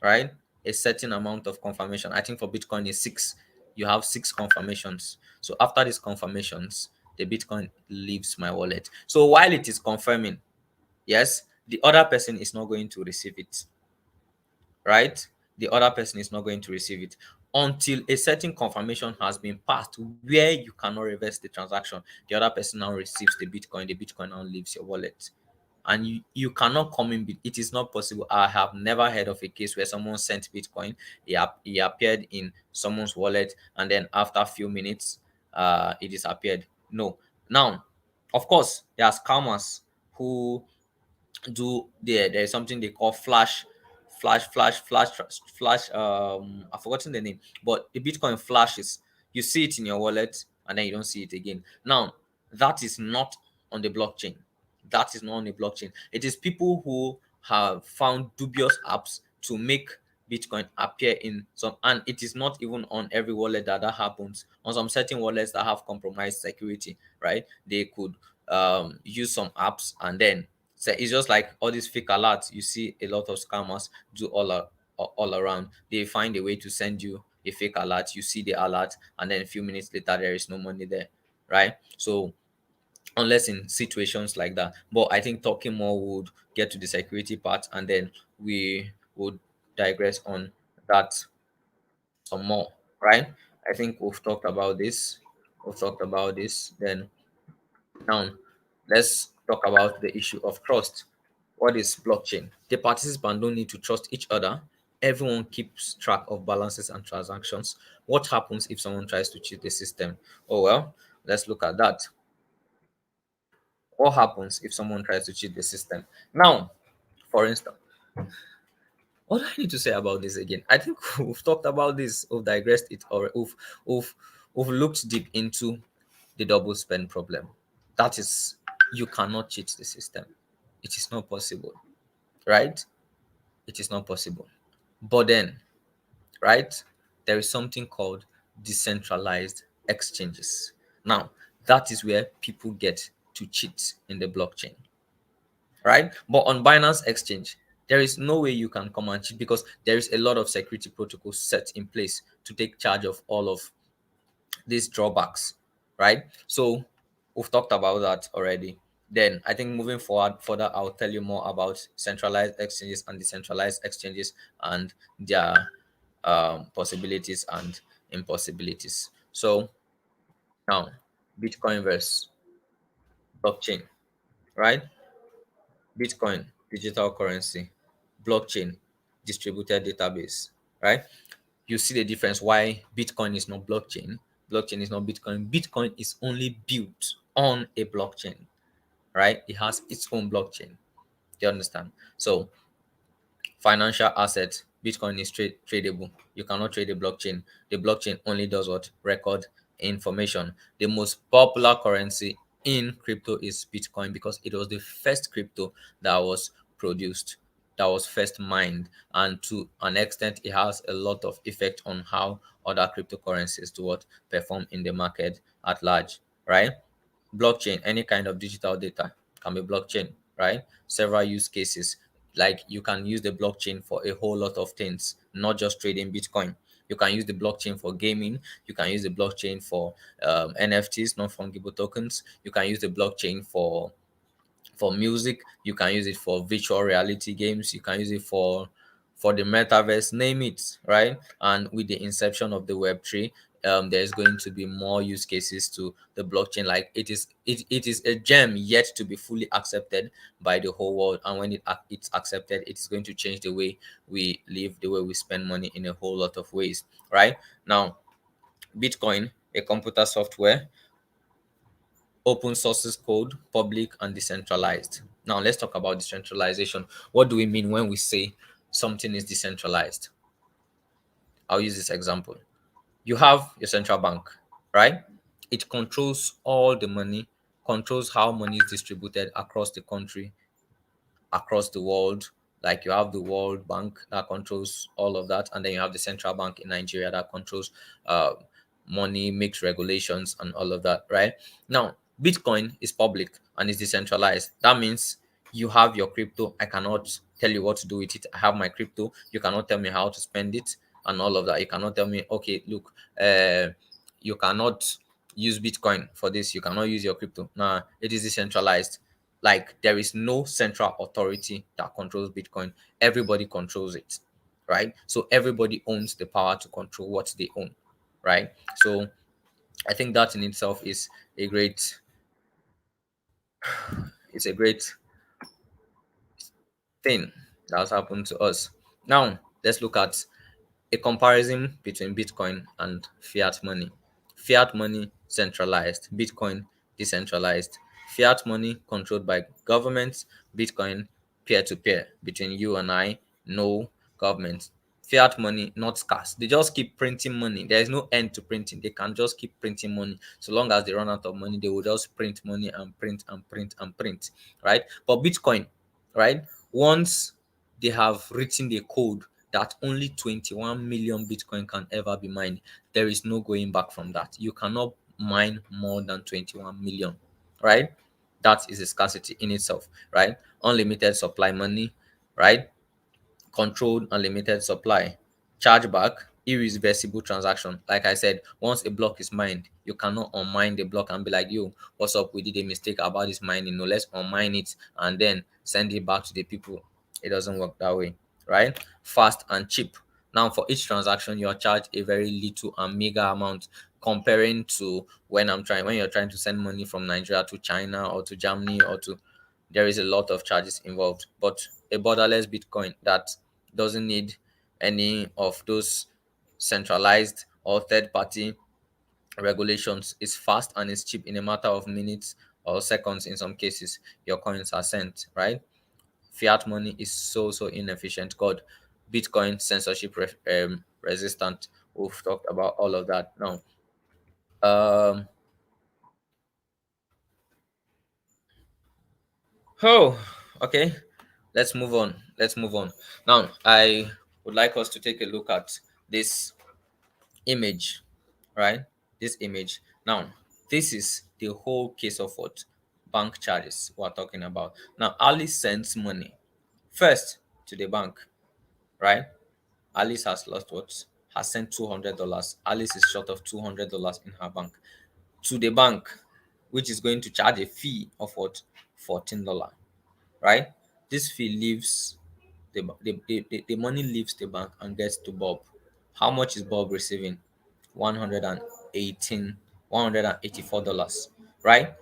right? A certain amount of confirmation. I think for Bitcoin is 6. You have 6 confirmations. So after these confirmations, the Bitcoin leaves my wallet. So while it is confirming, yes, the other person is not going to receive it, right? The other person is not going to receive it until a certain confirmation has been passed where you cannot reverse the transaction. The other person now receives the Bitcoin now leaves your wallet. And you cannot come in. It is not possible. I have never heard of a case where someone sent Bitcoin, he appeared in someone's wallet, and then after a few minutes, it disappeared. No. Now, of course, there are scammers who there's something they call flash. I've forgotten the name, but the Bitcoin flashes. You see it in your wallet, and then you don't see it again. Now, that is not on the blockchain. That is not on the blockchain. It is people who have found dubious apps to make Bitcoin appear in some, and it is not even on every wallet that happens. On some certain wallets that have compromised security, right? They could use some apps, and then so it's just like all these fake alerts you see a lot of scammers do all around. They find a way to send you a fake alert, you see the alert, and then a few minutes later there is no money there, right? So unless in situations like that. But I think talking more would get to the security part, and then we would digress on that some more, right? I think we've talked about this. We've talked about this. Then now let's talk about the issue of trust. What is blockchain? The participants don't need to trust each other. Everyone keeps track of balances and transactions. What happens if someone tries to cheat the system? Oh well, let's look at that. What happens if someone tries to cheat the system? Now, for instance, what do I need to say about this again? I think we've talked about this, we've digressed it, or we've looked deep into the double spend problem. That is, you cannot cheat the system. It is not possible, right? It is not possible. But then, right, there is something called decentralized exchanges. Now, that is where people get to cheat in the blockchain, right? But on Binance Exchange, there is no way you can come and cheat because there is a lot of security protocols set in place to take charge of all of these drawbacks, right? So we've talked about that already. Then I think moving forward further, I'll tell you more about centralized exchanges and decentralized exchanges and their possibilities and impossibilities. So now, Bitcoin versus blockchain, right? Bitcoin, digital currency, blockchain, distributed database, right? You see the difference why Bitcoin is not blockchain. Blockchain is not Bitcoin. Bitcoin is only built on a blockchain, right? It has its own blockchain. Do you understand? So financial asset, Bitcoin is tradable. You cannot trade the blockchain. The blockchain only does what? Record information. The most popular currency in crypto is Bitcoin because it was the first crypto that was produced, that was first mined, and to an extent it has a lot of effect on how other cryptocurrencies do what perform in the market at large, right? Blockchain, any kind of digital data can be blockchain, right? Several use cases, like you can use the blockchain for a whole lot of things, not just trading Bitcoin. You can use the blockchain for gaming. You can use the blockchain for NFTs, non fungible tokens. You can use the blockchain for music. You can use it for virtual reality games. You can use it for the metaverse, name it, right? And with the inception of the Web3, there's going to be more use cases to the blockchain. Like it is a gem yet to be fully accepted by the whole world, and when it's accepted, it is going to change the way we live, the way we spend money in a whole lot of ways, right? Now, Bitcoin, a computer software, open sources code, public and decentralized. Now let's talk about decentralization. What do we mean when we say something is decentralized? I'll use this example. You have your central bank, right? It controls all the money, controls how money is distributed across the country, across the world. Like you have the World Bank that controls all of that, and then you have the central bank in Nigeria that controls uh, money, makes regulations, and all of that, right? Now, Bitcoin is public and is decentralized. That means you have your crypto. I cannot tell you what to do with it. I have my crypto. You cannot tell me how to spend it and all of that. You cannot tell me, okay, look, you cannot use Bitcoin for this. You cannot use your crypto. Nah, it is decentralized. Like there is no central authority that controls Bitcoin. Everybody controls it, right? So everybody owns the power to control what they own, right? So I think that in itself is a great, it's a great thing that has happened to us. Now let's look at a comparison between Bitcoin and fiat money. Fiat money centralized, Bitcoin decentralized. Fiat money controlled by governments, Bitcoin peer to peer between you and I, no government. Fiat money not scarce. They just keep printing money. There is no end to printing. They can just keep printing money. So long as they run out of money, they will just print money and print and print and print, right? But Bitcoin, right? Once they have written the code that only 21 million Bitcoin can ever be mined, there is no going back from that. You cannot mine more than 21 million, right? That is a scarcity in itself, right? Unlimited supply money, right? Controlled unlimited supply, chargeback, irreversible transaction. Like I said, once a block is mined, you cannot unmine the block and be like, yo, what's up, we did a mistake about this mining, no, let's unmine it and then send it back to the people. It doesn't work that way, right? Fast and cheap. Now for each transaction you're charged a very little and meager amount, comparing to when you're trying to send money from Nigeria to China or to Germany or to, there is a lot of charges involved. But a borderless Bitcoin that doesn't need any of those centralized or third party regulations is fast and is cheap. In a matter of minutes or seconds, in some cases, your coins are sent, right? Fiat money is so inefficient. God, Bitcoin censorship resistant. We've talked about all of that now. Um, oh, okay. Let's move on. Let's move on. Now, I would like us to take a look at this image, right? This image. Now, this is the whole case of what bank charges we're talking about. Now, Alice sends money first to the bank, right? Alice has lost what? Has sent $200. Alice is short of $200 in her bank to the bank, which is going to charge a fee of what? $14, right? This fee leaves the money leaves the bank and gets to Bob. How much is Bob receiving? 118 $184, right?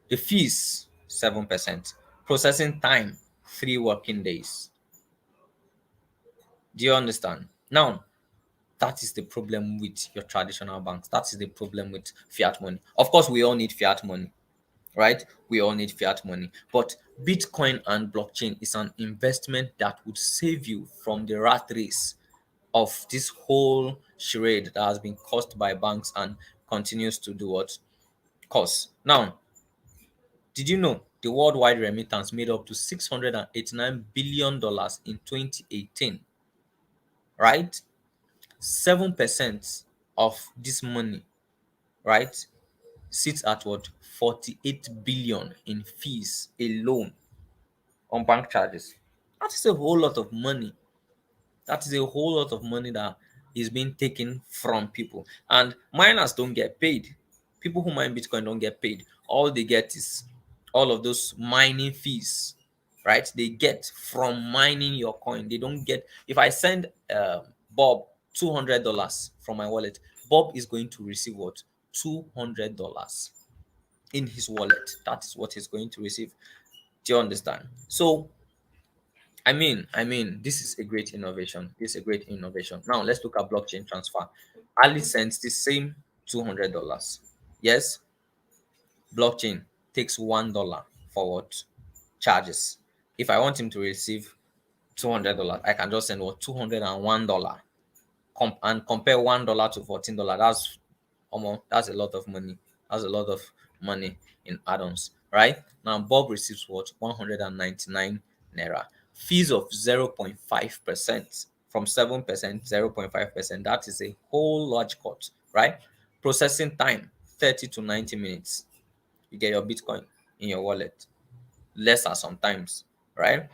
The fees 7%. Processing time 3 working days. Do you understand? Now, that is the problem with your traditional banks. That is the problem with fiat money. Of course, we all need fiat money, right? We all need fiat money. But Bitcoin and blockchain is an investment that would save you from the rat race of this whole charade that has been caused by banks and continues to do what? Cause. Now, did you know the worldwide remittance made up to $689 billion in 2018, right? 7% of this money, right, sits at what? 48 billion in fees alone on bank charges. That is a whole lot of money. That is a whole lot of money that is being taken from people. And miners don't get paid. People who mine Bitcoin don't get paid. All they get is all of those mining fees, right? They get from mining your coin. They don't get, if I send Bob $200 from my wallet, Bob is going to receive what? $200 in his wallet. That is what he's going to receive. Do you understand? So this is a great innovation. This is a great innovation. Now let's look at blockchain transfer. Ali sends the same $200. Yes, blockchain takes $1 for what? Charges. If I want him to receive $200, I can just send what? $201. And compare $1 to $14. That's a lot of money. That's a lot of money in add-ons, right? Now Bob receives what? 199 naira. Fees of 0.5% from 7%, 0.5%. That is a whole large cut, right? Processing time 30 to 90 minutes. You get your Bitcoin in your wallet. Lesser sometimes, right?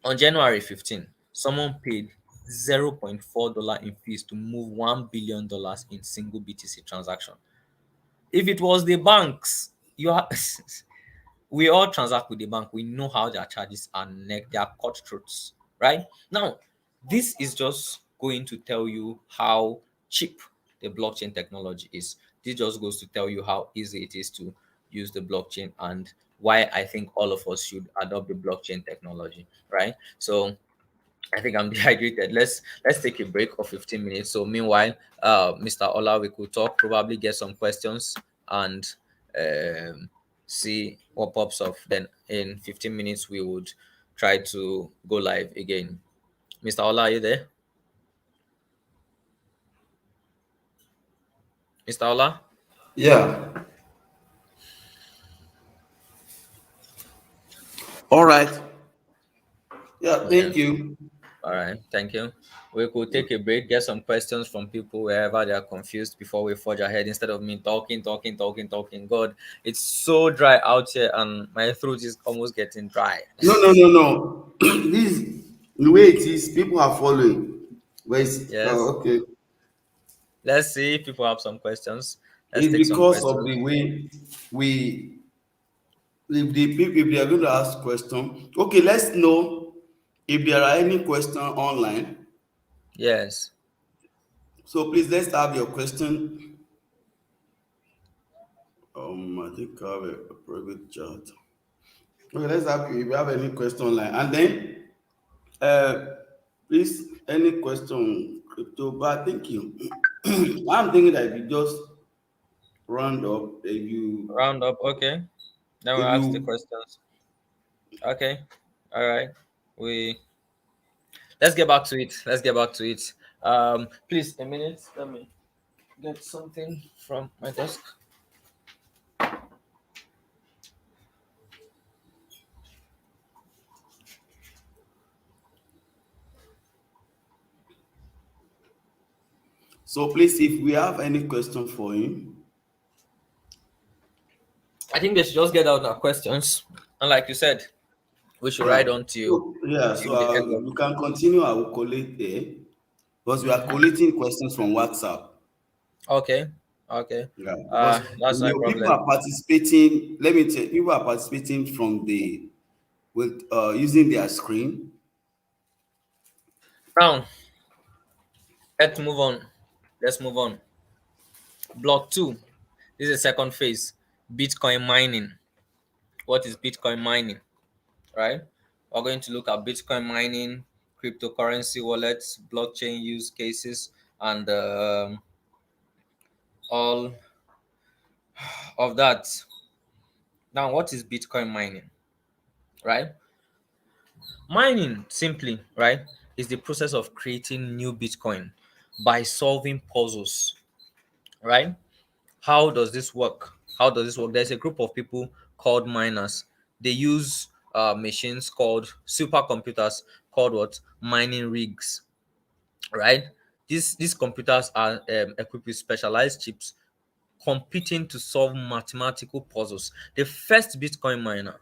On January 15, someone paid $0.4 in fees to move $1 billion in single BTC transaction. If it was the banks, you are we all transact with the bank. We know how their charges are they are cutthroats, right? Now, this is just going to tell you how cheap the blockchain technology is. This just goes to tell you how easy it is to use the blockchain and why I think all of us should adopt the blockchain technology, right? So I think I'm dehydrated. Let's take a break of 15 minutes. So meanwhile, Mr. Ola, we could talk, probably get some questions and see what pops up. Then in 15 minutes, we would try to go live again. Mr. Ola, are you there? Mr. Ola? Yeah. All right. Yeah, thank you. All right, thank you. We could take a break, get some questions from people wherever they are confused before we forge ahead instead of me talking. God, it's so dry out here and my throat is almost getting dry. No. This the way it is. People are following. But it's, Yes, okay. let's see if people have some questions. Let's It's take some because of questions. the way we if they are going to ask question. Okay, let's know if there are any question online. Yes, So please let's have your question. I think I have a private chat. Okay, let's have if you have any question online, and then uh, please any question crypto. But I think you, I'm thinking that if you just round up, round up. Okay, then we'll if ask the you questions. Okay, all right. We let's get back to it. Let's get back to it. Please a minute. Let me get something from my desk. so please if we have any question for him. I think they should just get out our questions, and like you said, we should Yeah. ride on till So yeah. till So the end of. you can continue. I will collate there because we are Mhm. collating questions from WhatsApp. Okay, okay. Yeah, because That's no people problem. are participating. Let me tell you, people are participating from the with using their screen. Now let's move on. Let's move on. Block two. This is the second phase. Bitcoin mining. What is Bitcoin mining? Right? We're going to look at Bitcoin mining, cryptocurrency wallets, blockchain use cases, and all of that. Now, what is Bitcoin mining? Right? Mining, simply, right, is the process of creating new Bitcoin by solving puzzles, right? How does this work? How does this work? There's a group of people called miners. They use machines called supercomputers called what? Mining rigs, right? These computers are equipped with specialized chips competing to solve mathematical puzzles. The first Bitcoin miner,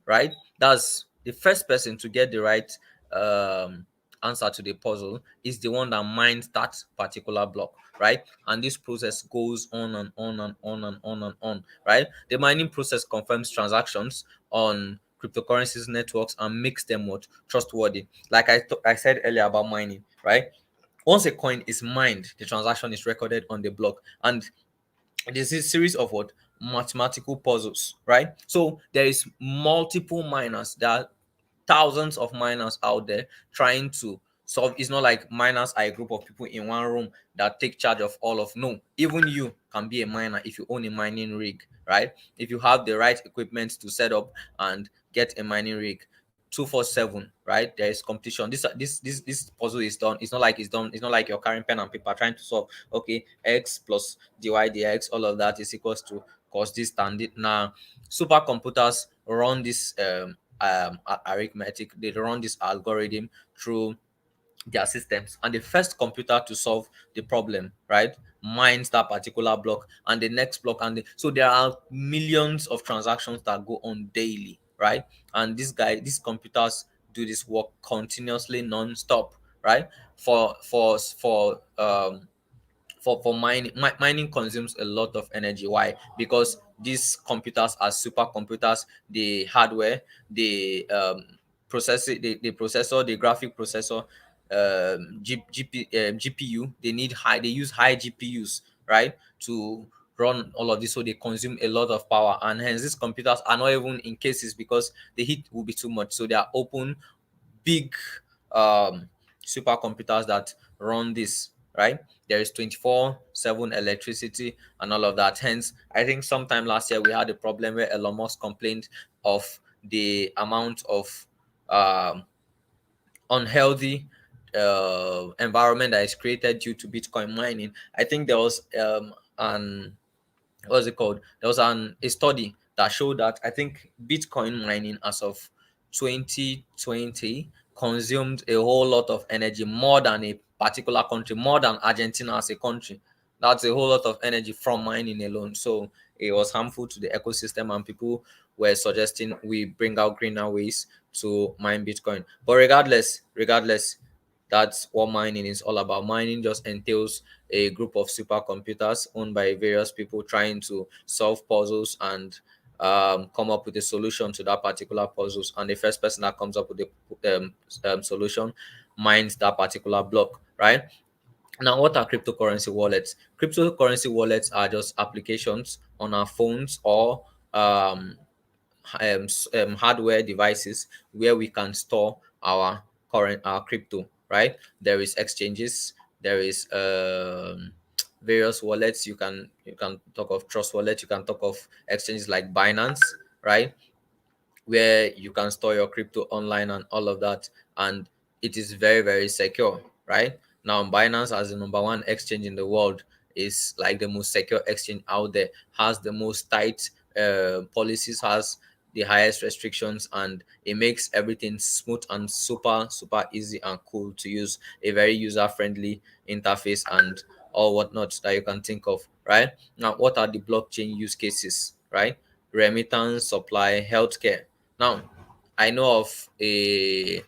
right? That's the first person to get the right um, answer to the puzzle is the one that mines that particular block, right? And this process goes on and on and on and on and on, right? The mining process confirms transactions on cryptocurrencies networks and makes them what trustworthy. Like I said earlier about mining, right? Once a coin is mined, the transaction is recorded on the block, and there's a series of what mathematical puzzles, right? So there is multiple miners. There are thousands of miners out there trying to solve. It's not like miners are a group of people in one room that take charge of all of. No, even you can be a miner if you own a mining rig, right? If you have the right equipment to set up and get a mining rig 247, right? There is competition. This puzzle is done. It's not like it's done. It's not like you're carrying pen and paper trying to solve. Okay, x plus dy dx, all of that is equals to cos this and it. Now, supercomputers run this arithmetic. They run this algorithm through their systems, and the first computer to solve the problem, right, mines that particular block and the next block, so there are millions of transactions that go on daily, right? And these computers do this work continuously non-stop, right? For mining, mining consumes a lot of energy. Why? Because these computers are supercomputers. The hardware, the the processor, the graphic processor, GPU, they use high GPUs, right, to run all of this, so they consume a lot of power, and hence these computers are not even in cases because the heat will be too much, so they are open big um supercomputers that run this, right? There is 24/7 electricity and all of that. Hence, I think sometime last year we had a problem where Elon Musk complained of the amount of um unhealthy environment that is created due to Bitcoin mining. I think there was an what's it called? There was a study that showed that I think Bitcoin mining as of 2020 consumed a whole lot of energy, more than a particular country, more than Argentina as a country. That's a whole lot of energy from mining alone. So it was harmful to the ecosystem, and people were suggesting we bring out greener ways to mine Bitcoin. But regardless, that's what mining is all about. Mining just entails a group of supercomputers owned by various people trying to solve puzzles and come up with a solution to that particular puzzles. And the first person that comes up with the solution mines that particular block, right? Now, what are cryptocurrency wallets? Cryptocurrency wallets are just applications on our phones or hardware devices where we can store our crypto, right? There is exchanges, there is various wallets. You can talk of Trust Wallet, you can talk of exchanges like Binance, right? Where you can store your crypto online and all of that, and it is very, very secure, right? Now, Binance, as the number one exchange in the world, is like the most secure exchange out there, has the most tight policies, has the highest restrictions, and it makes everything smooth and super super easy and cool to use, a very user friendly interface and all whatnot that you can think of, right? Now, what are the blockchain use cases, right? Remittance, supply, healthcare. Now, I know of a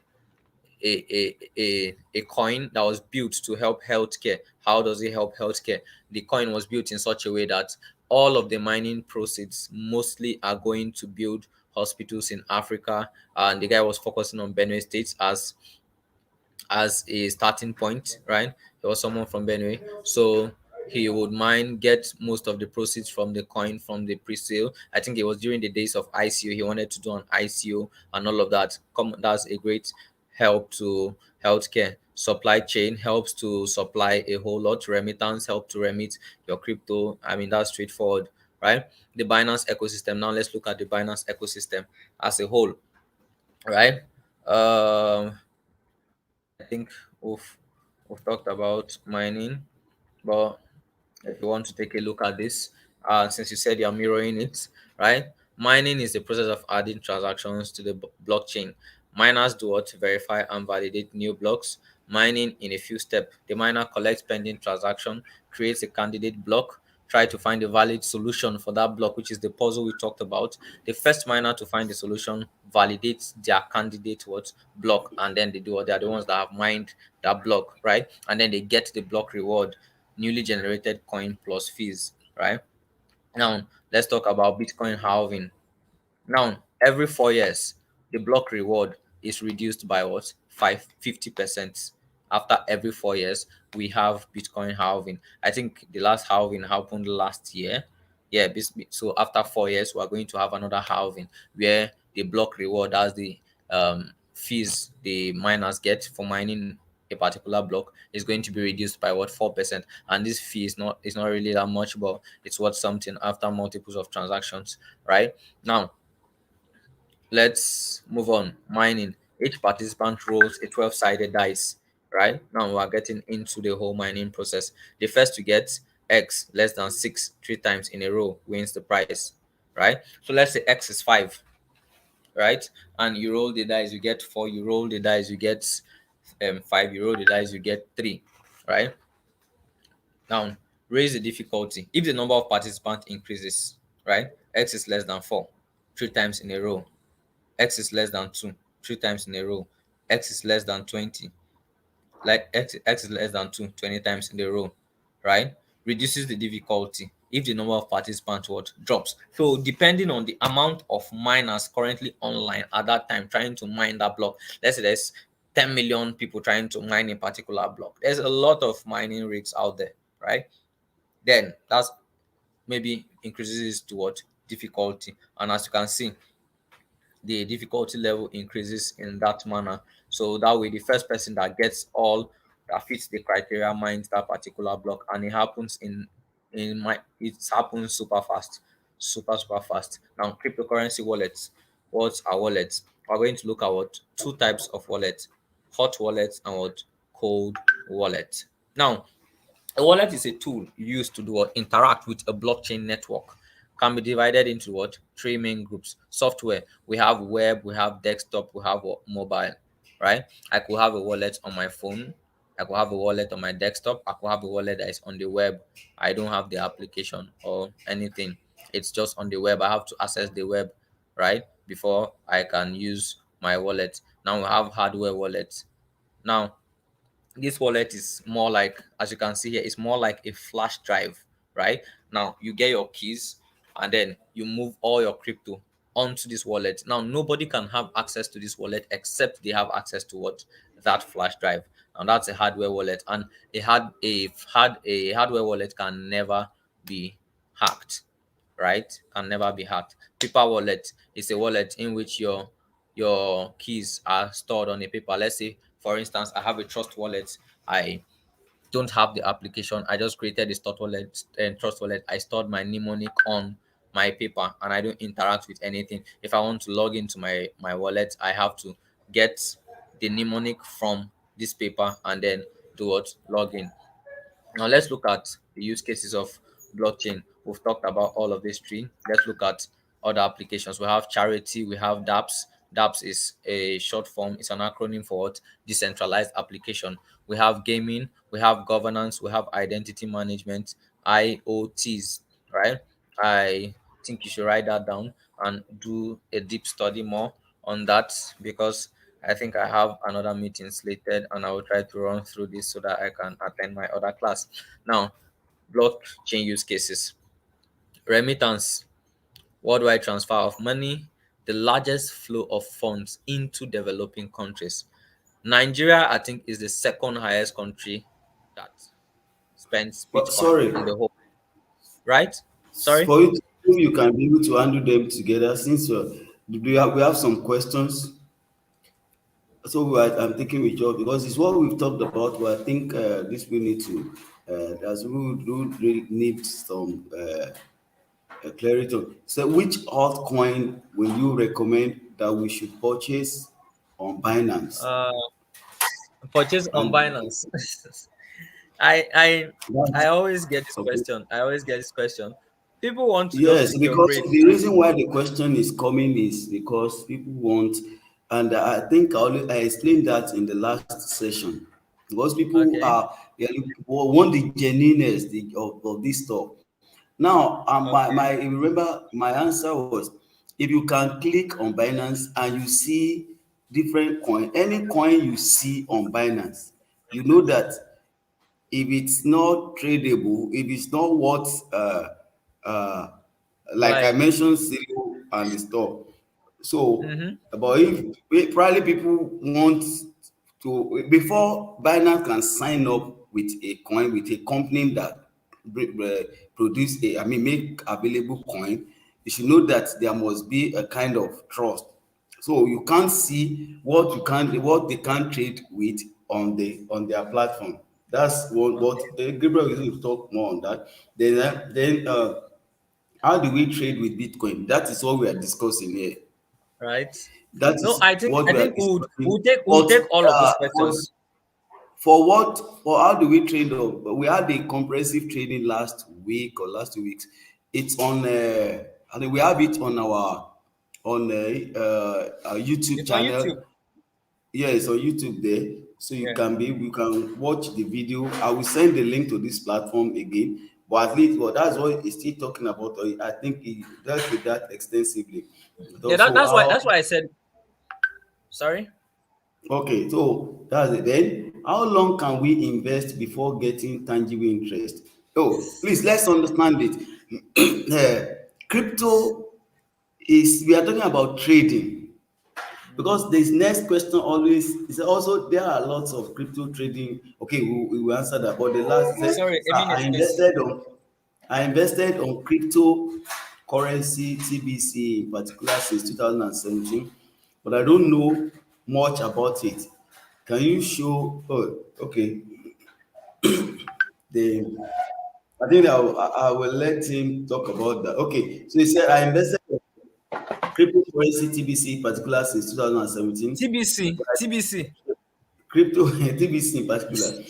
coin that was built to help healthcare. How does it help healthcare? The coin was built in such a way that all of the mining proceeds mostly are going to build hospitals in Africa. And the guy was focusing on Benue State as a starting point, right? He was someone from Benue. So he would mine, get most of the proceeds from the coin from the pre-sale. I think it was during the days of ICO. He wanted to do an ICO and all of that. That's a great help to healthcare. Supply chain helps to supply a whole lot. Remittance help to remit your crypto. I mean, that's straightforward, right? The Binance ecosystem. Now let's look at the Binance ecosystem as a whole, right? I think we've talked about mining, but if you want to take a look at this, since you said you're mirroring it, right? Mining is the process of adding transactions to the blockchain. Miners do what? Verify and validate new blocks. Mining in a few steps. The miner collects pending transaction, creates a candidate block, try to find a valid solution for that block, which is the puzzle we talked about. The first miner to find the solution validates their candidate what block, and then they do what? They are the ones that have mined that block, right? And then they get the block reward, newly generated coin plus fees, right? Now, let's talk about Bitcoin halving. Now, every 4 years, the block reward is reduced by what? 50%. After every 4 years, we have Bitcoin halving. I think the last halving happened last year. Yeah, so after 4 years, we're going to have another halving where the block reward, as the fees the miners get for mining a particular block, is going to be reduced by what? 4%. And this fee is not really that much, but it's worth something after multiples of transactions, right? Now, let's move on. Mining. Each participant rolls a 12-sided dice, right? Now we're getting into the whole mining process. The first to get X less than 6 3 times in a row wins the prize, right? So let's say X is 5, right? And you roll the dice, you get 4. You roll the dice, you get 5. You roll the dice, you get 3, right? Now, raise the difficulty. If the number of participants increases, right? X is less than 4 3 times in a row. X is less than 2 3 times in a row. X is less than 20, like X is less than 20 times in a row, right? Reduces the difficulty if the number of participants what drops. So depending on the amount of miners currently online at that time trying to mine that block, let's say there's 10 million people trying to mine a particular block, there's a lot of mining rigs out there, right? Then that's maybe increases to what? Difficulty. And as you can see, the difficulty level increases in that manner. So that way, the first person that gets all that fits the criteria mines that particular block, and it happens it happens super fast, super fast. Now, cryptocurrency wallets. What are wallets? We're going to look at what? Two types of wallets: hot wallets and what? Cold wallet. Now, a wallet is a tool used to do what? Interact with a blockchain network. Can be divided into what? Three main groups. Software. We have web, we have desktop, we have what? Mobile. right? I could have a wallet on my phone. I could have a wallet on my desktop. I could have a wallet that is on the web. I don't have the application or anything. It's just on the web. I have to access the web, right? Before I can use my wallet. Now we have hardware wallets. Now, this wallet is more like, as you can see here, it's more like a flash drive, right? Now you get your keys and then you move all your crypto onto this wallet. Now nobody can have access to this wallet except they have access to what? That flash drive. And that's a hardware wallet, and a hardware wallet can never be hacked, right? Can never be hacked. Paper wallet is a wallet in which your keys are stored on a paper. Let's say, for instance, I have a trust wallet. I don't have the application. I just created this trust wallet and trust wallet. I stored my mnemonic on my paper and I don't interact with anything. If I want to log into my wallet, I have to get the mnemonic from this paper and then do what? Log in. Now let's look at the use cases of blockchain. We've talked about all of these three. Let's look at other applications. We have charity, we have dApps. dApps is a short form, it's an acronym for what? Decentralized application. We have gaming, we have governance, we have identity management, IoTs, right? I think you should write that down and do a deep study more on that, because I think I have another meeting slated and I will try to run through this so that I can attend my other class. Now, blockchain use cases. Remittance, worldwide transfer of money, the largest flow of funds into developing countries. Nigeria, I think, is the second highest country that spends But Bitcoin sorry, in the whole, right? Sorry? for you to prove you can be able to handle them together, since we have some questions. So I'm thinking with you because it's what we've talked about. But I think this we need to, as we do really need some clarity. So, which altcoin will you recommend that we should purchase on Binance? Uh, Purchase on And Binance. I I I that's always get this okay. question. I always get this question. People want to just Yes, pick your because brain. the reason why the question is coming is because people want, and I think I explained that in the last session, because people Okay. are want the genuineness of this stuff. Now, Okay. you remember my answer was, if you can click on Binance and you see different coin, any coin you see on Binance, you know that if it's not tradable, if it's not worth uh like I Like. mentioned, Cyril and the stuff. So, Mm-hmm. but if probably people want to, before Binance can sign up with a coin with a company that produce a, I mean, make available coin, you should know that there must be a kind of trust. So you can't see what they can trade with on their platform. That's what Okay. Gabriel is going to talk more on that. Then how do we trade with Bitcoin? That is what we are discussing here. Right. That No, is I think what I we are think discussing. we'll But take all of these for questions. for how do we trade? We had a comprehensive training last week or last 2 weeks. It's on, and we have it on our YouTube It's on YouTube. channel. Yeah, it's on YouTube there, so Yeah. you can watch the video. I will send the link to this platform again, but at least, well, that's what he's still talking about. I think he dealt with that extensively. Yeah, So that's why I said sorry. okay, so that's it. Then, how long can we invest before getting tangible interest? Oh, please, let's understand it. Crypto is, we are talking about trading, because this next question always is also, there are lots of crypto trading. Okay, we will answer that. But the last said, Sorry, a sir, minute, please. I invested on cryptocurrency TBC in particular since 2017, but I don't know much about it. Can you show? Oh, okay. The I think I will let him talk about that. Okay, so he said I invested in cryptocurrency TBC in particular since 2017, TBC. but TBC. crypto TBC in particular,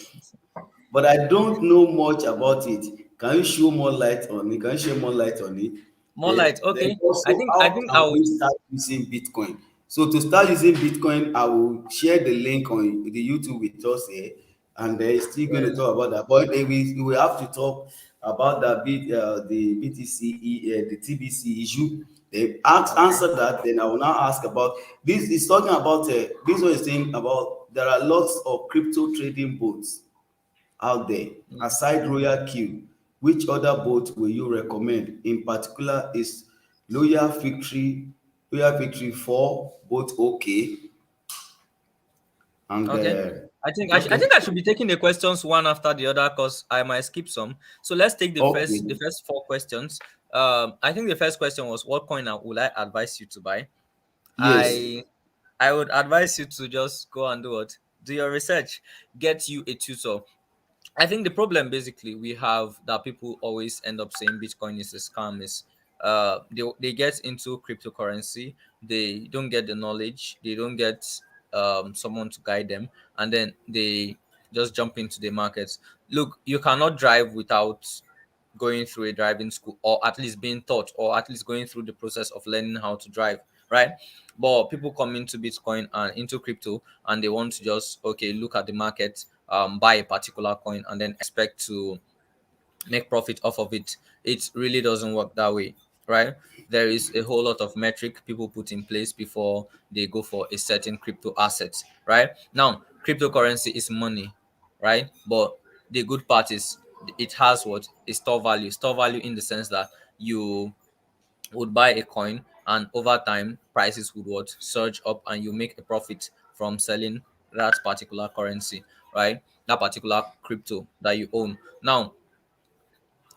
but I don't know much about it. Can you show more light on it? Can you share more light on it? More light. Then Okay. I also, think I how think I can would we start using Bitcoin? So to start using Bitcoin, I will share the link on the YouTube with us here, and they're still going to Yes. talk about that. But we will have to talk about the BTC, the TBC issue. They Okay. answer that. Then I will now ask about this. Is talking about this one is saying about there are lots of crypto trading bots out there aside Royal Q. Which other boat will you recommend? In particular, is Loyal Victory, Loyal Victory 4 boat okay? And Okay. I okay, think I should be taking the questions one after the other because I might skip some. So let's take okay, the first four questions. I think the first question was what coin would I advise you to buy? yes, I would advise you to just go and do what? Do your research, get you a tutor. I think the problem basically we have that people always end up saying Bitcoin is a scam is they get into cryptocurrency, they don't get the knowledge, they don't get someone to guide them, and then they just jump into the markets. Look, you cannot drive without going through a driving school, or at least being taught, or at least going through the process of learning how to drive, right? But people come into Bitcoin and into crypto and they want to just okay look at the market, buy a particular coin and then expect to make profit off of it. It really doesn't work that way, right? There is a whole lot of metric people put in place before they go for a certain crypto asset, right? Now cryptocurrency is money, right? But the good part is it has what a store value in the sense that you would buy a coin and over time prices would what surge up and you make a profit from selling that particular currency, right? That particular crypto that you own. Now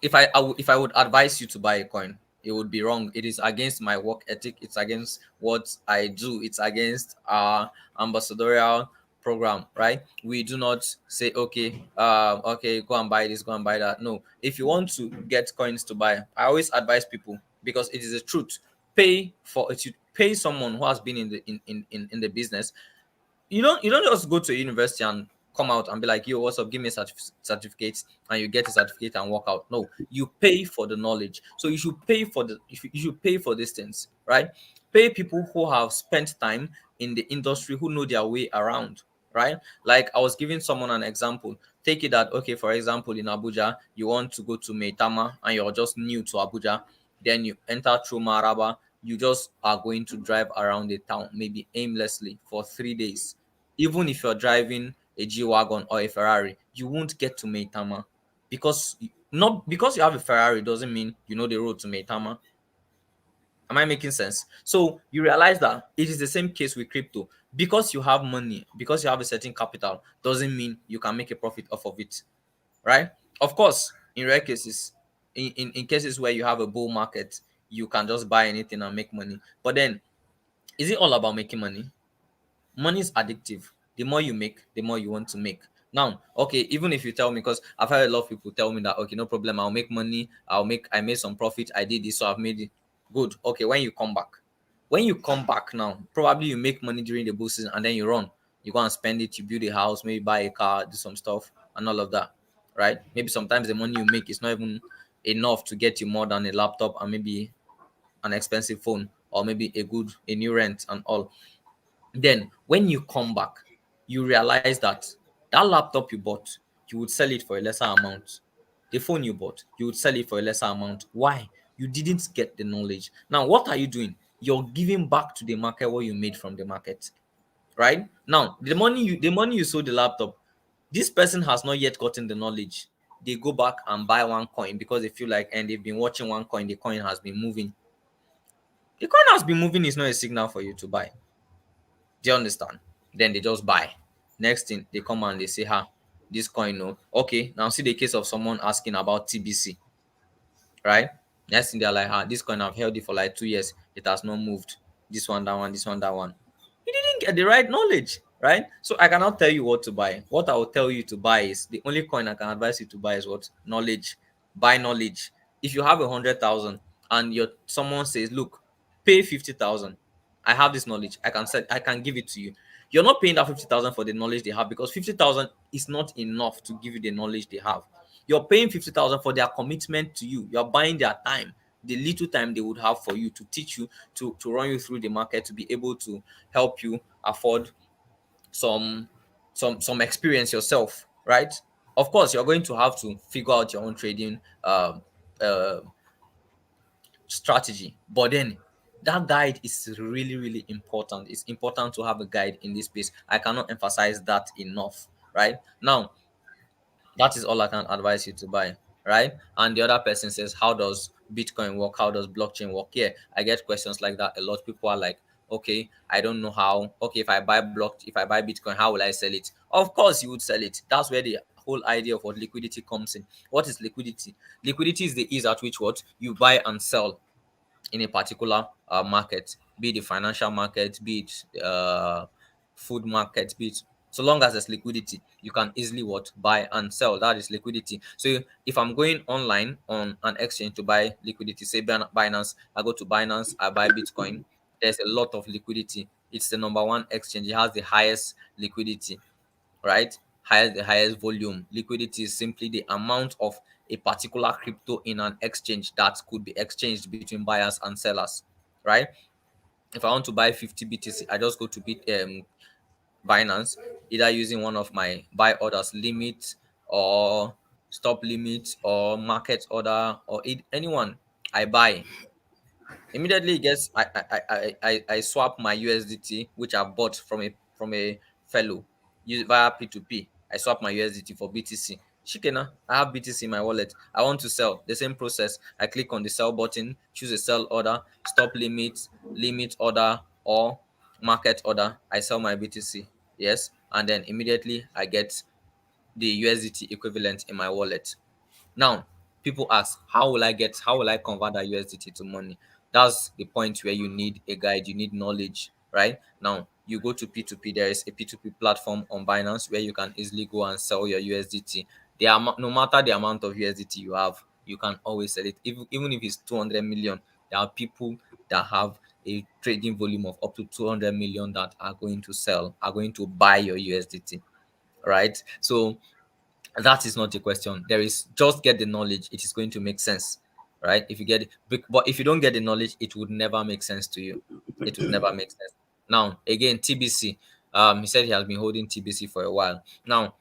if I would advise you to buy a coin, it would be wrong. It is against my work ethic. It's against what I do. It's against our ambassadorial program, right? We do not say okay, okay, go and buy this, go and buy that. No, if you want to get coins to buy, I always advise people because it is the truth. Pay for it. You pay someone who has been in the in the business. You don't just go to a university and come out and be like, yo, what's up, give me a certificate, and you get a certificate and walk out. No, you pay for the knowledge. So you should pay for you should pay for these things, right? Pay people who have spent time in the industry, who know their way around, right? Like I was giving someone an example. Take it that okay, for example, in Abuja you want to go to Maitama and you're just new to Abuja, then you enter through Maraba. You just are going to drive around the town maybe aimlessly for 3 days. Even if you're driving a G-Wagon or a Ferrari, you won't get to Maitama because not because you have a Ferrari doesn't mean you know the road to Maitama. Am I making sense? So you realize that it is the same case with crypto. Because you have money, because you have a certain capital, doesn't mean you can make a profit off of it, right? Of course, in rare cases, in cases where you have a bull market, you can just buy anything and make money. But then, is it all about making money? Money is addictive. The more you make, the more you want to make. Now, okay, even if you tell me, because I've heard a lot of people tell me that okay, no problem, I'll make money, I made some profit, I did this, so I've made it. Good. Okay, when you come back now, probably you make money during the bull season and then you run. You go and spend it, you build a house, maybe buy a car, do some stuff, and all of that. Right? Maybe sometimes the money you make is not even enough to get you more than a laptop and maybe an expensive phone or maybe a new rent and all. Then when you come back, you realize that that laptop you bought, you would sell it for a lesser amount. The phone you bought, you would sell it for a lesser amount. Why? You didn't get the knowledge. Now, what are you doing? You're giving back to the market what you made from the market, right? Now, the money you sold the laptop, this person has not yet gotten the knowledge. They go back and buy one coin because they feel like, and they've been watching one coin, the coin has been moving. The coin has been moving is not a signal for you to buy. Do you understand? Then they just buy. Next thing they come and they say, this coin, no. Okay, now see the case of someone asking about TBC, right? Next thing they're like, this coin I've held it for like 2 years, it has not moved. This one, that one, this one, that one. You didn't get the right knowledge, right? So I cannot tell you what to buy. What I will tell you to buy is the only coin I can advise you to buy is what? Knowledge. Buy knowledge. If you have 100,000 and your someone says, look, pay 50,000. I have this knowledge. I can give it to you. You're not paying that 50,000 for the knowledge they have because 50,000 is not enough to give you the knowledge they have. You're paying 50,000 for their commitment to you. You're buying their time. the little time they would have for you to teach you, to run you through the market, to be able to help you afford some some experience yourself, right? Of course, you're going to have to figure out your own trading uh, strategy, but then that guide is really, really important. It's important to have a guide in this space. I cannot emphasize that enough, right? Now, that is all I can advise you to buy, right? And the other person says, how does Bitcoin work? How does blockchain work? Yeah, I get questions like that a lot. People are like, okay, I don't know how. Okay, if I buy Bitcoin, how will I sell it? Of course you would sell it. That's where the whole idea of what liquidity comes in. What is liquidity? Liquidity is the ease at which what you buy and sell in a particular market, be it the financial market, be it food market, be it, so long as there's liquidity, you can easily what buy and sell. That is liquidity. So if I'm going online on an exchange to buy liquidity, say Binance, I go to Binance, I buy Bitcoin. There's a lot of liquidity. It's the number one exchange. It has the highest liquidity, right? The highest volume. Liquidity is simply the amount of a particular crypto in an exchange that could be exchanged between buyers and sellers, right? If I want to buy 50 BTC, I just go to Binance, either using one of my buy orders limit or stop limit or market order or anyone. I buy. Immediately it gets I swap my USDT, which I bought from a fellow, use via P2P. I swap my USDT for BTC. Shikena, I have BTC in my wallet. I want to sell. The same process. I click on the sell button, choose a sell order, stop limit order, or market order. I sell my BTC. Yes. And then immediately I get the USDT equivalent in my wallet. Now, people ask, how will I convert that USDT to money? That's the point where you need a guide, you need knowledge, right? Now, you go to P2P, there is a P2P platform on Binance where you can easily go and sell your USDT. No matter the amount of USDT you have, you can always sell it. Even if it's 200 million, there are people that have a trading volume of up to 200 million that are going to sell, are going to buy your USDT, right? So that is not the question. There is just get the knowledge. It is going to make sense, right? If you get it, but if you don't get the knowledge, it would never make sense to you. It would never make sense. Now, again, TBC. He said he has been holding TBC for a while. Now,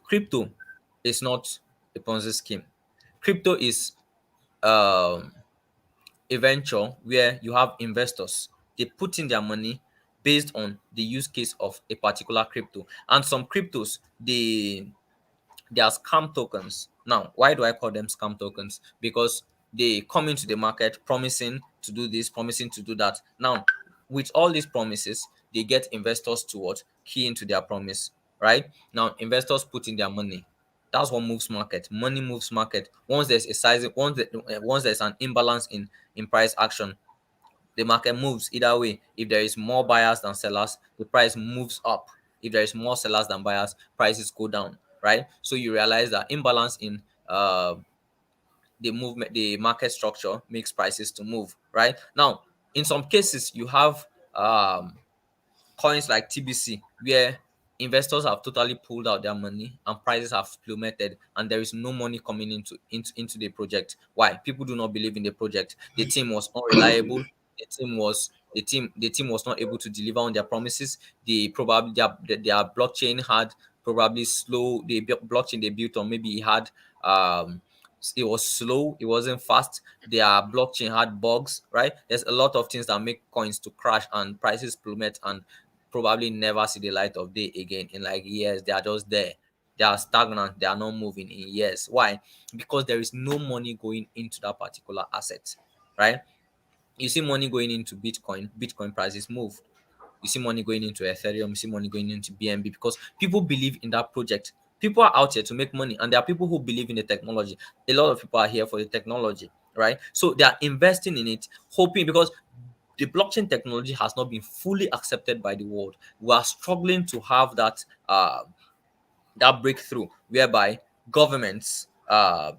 crypto is not a Ponzi scheme. Crypto is um a venture where you have investors. They put in their money based on the use case of a particular crypto. And some cryptos, they are scam tokens. Now, why do I call them scam tokens? Because they come into the market promising to do this, promising to do that. Now, with all these promises, they get investors to what? Key into their promise, right? Now, investors put in their money. That's what moves market. Money moves market. Once there's a size, once there's an imbalance in price action, the market moves either way. If there is more buyers than sellers, the price moves up. If there is more sellers than buyers, prices go down, right? So you realize that imbalance in the movement, the market structure makes prices to move, right? Now, in some cases, you have coins like TBC, where investors have totally pulled out their money and prices have plummeted, and there is no money coming into the project. Why? People do not believe in the project. The team was unreliable. The team was not able to deliver on their promises. Their blockchain had probably slow. The blockchain they built on, maybe it had it was slow, it wasn't fast, their blockchain had bugs, right? There's a lot of things that make coins to crash and prices plummet and probably never see the light of day again in like years. They are just there, they are stagnant, they are not moving in years. Why? Because there is no money going into that particular asset, right? You see money going into Bitcoin prices moved. You see money going into Ethereum, you see money going into BNB because people believe in that project. People are out here to make money, and there are people who believe in the technology. A lot of people are here for the technology, right? So they are investing in it, hoping, because the blockchain technology has not been fully accepted by the world. We are struggling to have that breakthrough whereby governments,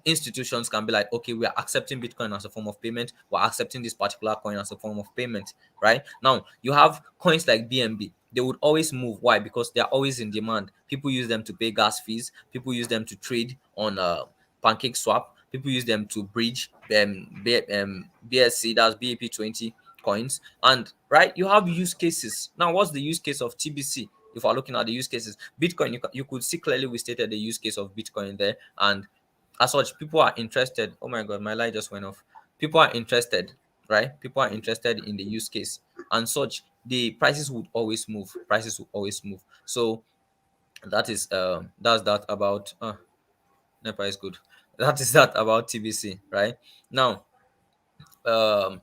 institutions can be like, okay, we are accepting Bitcoin as a form of payment, we're accepting this particular coin as a form of payment, right? Now you have coins like BNB. They would always move. Why? Because they're always in demand. People use them to pay gas fees, people use them to trade on pancake swap, People use them to bridge BSC, that's BAP20 coins. And right, you have use cases. Now, what's the use case of TBC? If we're looking at the use cases, Bitcoin, you could see clearly we stated the use case of Bitcoin there. And as such, people are interested. Oh my God, my light just went off. People are interested, right? People are interested in the use case. And such, the prices would always move. Prices will always move. So that's that about NEPA is good. That is that about TBC, right? Now, um,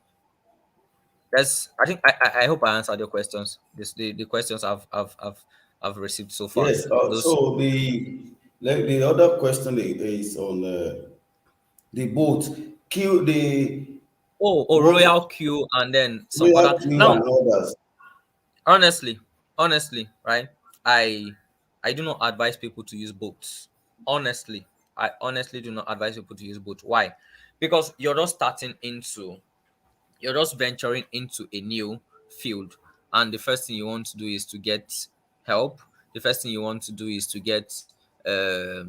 I think I hope I answered your questions. The questions I've received so far. Yes. Those So the other question is on the boat. Kill the what Royal Q and then some other. real queue Now, and others. honestly, right? I do not advise people to use boats. Honestly, I honestly do not advise people to use boats. Why? Because you're just venturing into a new field, and the first thing you want to do is to get help. The first thing you want to do is to get a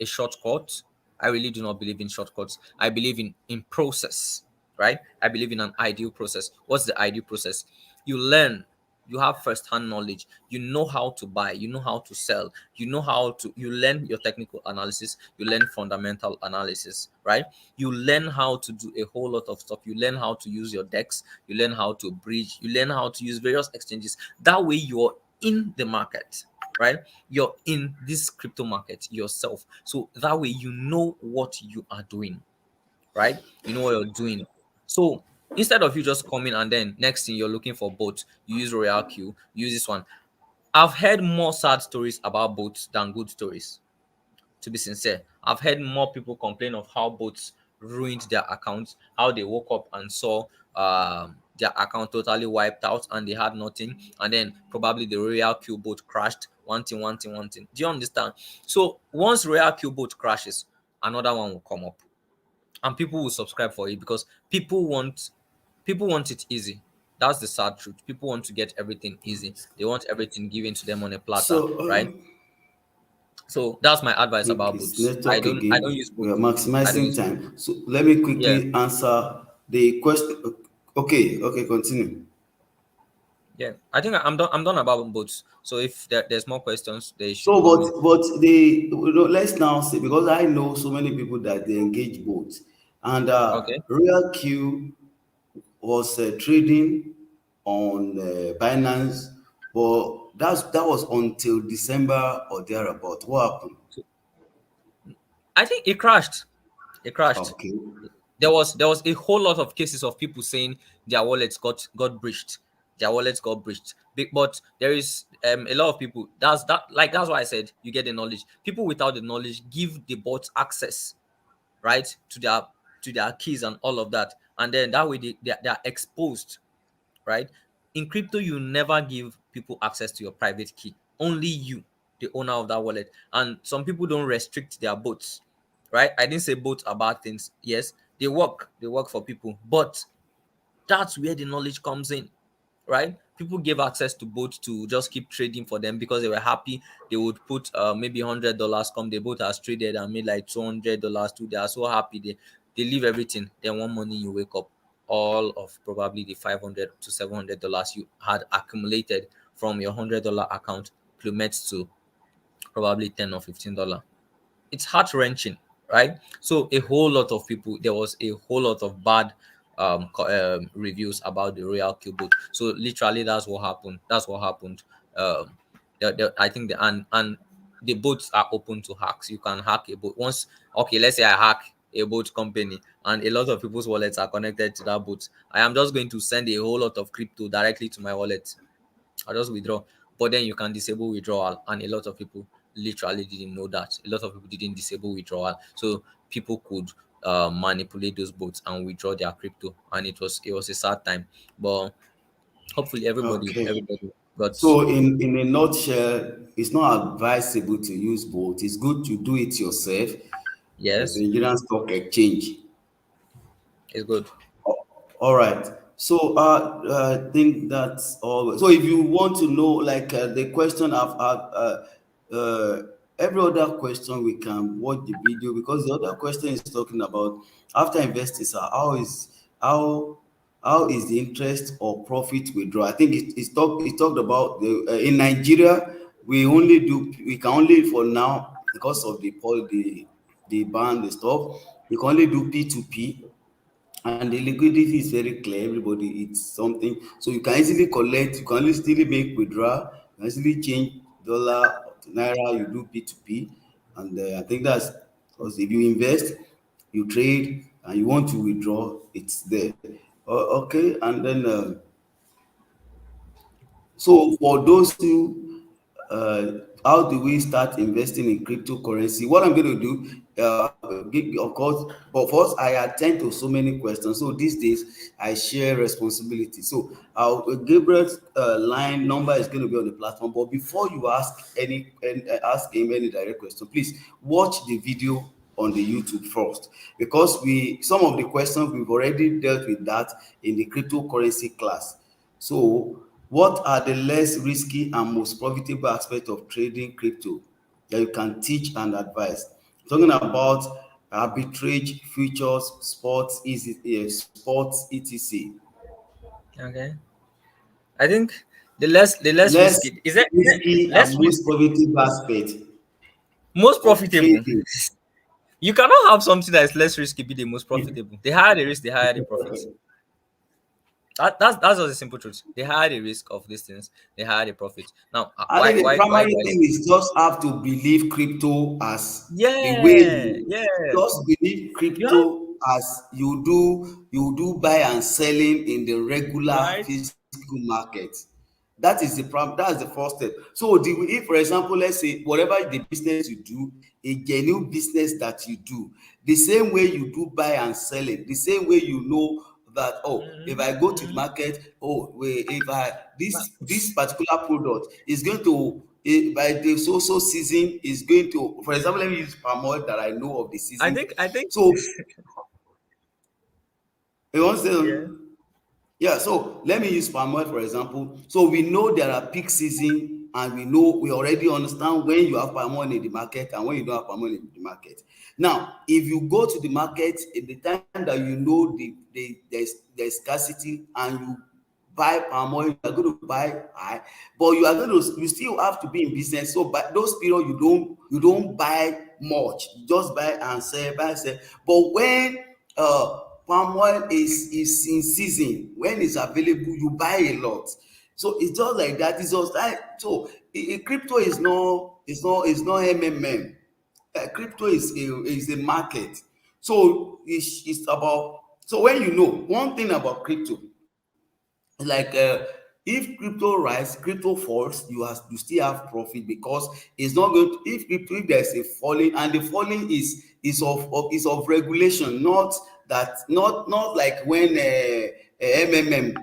shortcut. I really do not believe in shortcuts. I believe in process, right? I believe in an ideal process. What's the ideal process? You learn, you have first-hand knowledge, you know how to buy, you know how to sell, you learn your technical analysis, you learn fundamental analysis, right? You learn how to do a whole lot of stuff. You learn how to use your decks, you learn how to bridge, you learn how to use various exchanges. That way you're in the market, right? You're in this crypto market yourself, so that way you know what you are doing, right? You know what you're doing. So instead of you just coming and then next thing you're looking for boats, you use Royal Q, use this one. I've heard more sad stories about boats than good stories. To be sincere, I've heard more people complain of how boats ruined their accounts, how they woke up and saw their account totally wiped out and they had nothing, and then probably the Royal Q boat crashed. One thing. Do you understand? So once Royal Q boat crashes, another one will come up and people will subscribe for it because people want it easy. That's the sad truth. People want to get everything easy. They want everything given to them on a platter, So right? So that's my advice about okay, boots. let's I talk don't I don't again. use We are boots. I don't maximizing use boots. time. So let me Yeah. quickly answer the question. Okay, continue. Yeah. I think I'm done about boots. So if there's more questions, they should So, come in. but let's now say, because I know so many people that they engage both, and Okay. Real Q was trading on Binance, but that was until December or thereabout. What happened? I think it crashed. It crashed. Okay, There was a whole lot of cases of people saying their wallets got breached. Their wallets got breached. But there is a lot of people. That's why I said you get the knowledge. People without the knowledge give the bots access, right, to their keys and all of that, and then that way they are exposed, right? In crypto, you never give people access to your private key. Only you, the owner of that wallet. And some people don't restrict their bots, right? I didn't say bots are bad things. Yes, they work. They work for people. But that's where the knowledge comes in, right? People gave access to bots to just keep trading for them because they were happy. They would put maybe $100, come, the boat has traded and made like $200 too. They are so happy. They leave everything. Then one morning you wake up, all of probably the $500 to $700 you had accumulated from your $100 account plummets to probably $10 or $15. It's heart wrenching, right? So a whole lot of people, there was a whole lot of bad reviews about the Royal Q boat. So literally, that's what happened. That's what happened. I think and the boats are open to hacks. You can hack a boat once. Okay, let's say I hack a boat company and a lot of people's wallets are connected to that boat. I am just going to send a whole lot of crypto directly to my wallet. I just withdraw. But then you can disable withdrawal, and a lot of people literally didn't know that. A lot of people didn't disable withdrawal, so people could manipulate those bots and withdraw their crypto, and it was a sad time. But hopefully okay. everybody got. So, in a nutshell, it's not advisable to use both. It's good to do it yourself. The Yes, Nigerian Stock Exchange. it's good. All right. So, I think that's all. So, if you want to know, like the question I've had, every other question we can watch the video, because the other question is talking about after investing, sir, how is the interest or profit withdraw? I think it talked about the in Nigeria we can only for now, because of the ban, the stuff, we can only do P2P, and the liquidity is very clear. Everybody, it's something, so you can easily collect, you can easily make withdrawal, you can easily change dollar to naira, you do P2P. And I think that's because if you invest, you trade, and you want to withdraw, it's there. Okay, and then so for those who, how do we start investing in cryptocurrency? What I'm going to do, of course, but first I attend to so many questions. So these days I share responsibility. So Gabriel's line number is going to be on the platform. But before you ask him any direct question, please watch the video on the YouTube first, because some of the questions we've already dealt with that in the cryptocurrency class. So, what are the less risky and most profitable aspects of trading crypto that you can teach and advise? Talking about arbitrage, futures, sports, sports, etc. Okay. I think the less Less risky is it risky less and most risky, profitable aspect most of profitable. trading. You cannot have something that is less risky be the most profitable. The higher the risk, the higher the profit. That's just the simple truth. The higher the risk of these things, the higher the profit. Now, I think the why primary do I thing say is just have to believe crypto as the way yeah, you yeah. just believe You have crypto as you do buy and selling in the regular right. physical market. That is the that's the first step. So if, for example, let's say whatever the business you do, a genuine business that you do, the same way you do buy and selling, the same way you know that, oh, if I go to the market, oh wait, if I this particular product is going to, by the so season is going to, for example, let me use palm oil that I know of the season. I think So you want to yeah. say, yeah, so let me use palm oil for example. So we know there are peak season, and we already understand when you have palm oil in the market and when you don't have palm oil in the market. Now, if you go to the market in the time that you know there's scarcity, and you buy palm oil, you are going to buy high, but you still have to be in business. So by those period you don't buy much, you just buy and sell, buy and sell. But when palm oil is in season, when it's available, you buy a lot. So it's just like that. It's just like, so crypto is not mmm. Crypto is a market. So it's about, so when you know one thing about crypto, like if crypto rise, crypto falls, you still have profit, because it's not going to, if there's a falling, and the falling is of regulation, not like when mmm,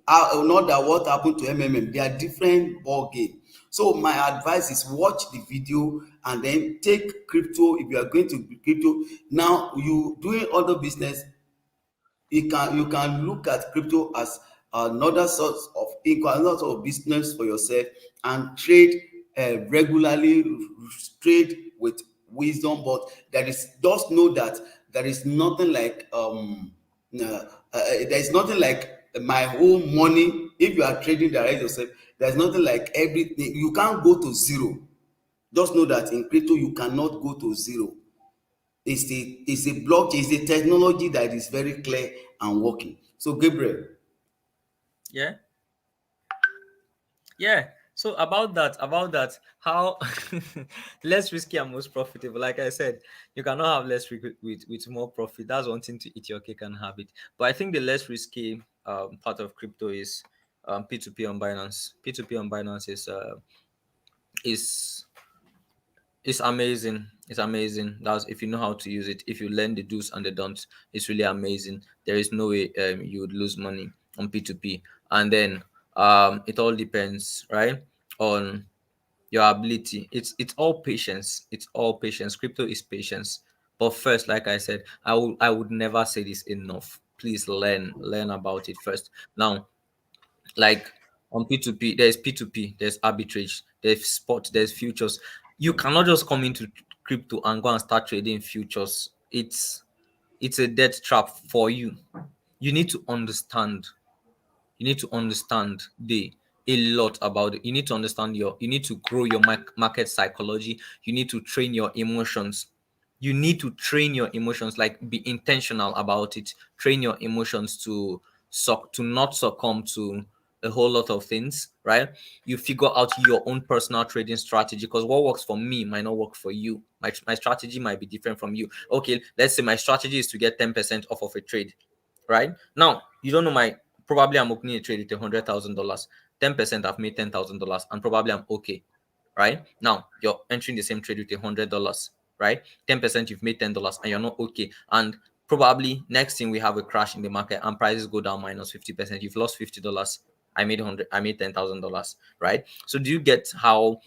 not that what happened to mmm, they are different ball game. So my advice is watch the video and then take crypto. If you are going to be crypto, now you doing other business, you can look at crypto as another source of income, another sort of business for yourself, and trade regularly, trade with wisdom. But there is, just know that there is nothing like there is nothing like my whole money. If you are trading direct yourself, there's nothing like everything. You can't go to zero. Just know that in crypto you cannot go to zero. It's a blockchain, it's a technology that is very clear and working. So Gabriel, Yeah. Yeah. So about that, how less risky and most profitable. Like I said, you cannot have less risk with more profit. That's one thing to eat your cake and have it. But I think the less risky part of crypto is P2P on Binance. P2P on Binance is it's amazing. It's amazing. That's if you know how to use it. If you learn the do's and the don'ts, it's really amazing. There is no way you would lose money on P2P. And then it all depends, right, on your ability. It's all patience. It's all patience. Crypto is patience. But first, like I said, I would never say this enough. Please learn about it first. Now, like on P2P, there's P2P, there's arbitrage, there's spot, there's futures. You cannot just come into crypto and go and start trading futures. It's a death trap for you. You need to understand. You need to understand a lot about it. You need to understand you need to grow your market psychology. You need to train your emotions. You need to train your emotions, like be intentional about it. Train your emotions to not succumb to a whole lot of things, right? You figure out your own personal trading strategy, because what works for me might not work for you. My strategy might be different from you. Okay, let's say my strategy is to get 10% off of a trade, right? Now, you don't know probably I'm opening a trade at $100,000. 10% I've made $10,000, and probably I'm okay, right? Now you're entering the same trade with $100, right? 10% you've made $10 and you're not okay. And probably next thing we have a crash in the market and prices go down minus 50%. You've lost $50. I made $10,000, right? So do you get how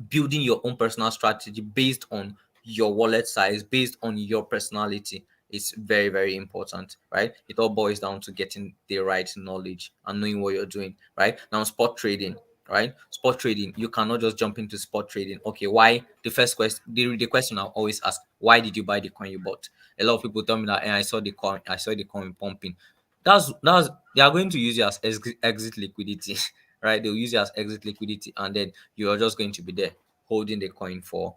building your own personal strategy based on your wallet size, based on your personality, is very, very important, right? It all boils down to getting the right knowledge and knowing what you're doing, right? Now, spot trading, right? Spot trading, you cannot just jump into spot trading. Okay, why? The first question, the question I always ask, why did you buy the coin you bought? A lot of people tell me that, I saw the coin pumping. That's they are going to use it as exit liquidity, right? They'll use it as exit liquidity, and then you are just going to be there holding the coin for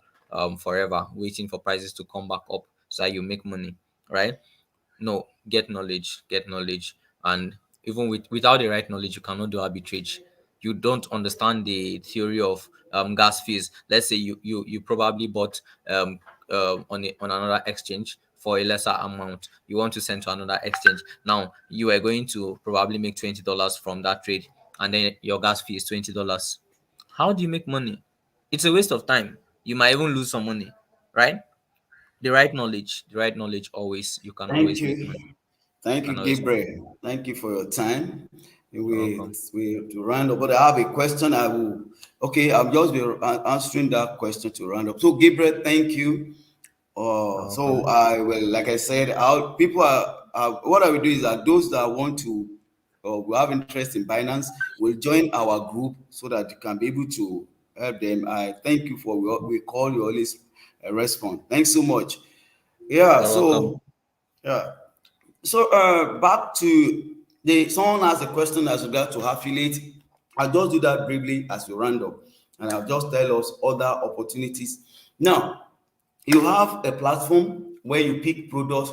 forever, waiting for prices to come back up so that you make money, right? No, get knowledge. And even without the right knowledge, you cannot do arbitrage. You don't understand the theory of gas fees. Let's say you probably bought on another exchange for a lesser amount. You want to send to another exchange. Now you are going to probably make $20 from that trade, and then your gas fee is $20. How do you make money? It's a waste of time. You might even lose some money, right? The right knowledge always, you can Thank always make you. money. Thank You you, can always make money. Gabriel. Thank you for your time. You're We welcome. to round up, but I have a question. I will. Okay, I'll just be answering that question to round up. So, Gabriel, thank you. You're So welcome. I will, like I said, what I will do is that those that want to will have interest in Binance will join our group so that you can be able to help them. I thank you for we call you always respond. Thanks so much. Yeah. You're welcome. So yeah. So back to someone asked a question as regard to affiliate. I'll just do that briefly as we round up, and I'll just tell us other opportunities. Now, you have a platform where you pick products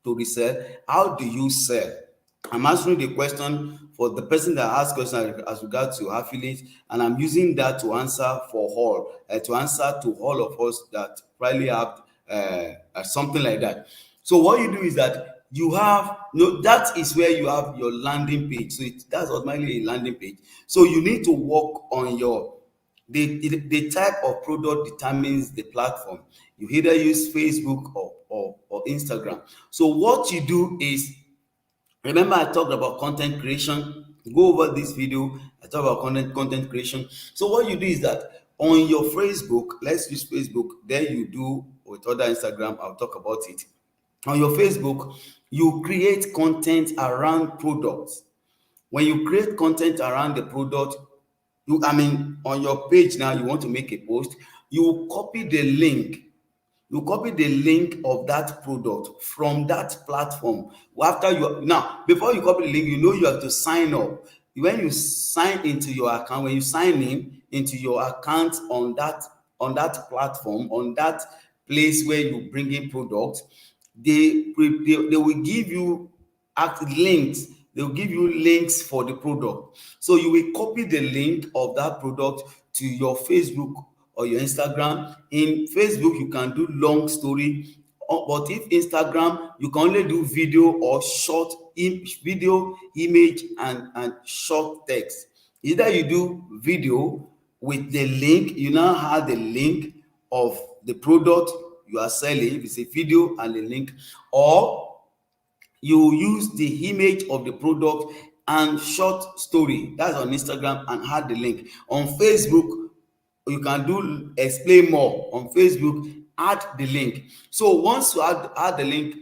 to resell. How do you sell? I'm answering the question for the person that asked question as regards to affiliate, and I'm using that to answer for all, to answer to all of us that probably have something like that. So what you do is that you have that is where you have your landing page. So that's automatically a landing page. So you need to work on your the type of product determines the platform. You either use Facebook or Instagram. So what you do is, remember I talked about content creation. Go over this video. I talked about content creation. So what you do is that on your Facebook, let's use Facebook. There you do with other Instagram. I'll talk about it. On your Facebook, you create content around products. When you create content around the product, on your page now, you want to make a post, you copy the link. You copy the link of that product from that platform. Before you copy the link, you have to sign up. When you sign into your account, when you sign in into your account on that platform, on that place where you bring in products, they will give you links. They'll give you links for the product. So you will copy the link of that product to your Facebook or your Instagram. In Facebook, you can do long story, but if Instagram, you can only do video or short video, image, and short text. Either you do video with the link, you now have the link of the product you are selling, if it's a video and a link, or you use the image of the product and short story. That's on Instagram, and add the link. On Facebook, you can do explain more. On Facebook, add the link. So once you add the link,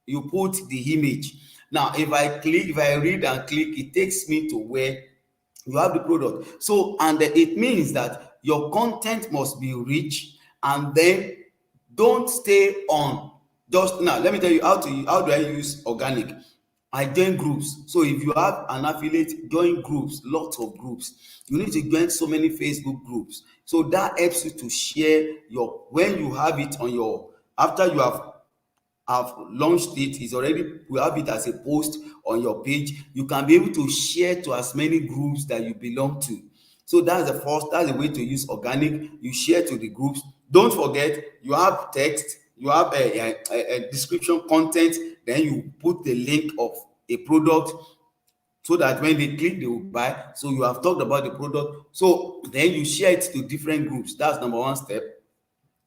you put the image. Now if I read and click, it takes me to where you have the product. So, and it means that your content must be rich, and then don't stay on just now. Let me tell you how do I use organic. I join groups. So if you have an affiliate, join groups, lots of groups. You need to join so many Facebook groups. So that helps you to share your, when you have it on your, after you have launched it, is already, you have it as a post on your page, you can be able to share to as many groups that you belong to. So that's the way to use organic. You share to the groups. Don't forget, you have text, you have a description content, then you put the link of a product, so that when they click, they will buy. So you have talked about the product, so then you share it to different groups. That's number one step.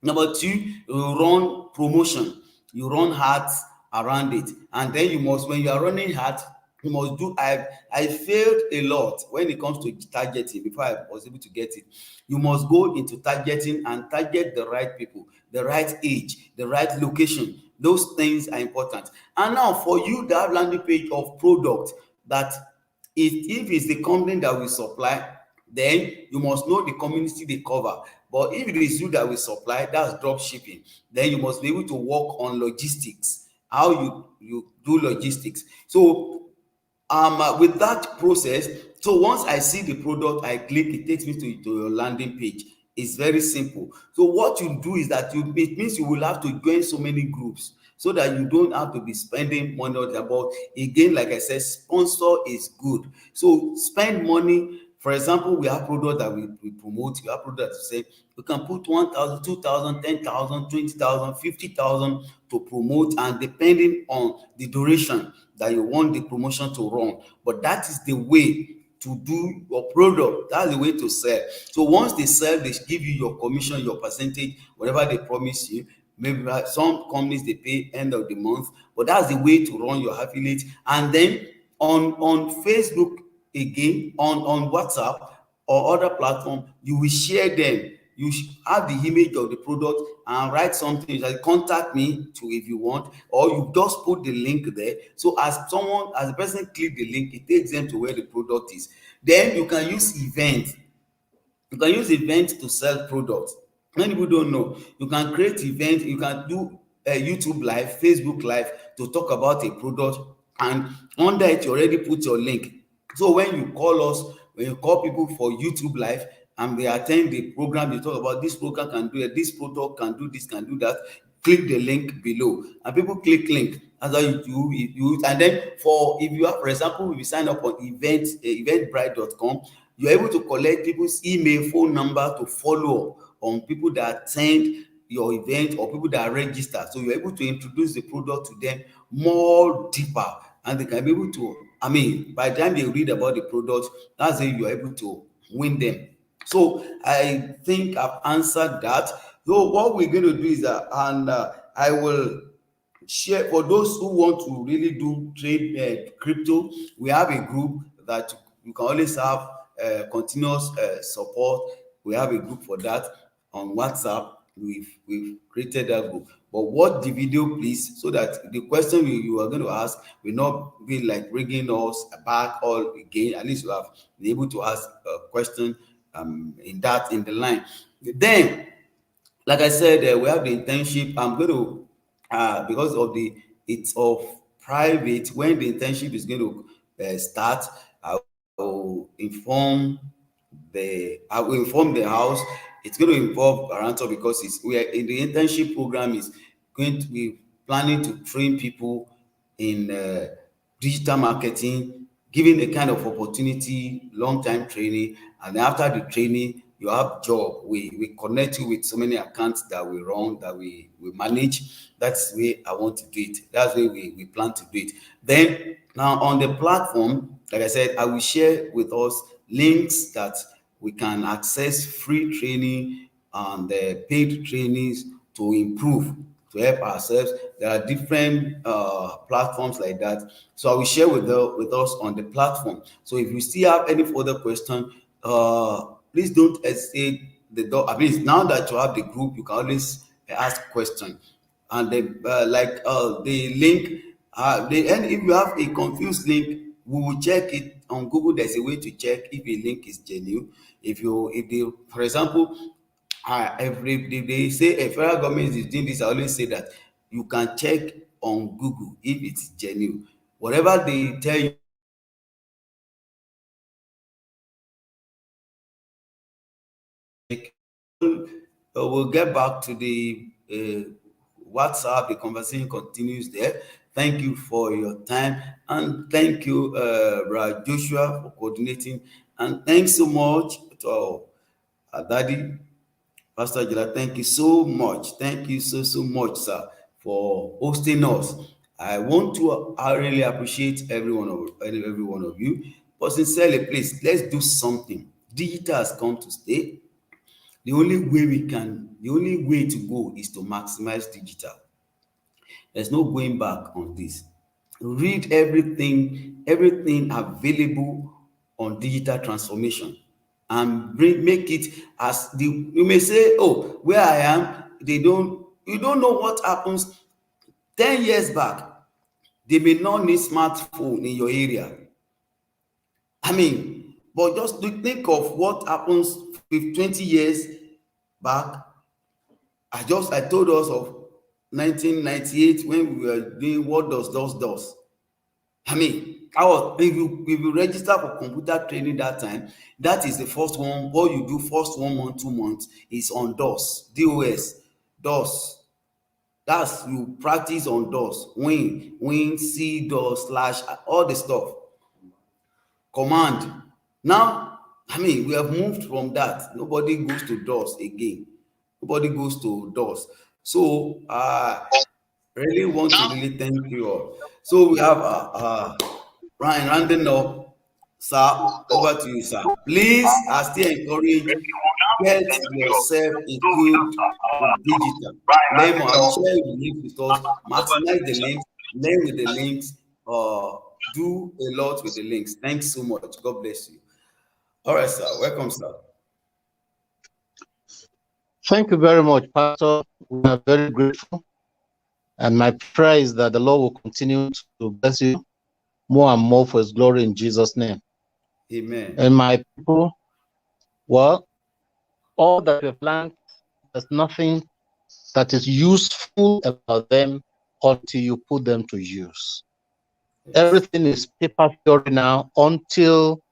Number two, you run promotion, you run ads around it, and then you must, when you are running ads, you must do, I failed a lot when it comes to targeting before I was able to get it. You must go into targeting and target the right people, the right age, the right location. Those things are important. And now for you, that landing page of product, that if it's the company that will supply, then you must know the community they cover. But if it is you that will supply, that's drop shipping, then you must be able to work on logistics, how you do logistics. So with that process, so once I see the product, I click, it takes me to your landing page. It's very simple. So what you do is that it means you will have to join so many groups, so that you don't have to be spending money on that. But again, like I said, sponsor is good. So spend money. For example, we have products that we promote. We have products that say we can put 1,000, 2,000, 10,000, 20,000, 50,000 to promote, and depending on the duration that you want the promotion to run. But that is the way to do your product. That's the way to sell. So once they sell, they give you your commission, your percentage, whatever they promise you. Maybe some companies, they pay end of the month, but that's the way to run your affiliate. And then on Facebook, again, on WhatsApp or other platform, you will share them. You have the image of the product and write something like contact me to, if you want, or you just put the link there. So as the person click the link, it takes them to where the product is. Then you can use events. You can use events to sell products. Many people don't know. You can create events. You can do a YouTube live, Facebook live to talk about a product, and under it you already put your link. So when you call us, when you call people for YouTube live and they attend the program, they talk about this program can do it, this product can do this, can do that. Click the link below, and people click link. That's how you do. And then if you have, for example, if you sign up on eventbrite.com, you're able to collect people's email, phone number to follow up on people that attend your event or people that are registered. So you're able to introduce the product to them more deeper, and they can be able to, by the time they read about the product, that's how you're able to win them. So I think I've answered that. So what we're going to do is that, and I will share for those who want to really do trade crypto. We have a group that you can always have continuous support. We have a group for that on WhatsApp. We've created that group. But watch the video, please, so that the question you are going to ask will not be like bringing us back all again. At least you have been able to ask a question in the line. Then, like I said, we have the internship. I'm going to because of it's of private. When the internship is going to start, I will inform the house. It's going to involve Aranto, because we are in the internship program is going to be planning to train people in digital marketing, giving a kind of opportunity, long-time training, and after the training, you have job. We connect you with so many accounts that we run, that we manage. That's the way I want to do it. That's the way we plan to do it. Then now on the platform, like I said, I will share with us links that we can access free training and paid trainings to improve, to help ourselves. There are different platforms like that. So I will share with us on the platform. So if you still have any further question, please don't hesitate. Now that you have the group, you can always ask questions. And the link, and if you have a confused link, we will check it on Google, there's a way to check if a link is genuine. If they, for example, if they say a federal government is doing this, I always say that you can check on Google if it's genuine. Whatever they tell you, we'll get back to the WhatsApp. The conversation continues there. Thank you for your time, and thank you, Brother Joshua, for coordinating. And thanks so much to our daddy, Pastor Jila. Thank you so much. Thank you so much, sir, for hosting us. I really appreciate every one of you. But sincerely, please, let's do something. Digital has come to stay. The only way to go is to maximize digital. There's no going back on this. Read everything available on digital transformation, and make it as you may say, oh, where I am, you don't know what happens 10 years back. They may not need smartphone in your area. I mean, but just to think of what happens with 20 years back. I told us of 1998 when we were doing what does. I mean, if you register for computer training that time, that is the first one. What you do first 1 month, 2 months is on DOS. That's you practice on DOS, win, C, DOS, / all the stuff. Command. Now, I mean, we have moved from that. Nobody goes to DOS again. Nobody goes to DOS. So really want to really thank you all. So we have Ryan rounding up. Sir, over to you, sir. Please, I still encourage, get yourself equipped with digital. Learn more. I'm sharing the links with us. Maximize the links. Learn with the links. Do a lot with the links. Thanks so much. God bless you. All right, sir. Welcome, sir. Thank you very much, Pastor. We are very grateful. And my prayer is that the Lord will continue to bless you more and more for his glory in Jesus' name. Amen. And my people, well, all that we've learned, there's nothing that is useful about them until you put them to use. Yes. Everything is paper theory now until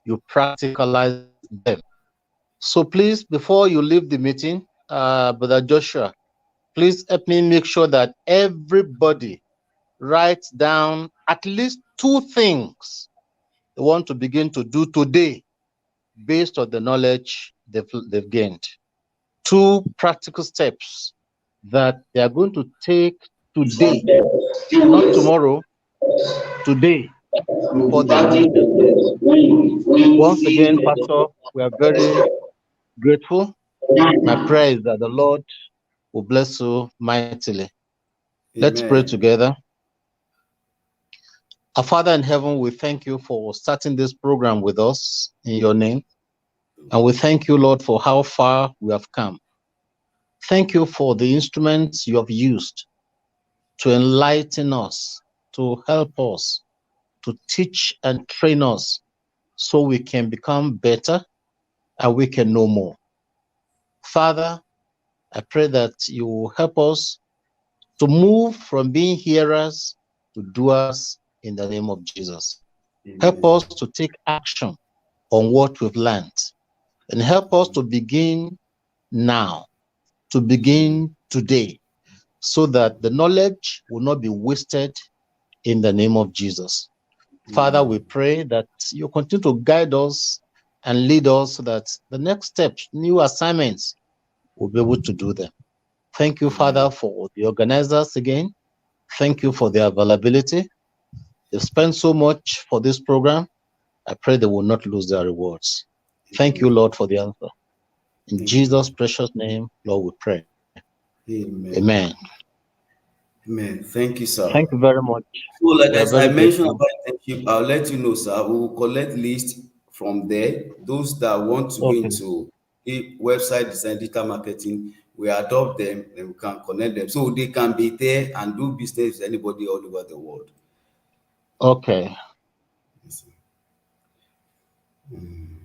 you practicalize them. So please, before you leave the meeting, Brother Joshua, please help me make sure that everybody writes down at least 2 things they want to begin to do today based on the knowledge they've gained. 2 practical steps that they are going to take today, not tomorrow, today, before they leave the place. Once again, Pastor, we are very grateful. My prayer is that the Lord will bless you mightily. Amen. Let's pray together. Our Father in heaven, we thank you for starting this program with us in your name. And we thank you, Lord, for how far we have come. Thank you for the instruments you have used to enlighten us, to help us, to teach and train us so we can become better and we can know more. Father, I pray that you will help us to move from being hearers to doers in the name of Jesus. Amen. Help us to take action on what we've learned, and help us to begin now, to begin today, so that the knowledge will not be wasted in the name of Jesus. Amen. Father, we pray that you continue to guide us and lead us so that the next steps, new assignments, we'll be able to do them. Thank you, Father, for the organizers again. Thank you for their availability. They've spent so much for this program. I pray they will not lose their rewards. Thank you, Lord, for the answer. In Jesus' precious name, Lord, we pray. Amen. Amen. Amen. Thank you, sir. Thank you very much. So, like as I mentioned about internship, I'll let you know, sir. We will collect list from there. Those that want to go into the website design, digital marketing, we adopt them and we can connect them so they can be there and do business with anybody all over the world. Okay. Mm.